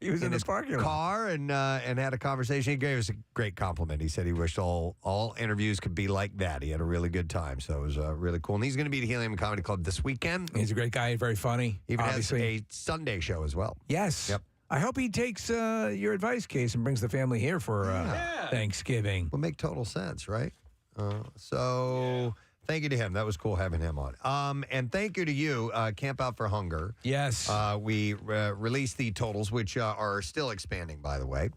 He was in his the parking lot. car and had a conversation. He gave us a great compliment. He said he wished all interviews could be like that. He had a really good time, so it was really cool. And he's going to be at Helium Comedy Club this weekend. He's a great guy, very funny. He even obviously has a Sunday show as well. Yes. Yep. I hope he takes your advice, Case, and brings the family here for Thanksgiving. Will make total sense, right? So thank you to him. That was cool having him on. And thank you to you, Camp Out for Hunger. Yes. We released the totals, which are still expanding, by the way.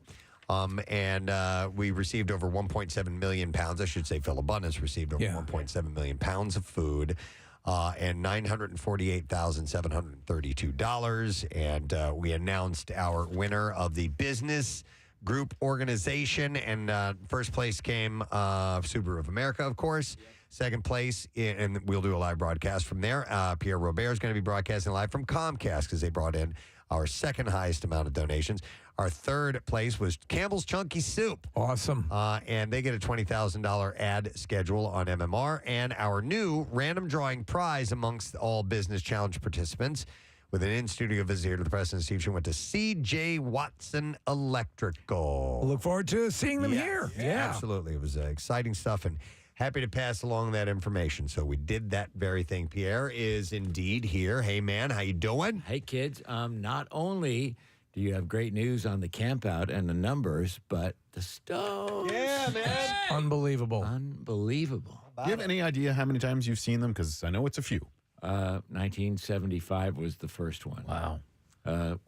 And we received over 1.7 million pounds. I should say Phil Abundance received over 1.7 million pounds of food and $948,732. And we announced our winner of the business group organization. And first place came Subaru of America, of course. Second place, and we'll do a live broadcast from there. Pierre Robert is going to be broadcasting live from Comcast because they brought in our second highest amount of donations. Our third place was Campbell's Chunky Soup. Awesome. And they get a $20,000 ad schedule on MMR. And our new random drawing prize amongst all Business Challenge participants with an in-studio visit here to the Preston and Steve Show went to C.J. Watson Electrical. We'll look forward to seeing them here. Yeah. Absolutely. It was exciting stuff. And happy to pass along that information. So we did that very thing. Pierre is indeed here. Hey, man, how you doing? Hey, kids. Not only do you have great news on the camp out and the numbers, but the Stones. Yeah, man. Unbelievable. Unbelievable. Do you have any idea how many times you've seen them? Because I know it's a few. 1975 was the first one. Wow.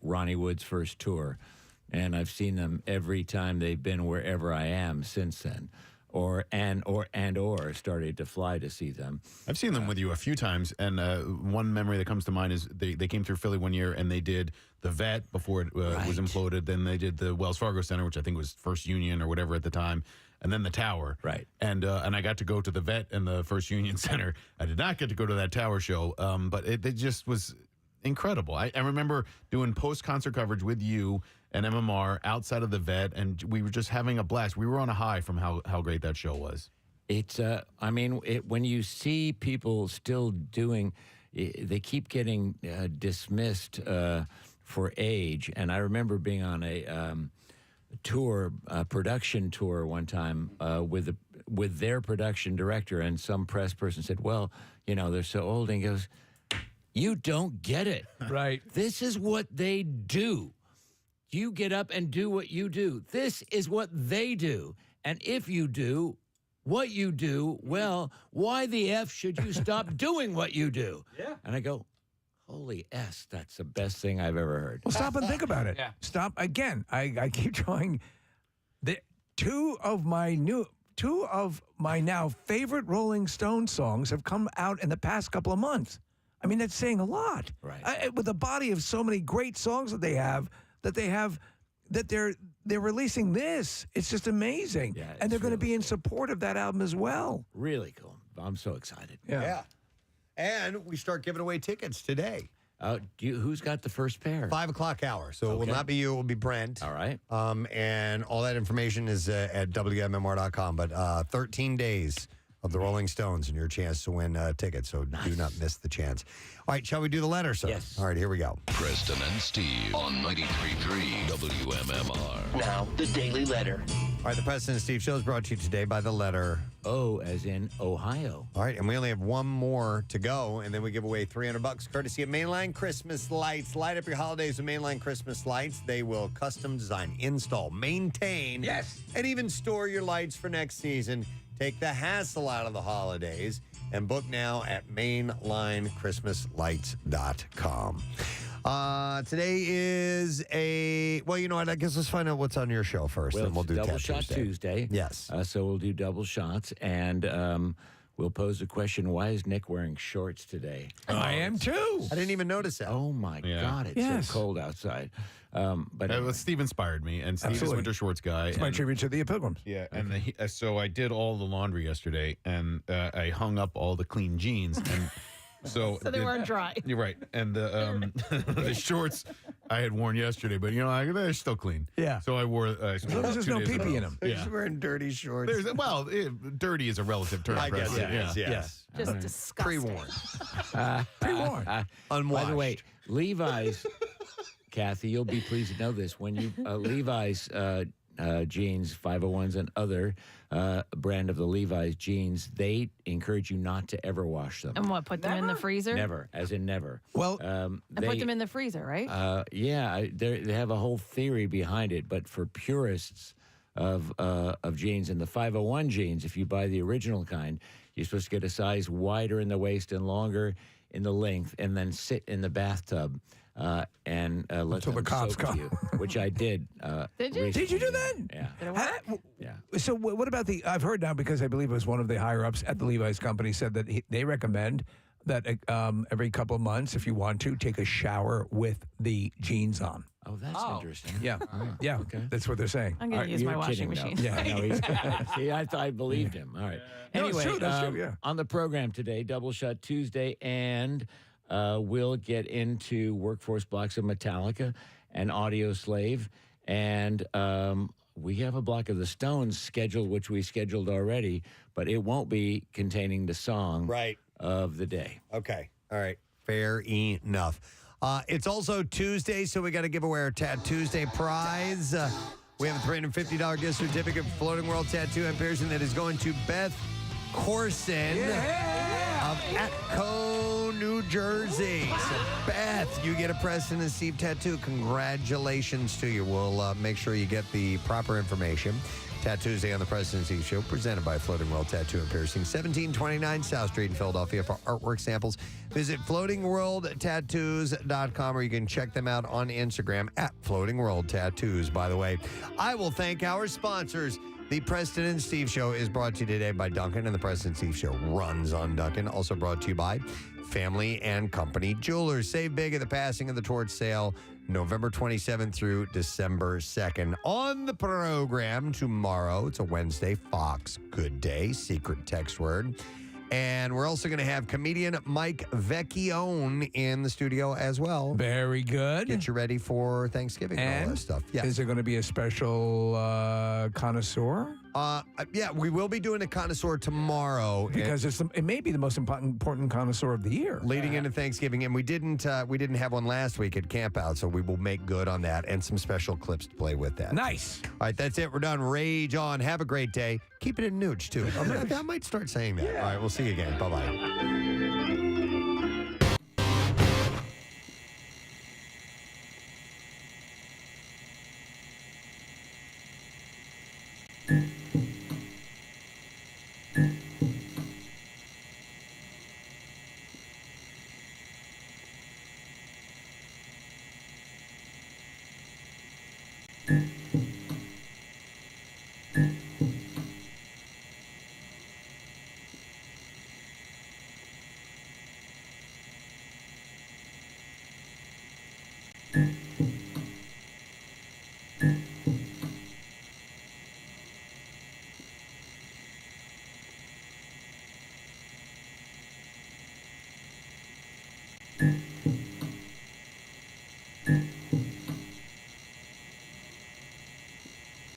Ronnie Wood's first tour. And I've seen them every time they've been wherever I am since then. Or started to fly to see them. I've seen them with you a few times, and one memory that comes to mind is they came through Philly one year, and they did the Vet before it was imploded. Then they did the Wells Fargo Center, which I think was First Union or whatever at the time, and then the Tower. Right. And I got to go to the Vet and the First Union Center. I did not get to go to that Tower show, but it just was. incredible. I remember doing post-concert coverage with you and MMR outside of the vet, and we were just having a blast. We were on a high from how great that show was. It's, when you see people still doing, they keep getting dismissed for age. And I remember being on a production tour one time with their production director, and some press person said, well, they're so old. And he goes, you don't get it. Right. This is what they do. You get up and do what you do. This is what they do. And if you do what you do, well, why the F should you stop doing what you do? Yeah. And I go, holy S, that's the best thing I've ever heard. Well, stop and think about it. Yeah. Stop again. I keep trying. Two of my now favorite Rolling Stones songs have come out in the past couple of months. I mean, that's saying a lot. Right. With a body of so many great songs that they're releasing this. It's just amazing. Yeah, and they're it's going to really be in support of that album as well. Really cool. I'm so excited. Yeah. And we start giving away tickets today. Who's got the first pair? 5 o'clock hour. So it will Okay. not be you, it will be Brent. All right. And all that information is at WMMR.com. But 13 days of the Rolling Stones and your chance to win tickets. So do not miss the chance. All right, shall we do the letter, sir? Yes. All right, here we go. Preston and Steve on 93.3 WMMR. Now, the Daily Letter. All right, the Preston and Steve Show is brought to you today by the letter O as in Ohio. All right, and we only have one more to go, and then we give away $300 courtesy of Mainline Christmas Lights. Light up your holidays with Mainline Christmas Lights. They will custom design, install, maintain, and even store your lights for next season. Take the hassle out of the holidays and book now at mainlinechristmaslights.com. Today is well, you know what? I guess let's find out what's on your show first, Well, and we'll it's do Double Tat Shot Tuesday. Yes. So we'll do double shots, and we'll pose the question, why is Nick wearing shorts today? I am too. I didn't even notice that. Oh, my God. It's Yes. so cold outside. But Steve inspired me, and Steve is a Absolutely. winter shorts guy. It's my and- tribute to the Pilgrims. Yeah, and so I did all the laundry yesterday, and I hung up all the clean jeans, and so So they weren't dry. You're right, and the the shorts I had worn yesterday, but they're still clean. Yeah. So I wore. As long as there's no pee-pee in them. They're Yeah. just wearing dirty shorts. Dirty is a relative term. I guess Preston. it is, Yeah. yes. Just disgusting. Pre-worn. Pre-worn. Unwashed. By the way, Levi's, Kathy, you'll be pleased to know this. When you Levi's jeans, 501s, and other brand of the Levi's jeans, they encourage you not to ever wash them. And what, put them in the freezer? Never, as in never. Well, And put them in the freezer, right? They have a whole theory behind it, but for purists of jeans and the 501 jeans, if you buy the original kind, you're supposed to get a size wider in the waist and longer in the length, and then sit in the bathtub and let Until them the cops soak come. you, which I did. Did you? Did you do that? Yeah. Did it work? Yeah. So what about I've heard now, because I believe it was one of the higher-ups at the Levi's company said that they recommend that every couple of months, if you want to, take a shower with the jeans on. Oh, that's interesting. Yeah. Yeah. Okay. That's what they're saying. I'm going to use my You're washing kidding, machine. though. No, see, I believed him. All right. No, it's Anyway, true, that's true, yeah. on the program today, Double Shot Tuesday, and we'll get into Workforce Blocks of Metallica and Audio Slave, and we have a block of the Stones scheduled, which we scheduled already, but it won't be containing the song of the day. Okay. All right. Fair enough. It's also Tuesday, so we got to give away our Tat Tuesday prize. We have a $350 gift certificate for Floating World Tattoo and Piercing that is going to Beth Corson of Atco, New Jersey. So, Beth, you get a Preston and Steve tattoo. Congratulations to you. We'll make sure you get the proper information. Tattoo Tuesday on the Preston and Steve Show, presented by Floating World Tattoo and Piercing, 1729 South Street in Philadelphia. For artwork samples, visit floatingworldtattoos.com, or you can check them out on Instagram at Floating World Tattoos. By the way, I will thank our sponsors. The Preston and Steve Show is brought to you today by Duncan, and the Preston and Steve Show runs on Duncan. Also brought to you by Family and Company Jewelers. Save big at the passing of the torch sale, November 27th through December 2nd. On the program tomorrow, it's a Wednesday, Fox Good Day, secret text word. And we're also going to have comedian Mike Vecchione in the studio as well. Very good. Get you ready for Thanksgiving and all that stuff. Yeah. Is there going to be a special connoisseur? Yeah, we will be doing a connoisseur tomorrow Because it may be the most important connoisseur of the year. leading into Thanksgiving, and we didn't have one last week at Camp Out, so we will make good on that and some special clips to play with that. Nice. All right, that's it. We're done. Rage on. Have a great day. Keep it in Nooch too. I might start saying that. All right, we'll see you again. Bye bye. Mm-hmm.